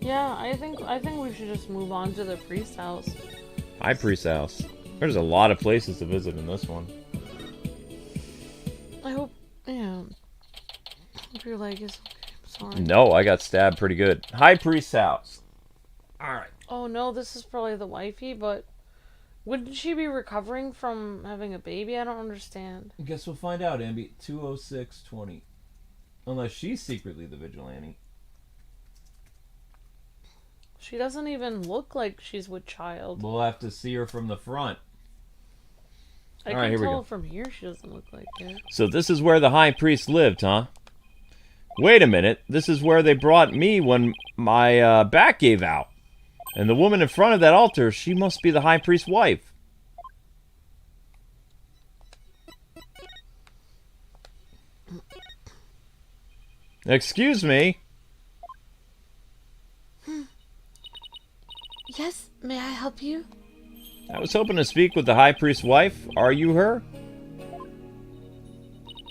Yeah, I think we should just move on to the priest's house. High Priest's house. There's a lot of places to visit in this one. I hope, yeah. If your leg is okay, I'm sorry. No, I got stabbed pretty good. High Priest's house. Alright. Oh no, this is probably the wifey, but wouldn't she be recovering from having a baby? I don't understand. I guess we'll find out, Ambi. 20620. Unless she's secretly the vigilante. She doesn't even look like she's with child. We'll have to see her from the front. I Alright, can here we tell go. from here she doesn't look like it. So this is where the High Priest lived, huh? Wait a minute. This is where they brought me when my back gave out. And the woman in front of that altar, she must be the High Priest's wife. Excuse me. Yes, may I help you? I was hoping to speak with the High Priest's wife. Are you her?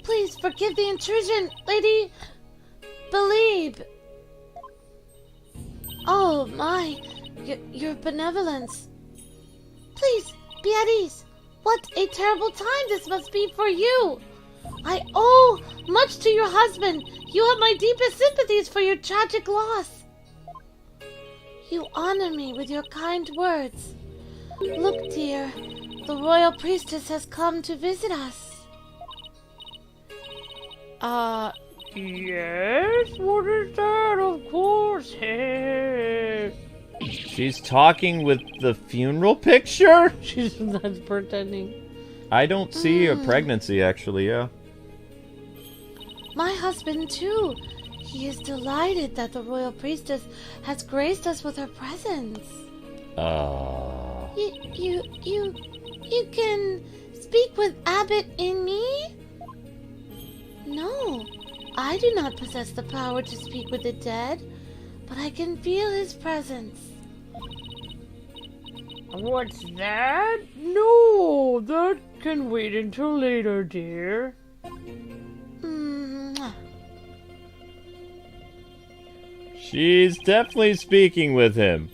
Please forgive the intrusion, Lady Believe. Oh my, your benevolence. Please, be at ease. What a terrible time this must be for you. I owe much to your husband. You have my deepest sympathies for your tragic loss. You honor me with your kind words. Look, dear, the royal priestess has come to visit us. Yes? What is that? Of course. She's talking with the funeral picture? She's not pretending. I don't see a pregnancy, actually, yeah. My husband, too. He is delighted that the royal priestess has graced us with her presence. You can speak with Abbott Inme? No, I do not possess the power to speak with the dead, but I can feel his presence. What's that? No, that can wait until later, dear. Mwah. She's definitely speaking with him.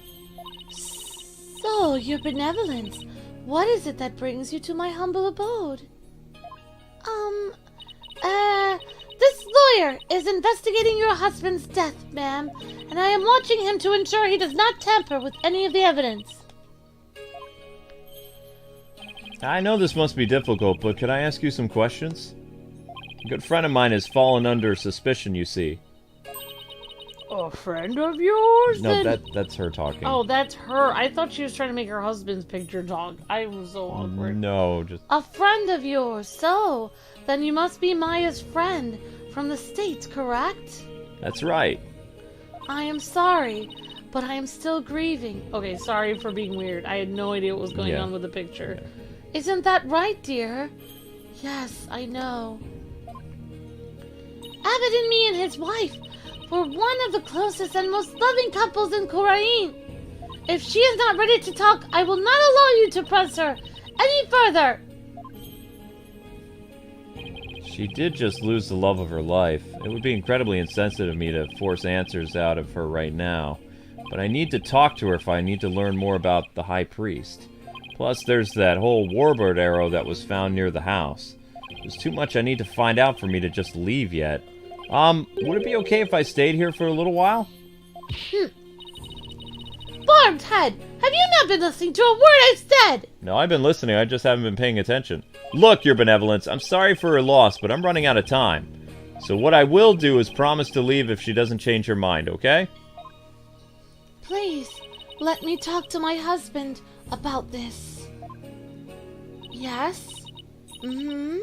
So, your benevolence, what is it that brings you to my humble abode? This lawyer is investigating your husband's death, ma'am, and I am watching him to ensure he does not tamper with any of the evidence. I know this must be difficult, but could I ask you some questions? A good friend of mine has fallen under suspicion, you see. A friend of yours? No, Then- that's her talking. Oh, that's her. I thought she was trying to make her husband's picture talk. I was so awkward. No, just... A friend of yours, so then you must be Maya's friend from the States, correct? That's right. I am sorry, but I am still grieving. Okay, sorry for being weird. I had no idea what was going Yeah. on with the picture. Isn't that right, dear? Yes, I know. Abbott and me and his wife were one of the closest and most loving couples in Korain. If she is not ready to talk, I will not allow you to press her any further. She did just lose the love of her life. It would be incredibly insensitive of me to force answers out of her right now. But I need to talk to her if I need to learn more about the High Priest. Plus, there's that whole warbird arrow that was found near the house. There's too much I need to find out for me to just leave yet. Would it be okay if I stayed here for a little while? Barbed head, Have you not been listening to a word I said? No, I've been listening. I just haven't been paying attention. Look, Your Benevolence, I'm sorry for her loss, but I'm running out of time. So what I will do is promise to leave if she doesn't change her mind, okay? Please, let me talk to my husband about this. Yes? Mm-hmm.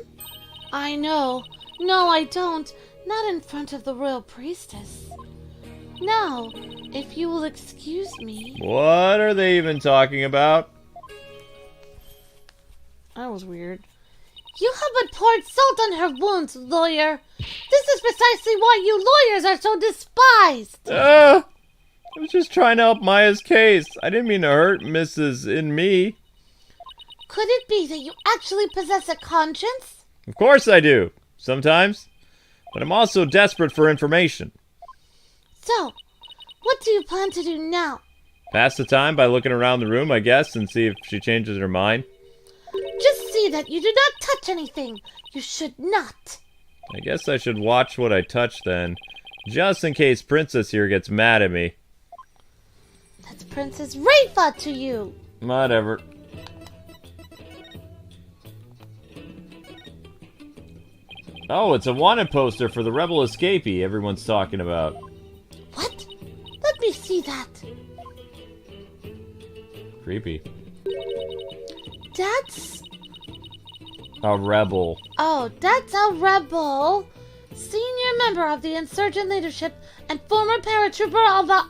I know. No, I don't. Not in front of the royal priestess. Now, if you will excuse me... What are they even talking about? That was weird. You have but poured salt on her wounds, lawyer. This is precisely why you lawyers are so despised. I was just trying to help Maya's case. I didn't mean to hurt Mrs. Inme. Could it be that you actually possess a conscience? Of course I do. Sometimes. But I'm also desperate for information. So, what do you plan to do now? Pass the time by looking around the room, I guess, and see if she changes her mind. Just see that you do not touch anything. You should not. I guess I should watch what I touch then. Just in case Princess here gets mad at me. That's Princess Raifa to you. Whatever. Oh, it's a wanted poster for the rebel escapee everyone's talking about. What? Let me see that. Creepy. That's... A rebel. Oh, that's a rebel. Senior member of the insurgent leadership and former paratrooper of a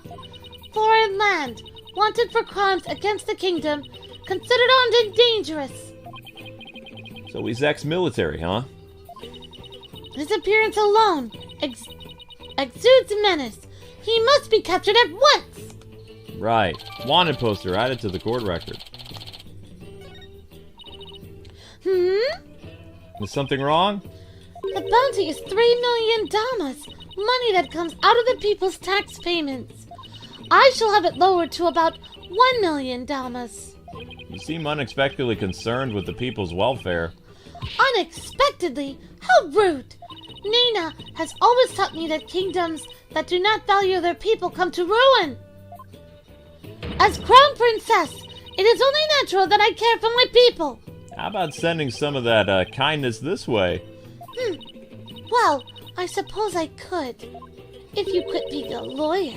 foreign land. Wanted for crimes against the kingdom. Considered armed and dangerous. So he's ex-military, huh? His appearance alone exudes menace. He must be captured at once. Right. Wanted poster added to the court record. Is something wrong? The bounty is 3 million damas, money that comes out of the people's tax payments. I shall have it lowered to about 1 million damas. You seem unexpectedly concerned with the people's welfare. Unexpectedly? How rude! Nina has always taught me that kingdoms that do not value their people come to ruin. As crown princess, it is only natural that I care for my people. How about sending some of that kindness this way? Well, I suppose I could. If you quit being a lawyer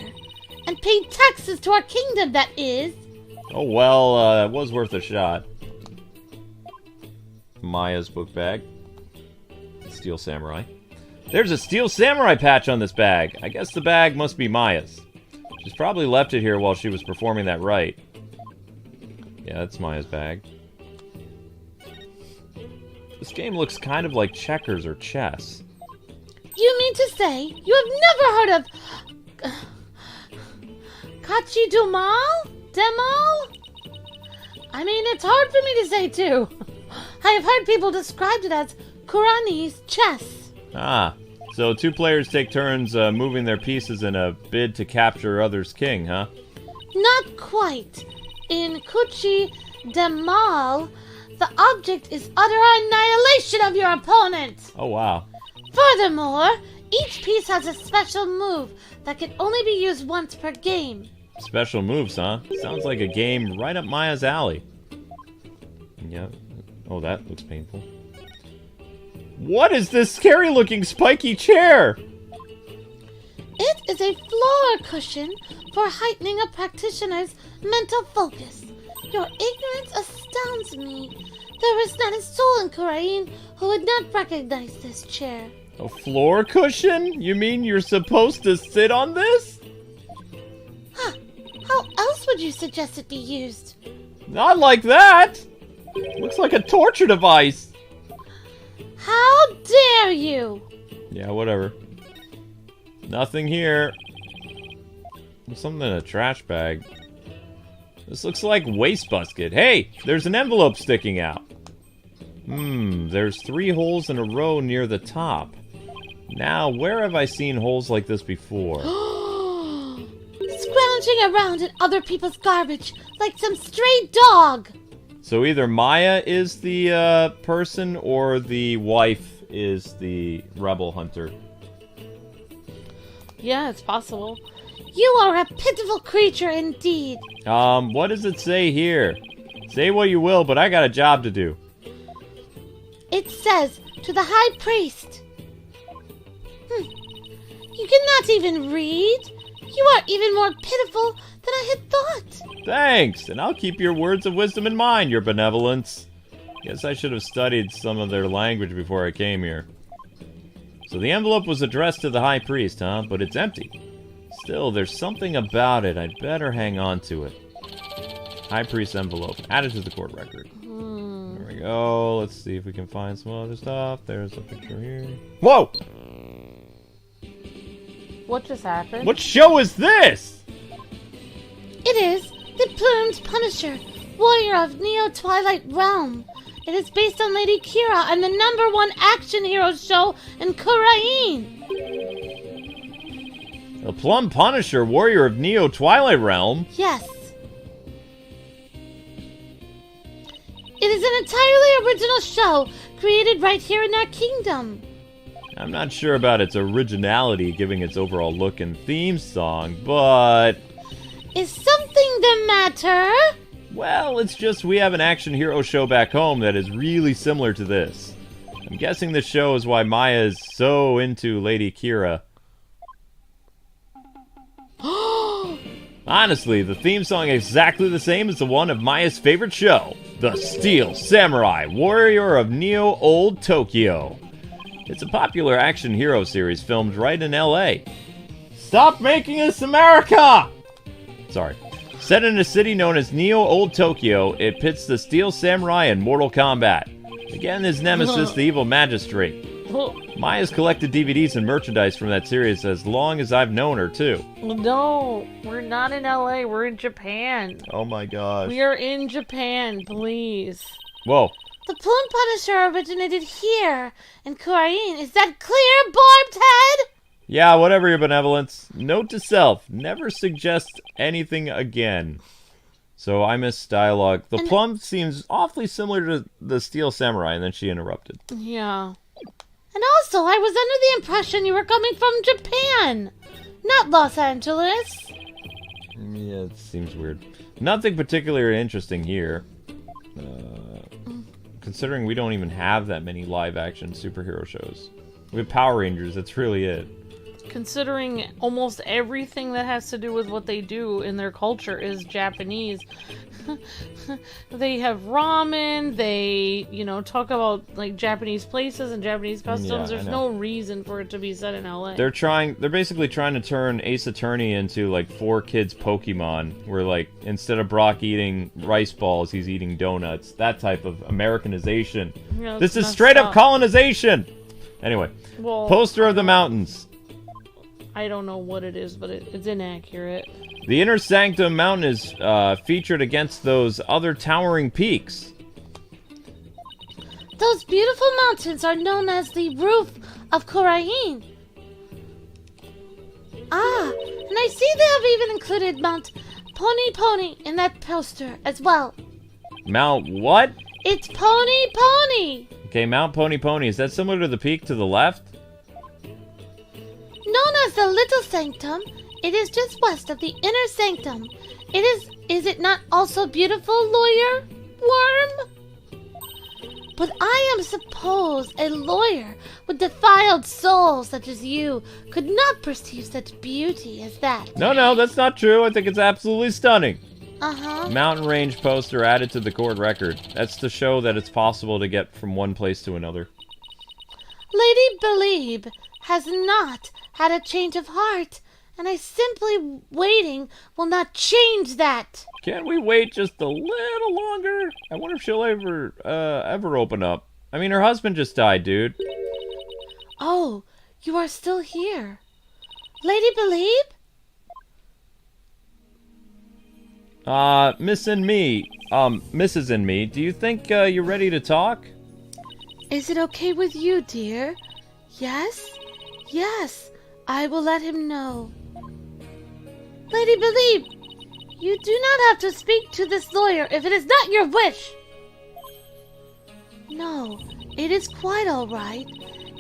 and paid taxes to our kingdom, that is. Oh, well, it was worth a shot. Maya's book bag. Steel Samurai. There's a Steel Samurai patch on this bag. I guess the bag must be Maya's. She's probably left it here while she was performing that rite. Yeah, that's Maya's bag. This game looks kind of like checkers or chess. You mean to say you have never heard of Kachi Dumal? Demal? I mean, it's hard for me to say too. I have heard people describe it as Kurani's chess. Ah, so two players take turns moving their pieces in a bid to capture other's king, huh? Not quite. In Kuchi Demal, the object is utter annihilation of your opponent. Oh, wow. Furthermore, each piece has a special move that can only be used once per game. Special moves, huh? Sounds like a game right up Maya's alley. Yeah. Oh, that looks painful. What is this scary-looking spiky chair? It is a floor cushion for heightening a practitioner's mental focus. Your ignorance astounds me. There is not a soul in Kurain who would not recognize this chair. A floor cushion? You mean you're supposed to sit on this? Huh. How else would you suggest it be used? Not like that! Looks like a torture device. How dare you! Yeah, whatever. Nothing here. There's something in a trash bag. This looks like wastebasket. Hey, there's an envelope sticking out. There's 3 holes in a row near the top. Now, where have I seen holes like this before? Scrounging around in other people's garbage like some stray dog. So either Maya is the person or the wife is the rebel hunter. Yeah, it's possible. You are a pitiful creature indeed. What does it say here? Say what you will, but I got a job to do. It says, to the High Priest. You cannot even read. You are even more pitiful than I had thought. Thanks, and I'll keep your words of wisdom in mind, your benevolence. Guess I should have studied some of their language before I came here. So the envelope was addressed to the High Priest, huh? But it's empty. Still, there's something about it. I'd better hang on to it. High Priest envelope. Added to the court record. There we go. Let's see if we can find some other stuff. There's a picture here. Whoa! What just happened? What show is this? It is the Plumed Punisher, warrior of Neo-Twilight Realm. It is based on Lady Kira and the #1 action hero show in Korean. The Plum Punisher, warrior of Neo-Twilight Realm? Yes. It is an entirely original show created right here in our kingdom. I'm not sure about its originality, giving its overall look and theme song, but... Is something the matter? Well, it's just we have an action hero show back home that is really similar to this. I'm guessing this show is why Maya is so into Lady Kira. Honestly, the theme song is exactly the same as the one of Maya's favorite show, The Steel Samurai, Warrior of Neo Old Tokyo. It's a popular action hero series filmed right in LA. Stop making us America! Sorry. Set in a city known as Neo Old Tokyo, it pits the Steel Samurai in Mortal Kombat. Again, his nemesis, the evil magistrate. Maya's collected DVDs and merchandise from that series as long as I've known her, too. No, we're not in LA. We're in Japan. Oh my gosh. We are in Japan, please. Whoa. The Plume Punisher originated here in Korean. Is that clear, Barbed Head? Yeah, whatever, your benevolence. Note to self, never suggest anything again. So I missed dialogue. The plum seems awfully similar to the Steel Samurai, and then she interrupted. Yeah. And also, I was under the impression you were coming from Japan, not Los Angeles. Yeah, it seems weird. Nothing particularly interesting here. Considering we don't even have that many live-action superhero shows. We have Power Rangers, that's really it. Considering almost everything that has to do with what they do in their culture is Japanese. They have ramen, they, talk about, like, Japanese places and Japanese customs. Yeah, There's no reason for it to be set in LA. They're basically trying to turn Ace Attorney into, like, 4Kids Pokemon, where, like, instead of Brock eating rice balls, he's eating donuts. That type of Americanization. Yeah, this is straight-up colonization! Anyway, well, poster of the mountains. I don't know what it is, but it's inaccurate. The inner Sanctum mountain is featured against those other towering peaks. Those beautiful mountains are known as the roof of Korahin. Ah, and I see they have even included Mount Pony Pony in that poster as well. Mount what? It's Pony Pony! Okay, Mount Pony Pony. Is that similar to the peak to the left? Known as the Little Sanctum, it is just west of the Inner Sanctum. Is it not also beautiful, lawyer? Worm? But I am supposed a lawyer with defiled soul such as you could not perceive such beauty as that. No, that's not true. I think it's absolutely stunning. Uh-huh. Mountain range poster added to the court record. That's to show that it's possible to get from one place to another. Lady Believe has not had a change of heart, and I simply waiting will not change that. Can't we wait just a little longer? I wonder if she'll ever open up. I mean, her husband just died, dude. Oh, you are still here. Lady Believe? Miss Inme, Mrs. Inme, do you think you're ready to talk? Is it okay with you, dear? Yes? Yes, I will let him know. Lady Believe, you do not have to speak to this lawyer if it is not your wish. No, it is quite all right.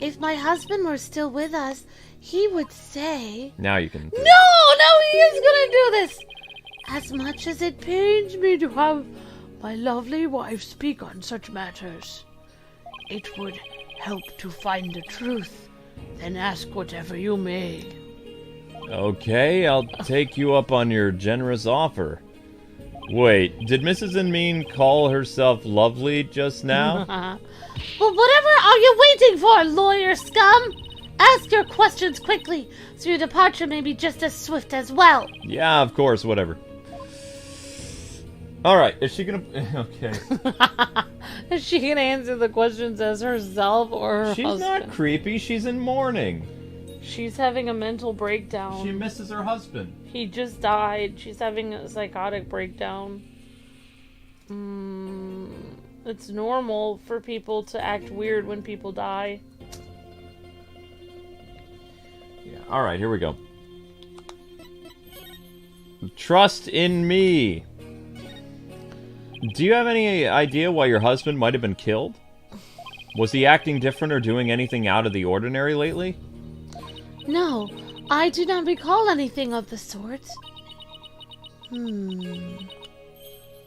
If my husband were still with us, he would say... Now you can... No! no, he is gonna do this! As much as it pains me to have my lovely wife speak on such matters, it would help to find the truth. Then ask whatever you may. Okay, I'll take you up on your generous offer. Wait, did Mrs. Inme call herself lovely just now? Well, whatever are you waiting for, lawyer scum? Ask your questions quickly, so your departure may be just as swift as well. Yeah, of course, whatever. Alright, is she gonna... Okay. Is she gonna answer the questions as herself or her She's husband? not creepy, she's in mourning. She's having a mental breakdown. She misses her husband. He just died. She's having a psychotic breakdown. It's normal for people to act weird when people die. Yeah, alright, here we go. Trust in me. Do you have any idea why your husband might have been killed? Was he acting different or doing anything out of the ordinary lately? No, I do not recall anything of the sort.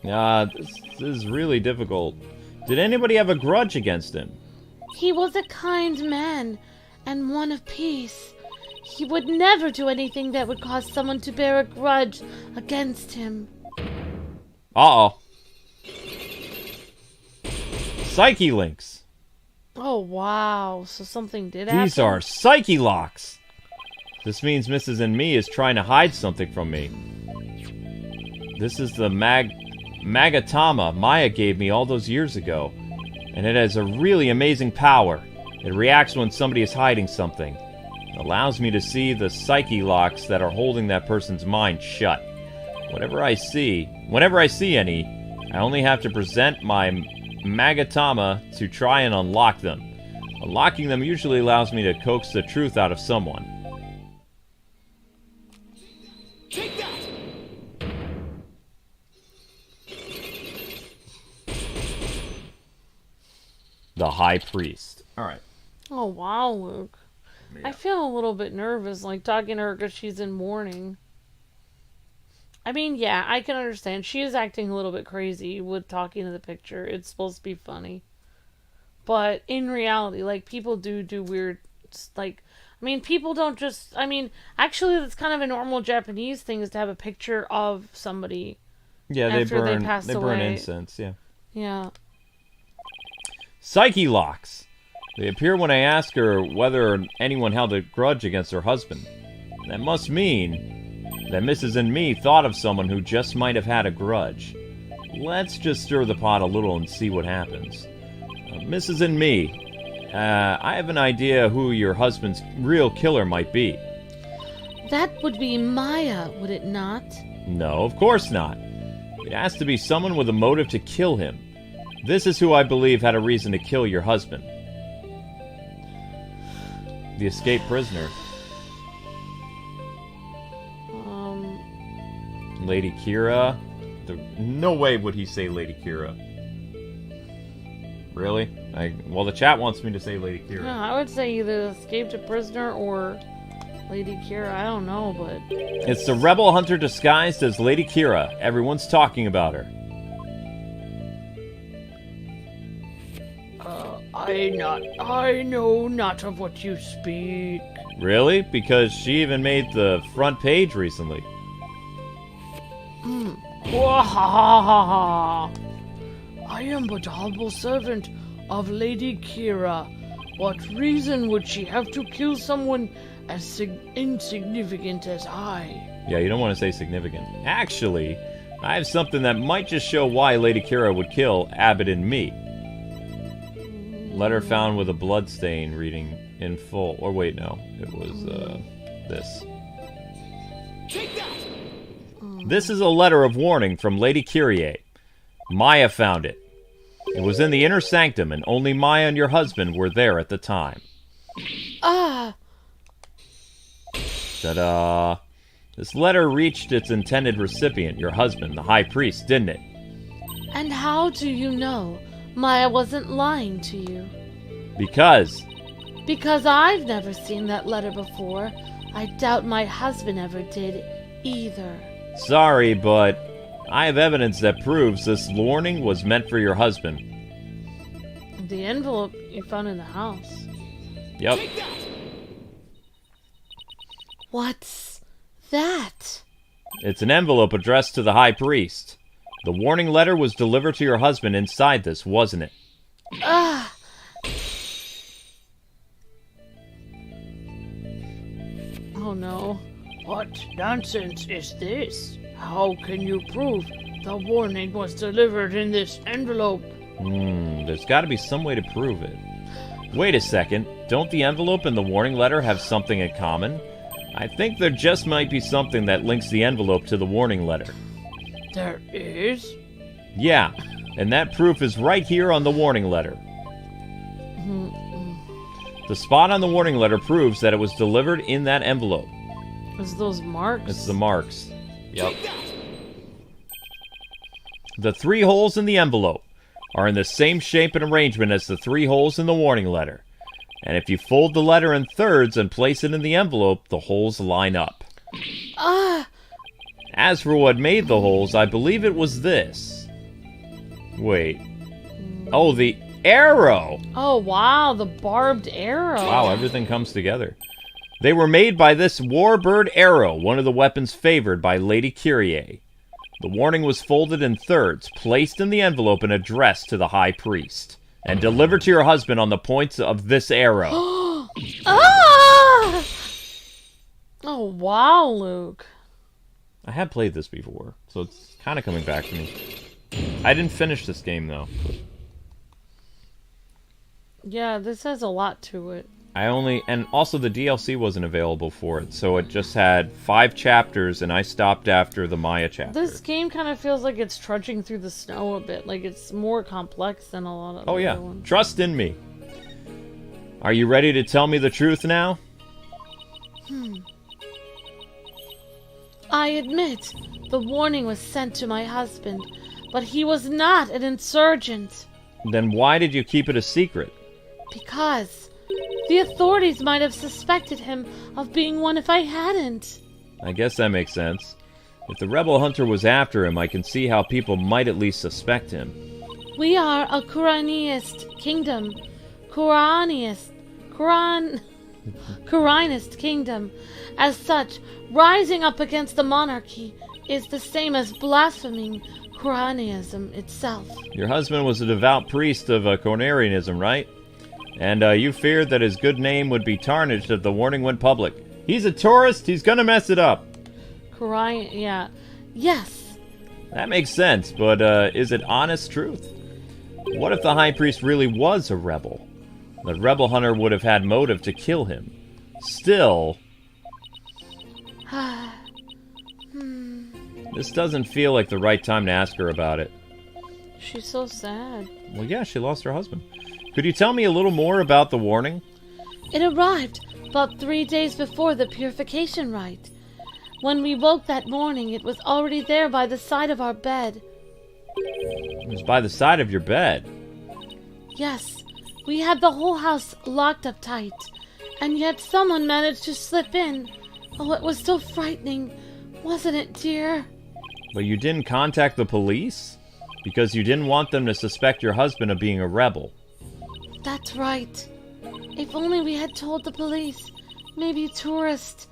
This is really difficult. Did anybody have a grudge against him? He was a kind man, and one of peace. He would never do anything that would cause someone to bear a grudge against him. Uh-oh. Psyche links. Oh, wow. So something did happen? These are Psyche locks. This means Mrs. Inme is trying to hide something from me. This is the Magatama Maya gave me all those years ago. And it has a really amazing power. It reacts when somebody is hiding something. It allows me to see the Psyche locks that are holding that person's mind shut. Whenever I see any, I only have to present my Magatama to try and unlock them. Unlocking them usually allows me to coax the truth out of someone. Take that! The High Priest. Alright. Oh, wow, Luke. Yeah. I feel a little bit nervous, like, talking to her because she's in mourning. I mean, yeah, I can understand. She is acting a little bit crazy with talking to the picture. It's supposed to be funny. But in reality, like, people do weird, like, I mean, people don't just, I mean, actually, that's kind of a normal Japanese thing is to have a picture of somebody. Yeah, after they pass burn away. incense, yeah. Yeah. Psyche locks. They appear when I ask her whether anyone held a grudge against her husband. That must mean that Mrs. Inme thought of someone who just might have had a grudge. Let's just stir the pot a little and see what happens. Mrs. Inme, I have an idea who your husband's real killer might be. That would be Maya, would it not? No, of course not. It has to be someone with a motive to kill him. This is who I believe had a reason to kill your husband. The escaped prisoner. Lady Kira. No way would he say Lady Kira. Really? Well, the chat wants me to say Lady Kira. Yeah, I would say either escaped a prisoner or Lady Kira. I don't know, but... It's the rebel hunter disguised as Lady Kira. Everyone's talking about her. I know not of what you speak. Really? Because she even made the front page recently. I am but a humble servant of Lady Kira. What reason would she have to kill someone as insignificant as I? Yeah, you don't want to say significant. Actually, I have something that might just show why Lady Kira would kill Abbott and me. Letter found with a bloodstain reading in full. Or wait, no. It was, this. Take that! This is a letter of warning from Lady Kyrie. Maya found it. It was in the inner sanctum, and only Maya and your husband were there at the time. Ah! Ta-da! This letter reached its intended recipient, your husband, the High Priest, didn't it? And how do you know Maya wasn't lying to you? Because Because I've never seen that letter before. I doubt my husband ever did either. Sorry, but I have evidence that proves this warning was meant for your husband. The envelope you found in the house. Yep. What's that? It's an envelope addressed to the High Priest. The warning letter was delivered to your husband inside this, wasn't it? Ah! Oh no. What nonsense is this? How can you prove the warning was delivered in this envelope? There's gotta be some way to prove it. Wait a second, don't the envelope and the warning letter have something in common? I think there just might be something that links the envelope to the warning letter. There is? Yeah, and that proof is right here on the warning letter. The spot on the warning letter proves that it was delivered in that envelope. It's those marks? It's the marks. Yep. The 3 holes in the envelope are in the same shape and arrangement as the 3 holes in the warning letter. And if you fold the letter in thirds and place it in the envelope, the holes line up. Ah! As for what made the holes, I believe it was this. Wait. Oh, the arrow! Oh, wow, the barbed arrow. Wow, everything comes together. They were made by this warbird arrow, one of the weapons favored by Lady Kyrie. The warning was folded in thirds, placed in the envelope and addressed to the High Priest, and delivered to your husband on the points of this arrow. Ah! Oh, wow, Luke. I have played this before, so it's kind of coming back to me. I didn't finish this game, though. Yeah, this has a lot to it. And also the DLC wasn't available for it, so it just had 5 chapters, and I stopped after the Maya chapter. This game kind of feels like it's trudging through the snow a bit. Like, it's more complex than a lot of Oh, yeah. other ones. Trust in me. Are you ready to tell me the truth now? I admit, the warning was sent to my husband, but he was not an insurgent. Then why did you keep it a secret? Because the authorities might have suspected him of being one if I hadn't. I guess that makes sense. If the rebel hunter was after him, I can see how people might at least suspect him. We are a Quranist kingdom. Quranist kingdom. As such, rising up against the monarchy is the same as blaspheming Quranism itself. Your husband was a devout priest of Cornarianism, right? And you feared that his good name would be tarnished if the warning went public. He's a tourist, he's gonna mess it up. Yeah. Yes. That makes sense, but is it honest truth? What if the High Priest really was a rebel? The rebel hunter would have had motive to kill him. Still... This doesn't feel like the right time to ask her about it. She's so sad. Well, yeah, she lost her husband. Could you tell me a little more about the warning? It arrived about 3 days before the purification rite. When we woke that morning, it was already there by the side of our bed. It was by the side of your bed. Yes, we had the whole house locked up tight, and yet someone managed to slip in. Oh, it was so frightening, wasn't it, dear? But you didn't contact the police? Because you didn't want them to suspect your husband of being a rebel. That's right. If only we had told the police, maybe Trust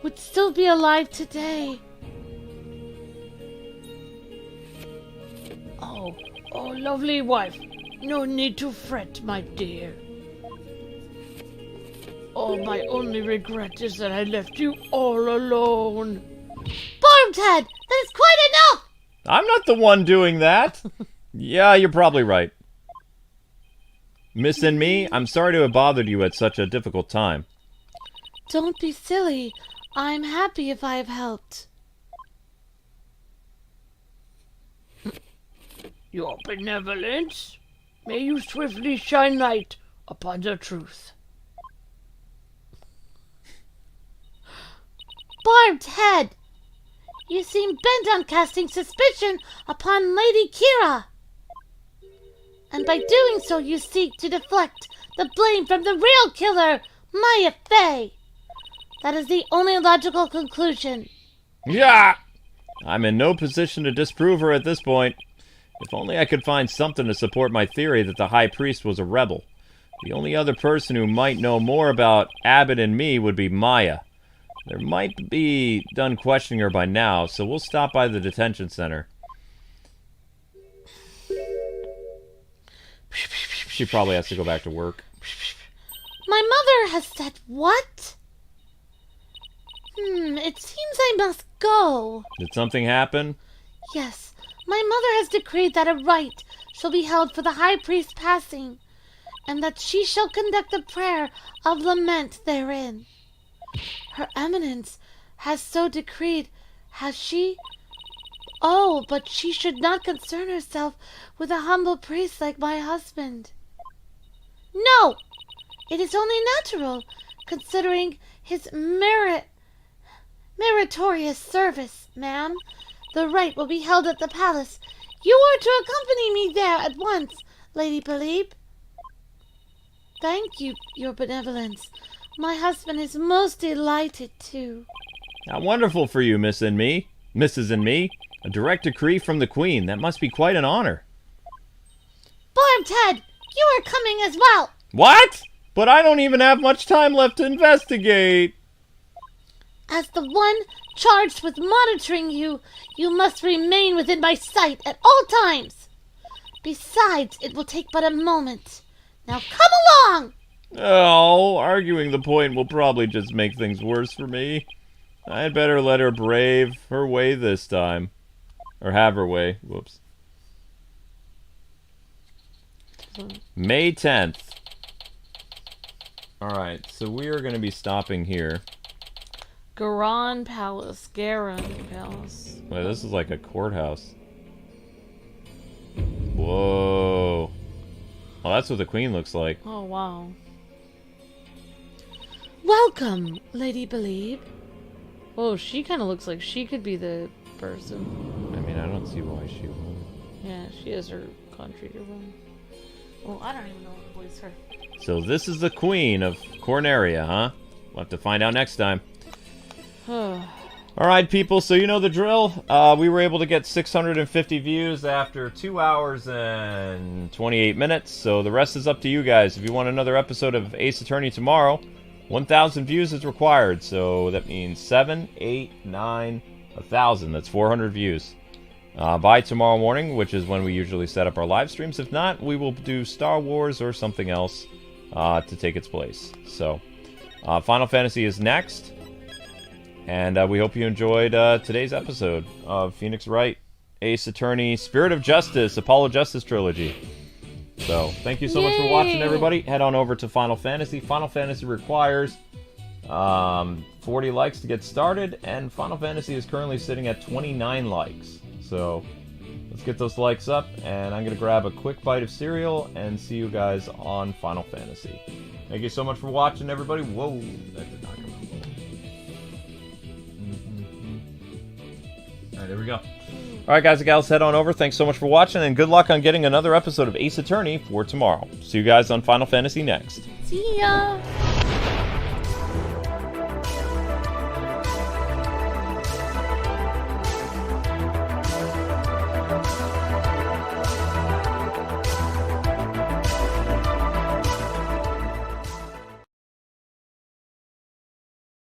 would still be alive today. Oh, lovely wife. No need to fret, my dear. Oh, my only regret is that I left you all alone. Barbed head! That is quite enough! I'm not the one doing that. Yeah, you're probably right. Miss Inme, I'm sorry to have bothered you at such a difficult time. Don't be silly. I'm happy if I have helped. Your benevolence, may you swiftly shine light upon the truth. Barbed head! You seem bent on casting suspicion upon Lady Kira. And by doing so, you seek to deflect the blame from the real killer, Maya Fey. That is the only logical conclusion. Yeah! I'm in no position to disprove her at this point. If only I could find something to support my theory that the High Priest was a rebel. The only other person who might know more about Abbott and me would be Maya. There might be done questioning her by now, so we'll stop by the detention center. She probably has to go back to work. My mother has said what? It seems I must go. Did something happen? Yes, my mother has decreed that a rite shall be held for the High Priest's passing, and that she shall conduct a prayer of lament therein. Her Eminence has so decreed, has she? Oh, but she should not concern herself with a humble priest like my husband. No! It is only natural, considering his meritorious service, ma'am. The rite will be held at the palace. You are to accompany me there at once, Lady Believe. Thank you, your benevolence. My husband is most delighted, too. How wonderful for you, Mrs. Inme. A direct decree from the Queen. That must be quite an honor. Barbed Head, you are coming as well. What? But I don't even have much time left to investigate. As the one charged with monitoring you, you must remain within my sight at all times. Besides, it will take but a moment. Now come along! Oh, arguing the point will probably just make things worse for me. I'd better let her brave her way this time. Or have her way. Whoops. May 10th. Alright, so we are going to be stopping here. Garon Palace. Garon Palace. Wait, this is like a courthouse. Whoa. Oh, that's what the Queen looks like. Oh, wow. Welcome, Lady Believe. Whoa, she kind of looks like she could be the person. I mean, I don't see why she would. Yeah, she has her country to run. Well, I don't even know what voice her. So this is the Queen of Corneria, huh? We'll have to find out next time. Alright, people, so you know the drill. We were able to get 650 views after 2 hours and 28 minutes, so the rest is up to you guys. If you want another episode of Ace Attorney tomorrow, 1,000 views is required, so that means 7, 8, 9, 1,000. That's 400 views. By tomorrow morning, which is when we usually set up our live streams. If not, we will do Star Wars or something else to take its place. So, Final Fantasy is next. And we hope you enjoyed today's episode of Phoenix Wright, Ace Attorney, Spirit of Justice, Apollo Justice Trilogy. So, thank you so much for watching, everybody. Head on over to Final Fantasy. Final Fantasy requires 40 likes to get started, and Final Fantasy is currently sitting at 29 likes. So, let's get those likes up, and I'm going to grab a quick bite of cereal and see you guys on Final Fantasy. Thank you so much for watching, everybody. Whoa, that did not come out. Alright, there we go. Alright, guys and gals, head on over. Thanks so much for watching, and good luck on getting another episode of Ace Attorney for tomorrow. See you guys on Final Fantasy next. See ya!